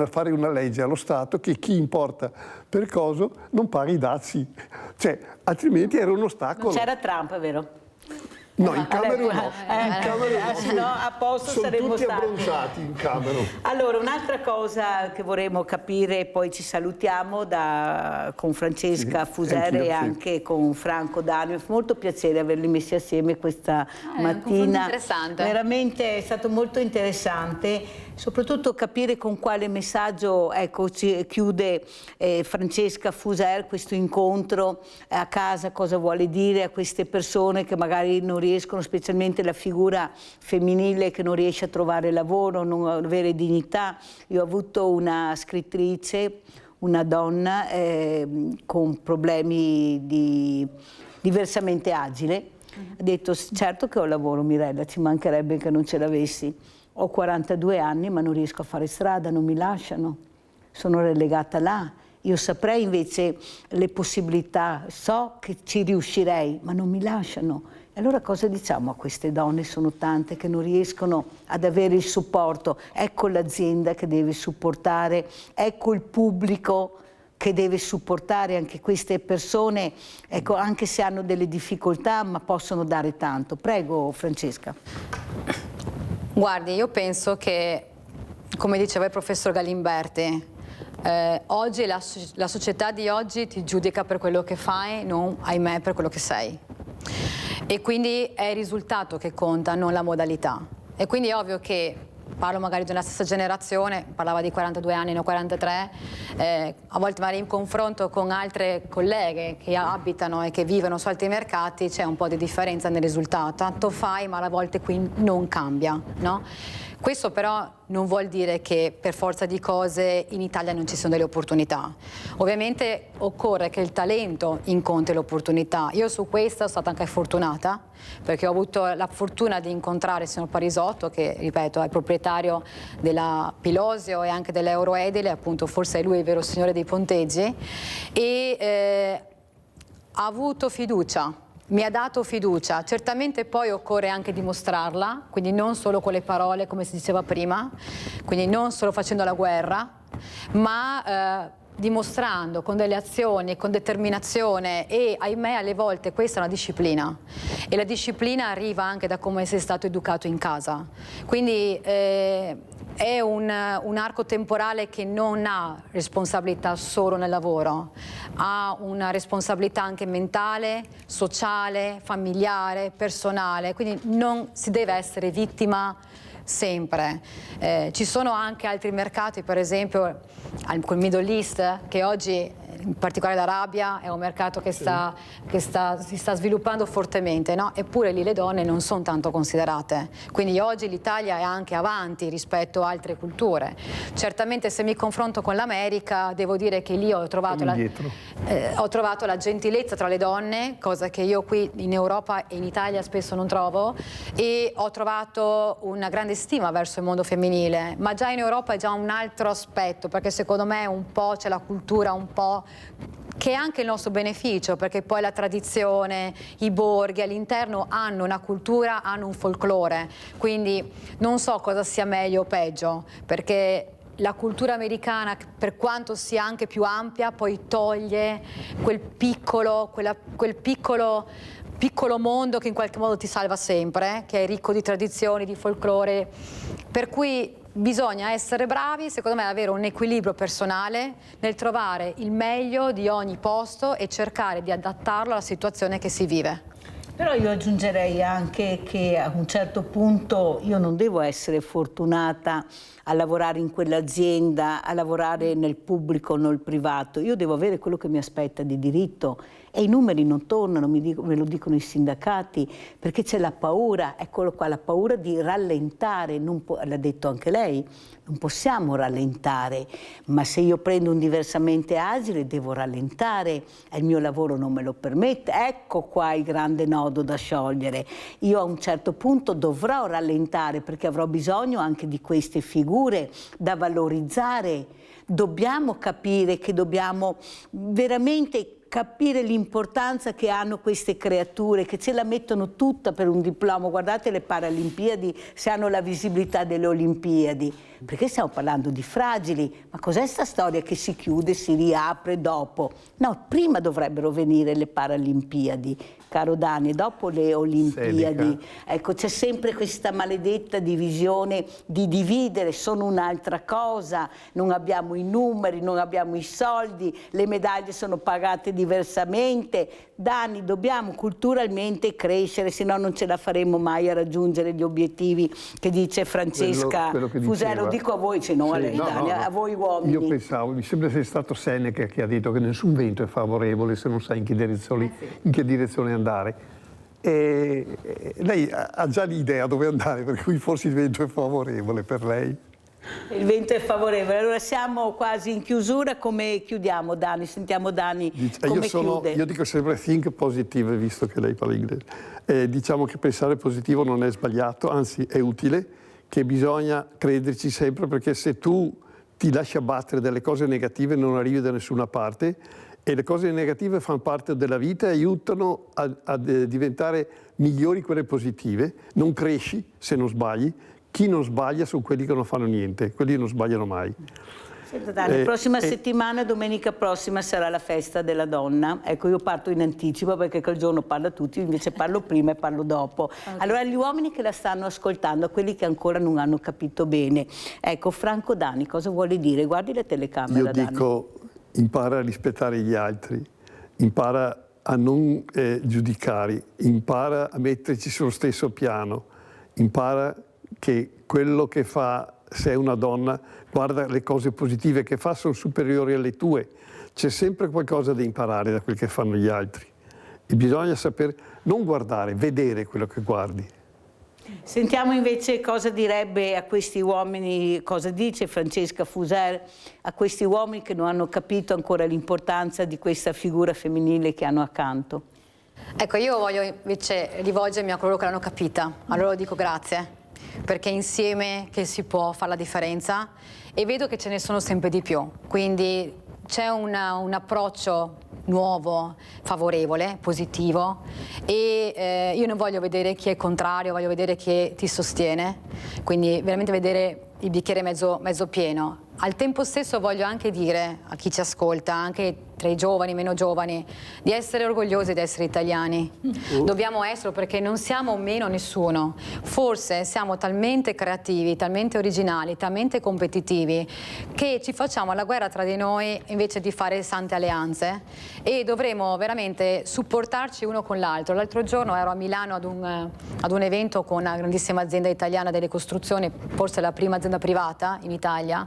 fare una legge allo Stato che chi importa per coso non paga i dazi. Cioè, altrimenti era un ostacolo. Non c'era Trump, è vero? No, in Camerun no. Se no, a posto sono saremmo tutti stati abbronzati in Camerun. Allora, un'altra cosa che vorremmo capire, poi ci salutiamo con Francesca Fuser e anche con Franco Danio. È molto piacere averli messi assieme questa mattina. Interessante. Veramente è stato molto interessante. Soprattutto capire con quale messaggio chiude Francesca Fuser questo incontro a casa, cosa vuole dire a queste persone che magari non riescono, specialmente la figura femminile che non riesce a trovare lavoro, non avere dignità. Io ho avuto una scrittrice, una donna con problemi diversamente agile, ha detto certo che ho lavoro Mirella, ci mancherebbe che non ce l'avessi. Ho 42 anni ma non riesco a fare strada, non mi lasciano, sono relegata là. Io saprei invece le possibilità, so che ci riuscirei, ma non mi lasciano. E allora cosa diciamo a queste donne? Sono tante che non riescono ad avere il supporto. Ecco l'azienda che deve supportare, ecco il pubblico che deve supportare anche queste persone, ecco, anche se hanno delle difficoltà, ma possono dare tanto. Prego, Francesca. Guardi, io penso che, come diceva il professor Galimberti, oggi la società di oggi ti giudica per quello che fai, non, ahimè, per quello che sei. E quindi è il risultato che conta, non la modalità. E quindi è ovvio che, parlo magari della stessa generazione, parlava di 42 anni, no 43, a volte magari in confronto con altre colleghe che abitano e che vivono su altri mercati c'è un po' di differenza nel risultato. Tanto fai, ma a volte qui non cambia, no? Questo però non vuol dire che per forza di cose in Italia non ci sono delle opportunità. Ovviamente occorre che il talento incontri l'opportunità. Io su questo sono stata anche fortunata, perché ho avuto la fortuna di incontrare il signor Parisotto, che ripeto è il proprietario della Pilosio e anche dell'Euroedile, appunto forse è lui il vero signore dei ponteggi, e ha avuto fiducia. Mi ha dato fiducia, certamente poi occorre anche dimostrarla, quindi non solo con le parole come si diceva prima, quindi non solo facendo la guerra, ma dimostrando con delle azioni, con determinazione e ahimè alle volte questa è una disciplina e la disciplina arriva anche da come sei stato educato in casa. Quindi è un arco temporale che non ha responsabilità solo nel lavoro, ha una responsabilità anche mentale, sociale, familiare, personale, quindi non si deve essere vittima sempre. Ci sono anche altri mercati, per esempio col Middle East, che oggi in particolare l'Arabia è un mercato che si sta sviluppando fortemente, no? Eppure lì le donne non sono tanto considerate, quindi oggi l'Italia è anche avanti rispetto a altre culture. Certamente se mi confronto con l'America devo dire che lì ho trovato la gentilezza tra le donne, cosa che io qui in Europa e in Italia spesso non trovo, e ho trovato una grande stima verso il mondo femminile, ma già in Europa è già un altro aspetto, perché secondo me un po' c'è la cultura, un po' che è anche il nostro beneficio, perché poi la tradizione, i borghi all'interno hanno una cultura, hanno un folklore, quindi non so cosa sia meglio o peggio, perché la cultura americana, per quanto sia anche più ampia, poi toglie quel piccolo mondo che in qualche modo ti salva sempre, che è ricco di tradizioni, di folklore, per cui bisogna essere bravi, secondo me, ad avere un equilibrio personale nel trovare il meglio di ogni posto e cercare di adattarlo alla situazione che si vive. Però io aggiungerei anche che a un certo punto io non devo essere fortunata a lavorare in quell'azienda, a lavorare nel pubblico o nel privato. Io devo avere quello che mi aspetta di diritto e i numeri non tornano, me lo dicono i sindacati, perché c'è la paura, eccolo qua, la paura di rallentare, l'ha detto anche lei, non possiamo rallentare, ma se io prendo un diversamente agile devo rallentare e il mio lavoro non me lo permette. Ecco qua il grande nodo da sciogliere. Io a un certo punto dovrò rallentare perché avrò bisogno anche di queste figure da valorizzare. Dobbiamo capire che dobbiamo veramente capire l'importanza che hanno queste creature, che ce la mettono tutta per un diploma. Guardate le Paralimpiadi, se hanno la visibilità delle Olimpiadi, perché stiamo parlando di fragili, ma cos'è sta storia che si chiude, si riapre dopo? No, prima dovrebbero venire le Paralimpiadi, caro Dani, dopo le Olimpiadi. Ecco, c'è sempre questa maledetta divisione di dividere, sono un'altra cosa, non abbiamo i numeri, non abbiamo i soldi, le medaglie sono pagate diversamente. Dani, dobbiamo culturalmente crescere, se no non ce la faremo mai a raggiungere gli obiettivi che dice Francesca Fusero. Dico a voi, se non a lei, Dani, a voi uomini. Io pensavo, mi sembra sia stato Seneca che ha detto che nessun vento è favorevole se non sai in che direzione andare. E lei ha già l'idea dove andare, per cui forse il vento è favorevole per lei. Il vento è favorevole. Allora siamo quasi in chiusura. Come chiudiamo, Dani? Sentiamo Dani come chiude. Io dico sempre think positive, visto che lei parla inglese. Diciamo che pensare positivo non è sbagliato, anzi è utile, che bisogna crederci sempre, perché se tu ti lasci abbattere dalle cose negative non arrivi da nessuna parte, e le cose negative fanno parte della vita e aiutano a diventare migliori quelle positive. Non cresci se non sbagli. Chi non sbaglia sono quelli che non fanno niente, quelli non sbagliano mai. Senta Dani, prossima settimana, domenica prossima, sarà la festa della donna. Ecco, io parto in anticipo perché quel giorno parla tutti, invece parlo prima e parlo dopo. Okay. Allora, gli uomini che la stanno ascoltando, a quelli che ancora non hanno capito bene, ecco, Franco Dani, cosa vuole dire? Guardi la telecamera, Io dico, impara a rispettare gli altri, impara a non giudicare, impara a metterci sullo stesso piano, impara che quello che fa, se è una donna, guarda le cose positive che fa, sono superiori alle tue. C'è sempre qualcosa da imparare da quel che fanno gli altri. E bisogna saper non guardare, vedere quello che guardi. Sentiamo invece cosa direbbe a questi uomini, cosa dice Francesca Fuser a questi uomini che non hanno capito ancora l'importanza di questa figura femminile che hanno accanto. Ecco, io voglio invece rivolgermi a coloro che l'hanno capita. A loro dico grazie, perché è insieme che si può fare la differenza e vedo che ce ne sono sempre di più. Quindi c'è un approccio nuovo, favorevole, positivo e io non voglio vedere chi è contrario, voglio vedere chi ti sostiene, quindi veramente vedere il bicchiere mezzo pieno. Al tempo stesso voglio anche dire a chi ci ascolta, anche tra i giovani, meno giovani, di essere orgogliosi di essere italiani. Dobbiamo esserlo perché non siamo meno nessuno. Forse siamo talmente creativi, talmente originali, talmente competitivi che ci facciamo la guerra tra di noi invece di fare sante alleanze, e dovremo veramente supportarci uno con l'altro. L'altro giorno ero a Milano ad un evento con una grandissima azienda italiana delle costruzioni, forse la prima azienda privata in Italia.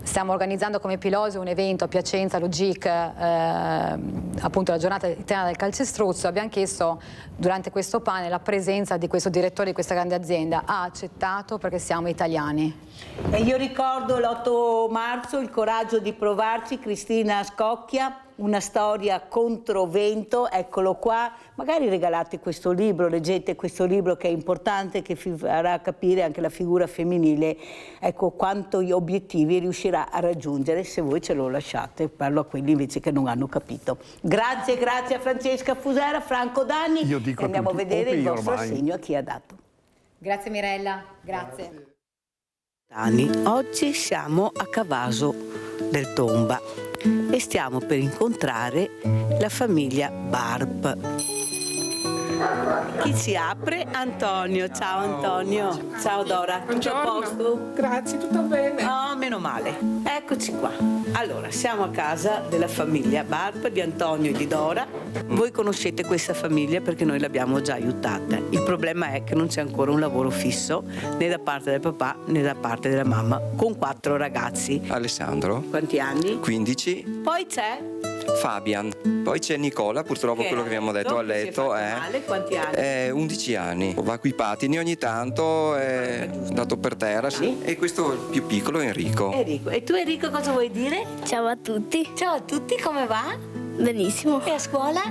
Stiamo organizzando come Pilosi un evento a Piacenza, Logic, appunto la giornata italiana del calcestruzzo. Abbiamo chiesto durante questo panel la presenza di questo direttore di questa grande azienda. Ha accettato perché siamo italiani. E io ricordo l'8 marzo il coraggio di provarci, Cristina Scocchia, una storia contro vento, eccolo qua. Magari regalate questo libro, leggete questo libro che è importante, che farà capire anche la figura femminile, ecco quanto gli obiettivi riuscirà a raggiungere se voi ce lo lasciate. Parlo a quelli invece che non hanno capito. Grazie, grazie a Francesca Fusera, Franco Danni. Io dico e andiamo a vedere il vostro ormai. assegno a chi ha dato. Grazie Mirella, grazie. Oggi siamo a Cavaso del Tomba e stiamo per incontrare la famiglia Barb. Chi ci apre? Antonio. Ciao Antonio. Ciao Dora. Tutto a posto? Grazie, tutto bene. Oh, meno male. Eccoci qua. Allora, siamo a casa della famiglia Barb, di Antonio e di Dora. Voi conoscete questa famiglia perché noi l'abbiamo già aiutata. Il problema è che non c'è ancora un lavoro fisso né da parte del papà né da parte della mamma, con 4 ragazzi. Alessandro. Quanti anni? 15. Poi c'è Fabian. Poi c'è Nicola, purtroppo quello che abbiamo detto a letto è male. Quanti anni? 11 anni. Va coi pattini ogni tanto, è andato per terra. Sì. E questo è il più piccolo, Enrico. Enrico. E tu Enrico cosa vuoi dire? Ciao a tutti. Ciao a tutti, come va? Benissimo. E a scuola?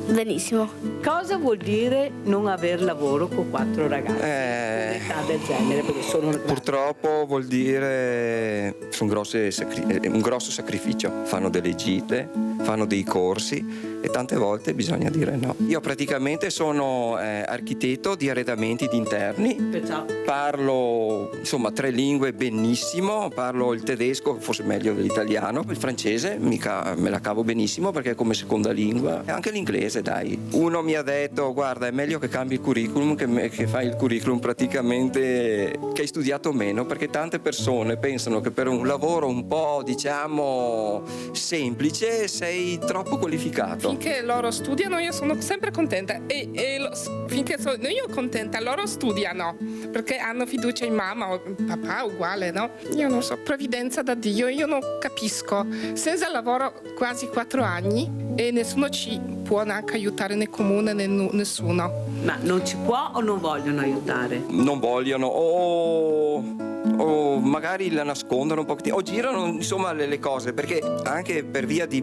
Benissimo. Cosa vuol dire non aver lavoro con 4 ragazzi? Un'età del genere, perché sono Purtroppo vuol dire un grosso sacrificio. Fanno delle gite, fanno dei corsi e tante volte bisogna dire no. Io praticamente sono architetto di arredamenti di interni. Parlo insomma 3 lingue benissimo, parlo il tedesco forse meglio dell'italiano, il francese mica me la cavo benissimo perché è come seconda lingua, e anche l'inglese dai. Uno mi ha detto guarda è meglio che cambi il curriculum che fai il curriculum praticamente che hai studiato meno, perché tante persone pensano che per un lavoro un po' diciamo semplice sei troppo qualificato. Finché loro studiano io sono sempre contenta finché sono io contenta loro studiano perché hanno fiducia in mamma o in papà uguale, no? Io non so, provvidenza da Dio, io non capisco. Senza lavoro quasi 4 anni e nessuno ci può neanche aiutare né comune né nessuno. Ma non ci può o non vogliono aiutare? Non vogliono o magari la nascondono un pochettino o girano insomma le cose, perché anche per via di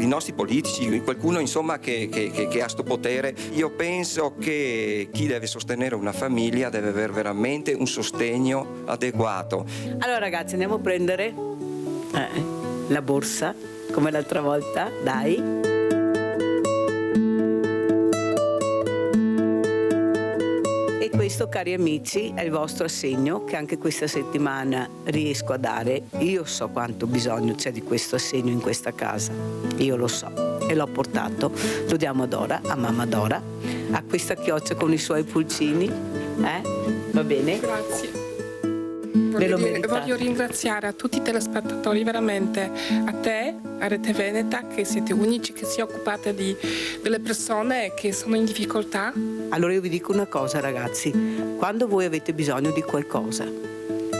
nostri politici, qualcuno insomma che ha sto potere. Io penso che chi deve sostenere una famiglia deve avere veramente un sostegno adeguato. Allora ragazzi, andiamo a prendere la borsa come l'altra volta, dai. E questo, cari amici, è il vostro assegno che anche questa settimana riesco a dare. Io so quanto bisogno c'è di questo assegno in questa casa, io lo so e l'ho portato. Lo diamo a Dora, a mamma Dora, a questa chioccia con i suoi pulcini. Va bene? Grazie. Voglio ringraziare a tutti i telespettatori, veramente a te, a Rete Veneta, che siete unici, che si occupate delle persone che sono in difficoltà. Allora io vi dico una cosa ragazzi, quando voi avete bisogno di qualcosa,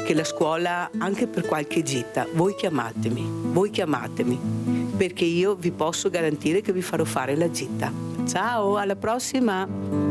che la scuola, anche per qualche gita, voi chiamatemi, perché io vi posso garantire che vi farò fare la gita. Ciao, alla prossima!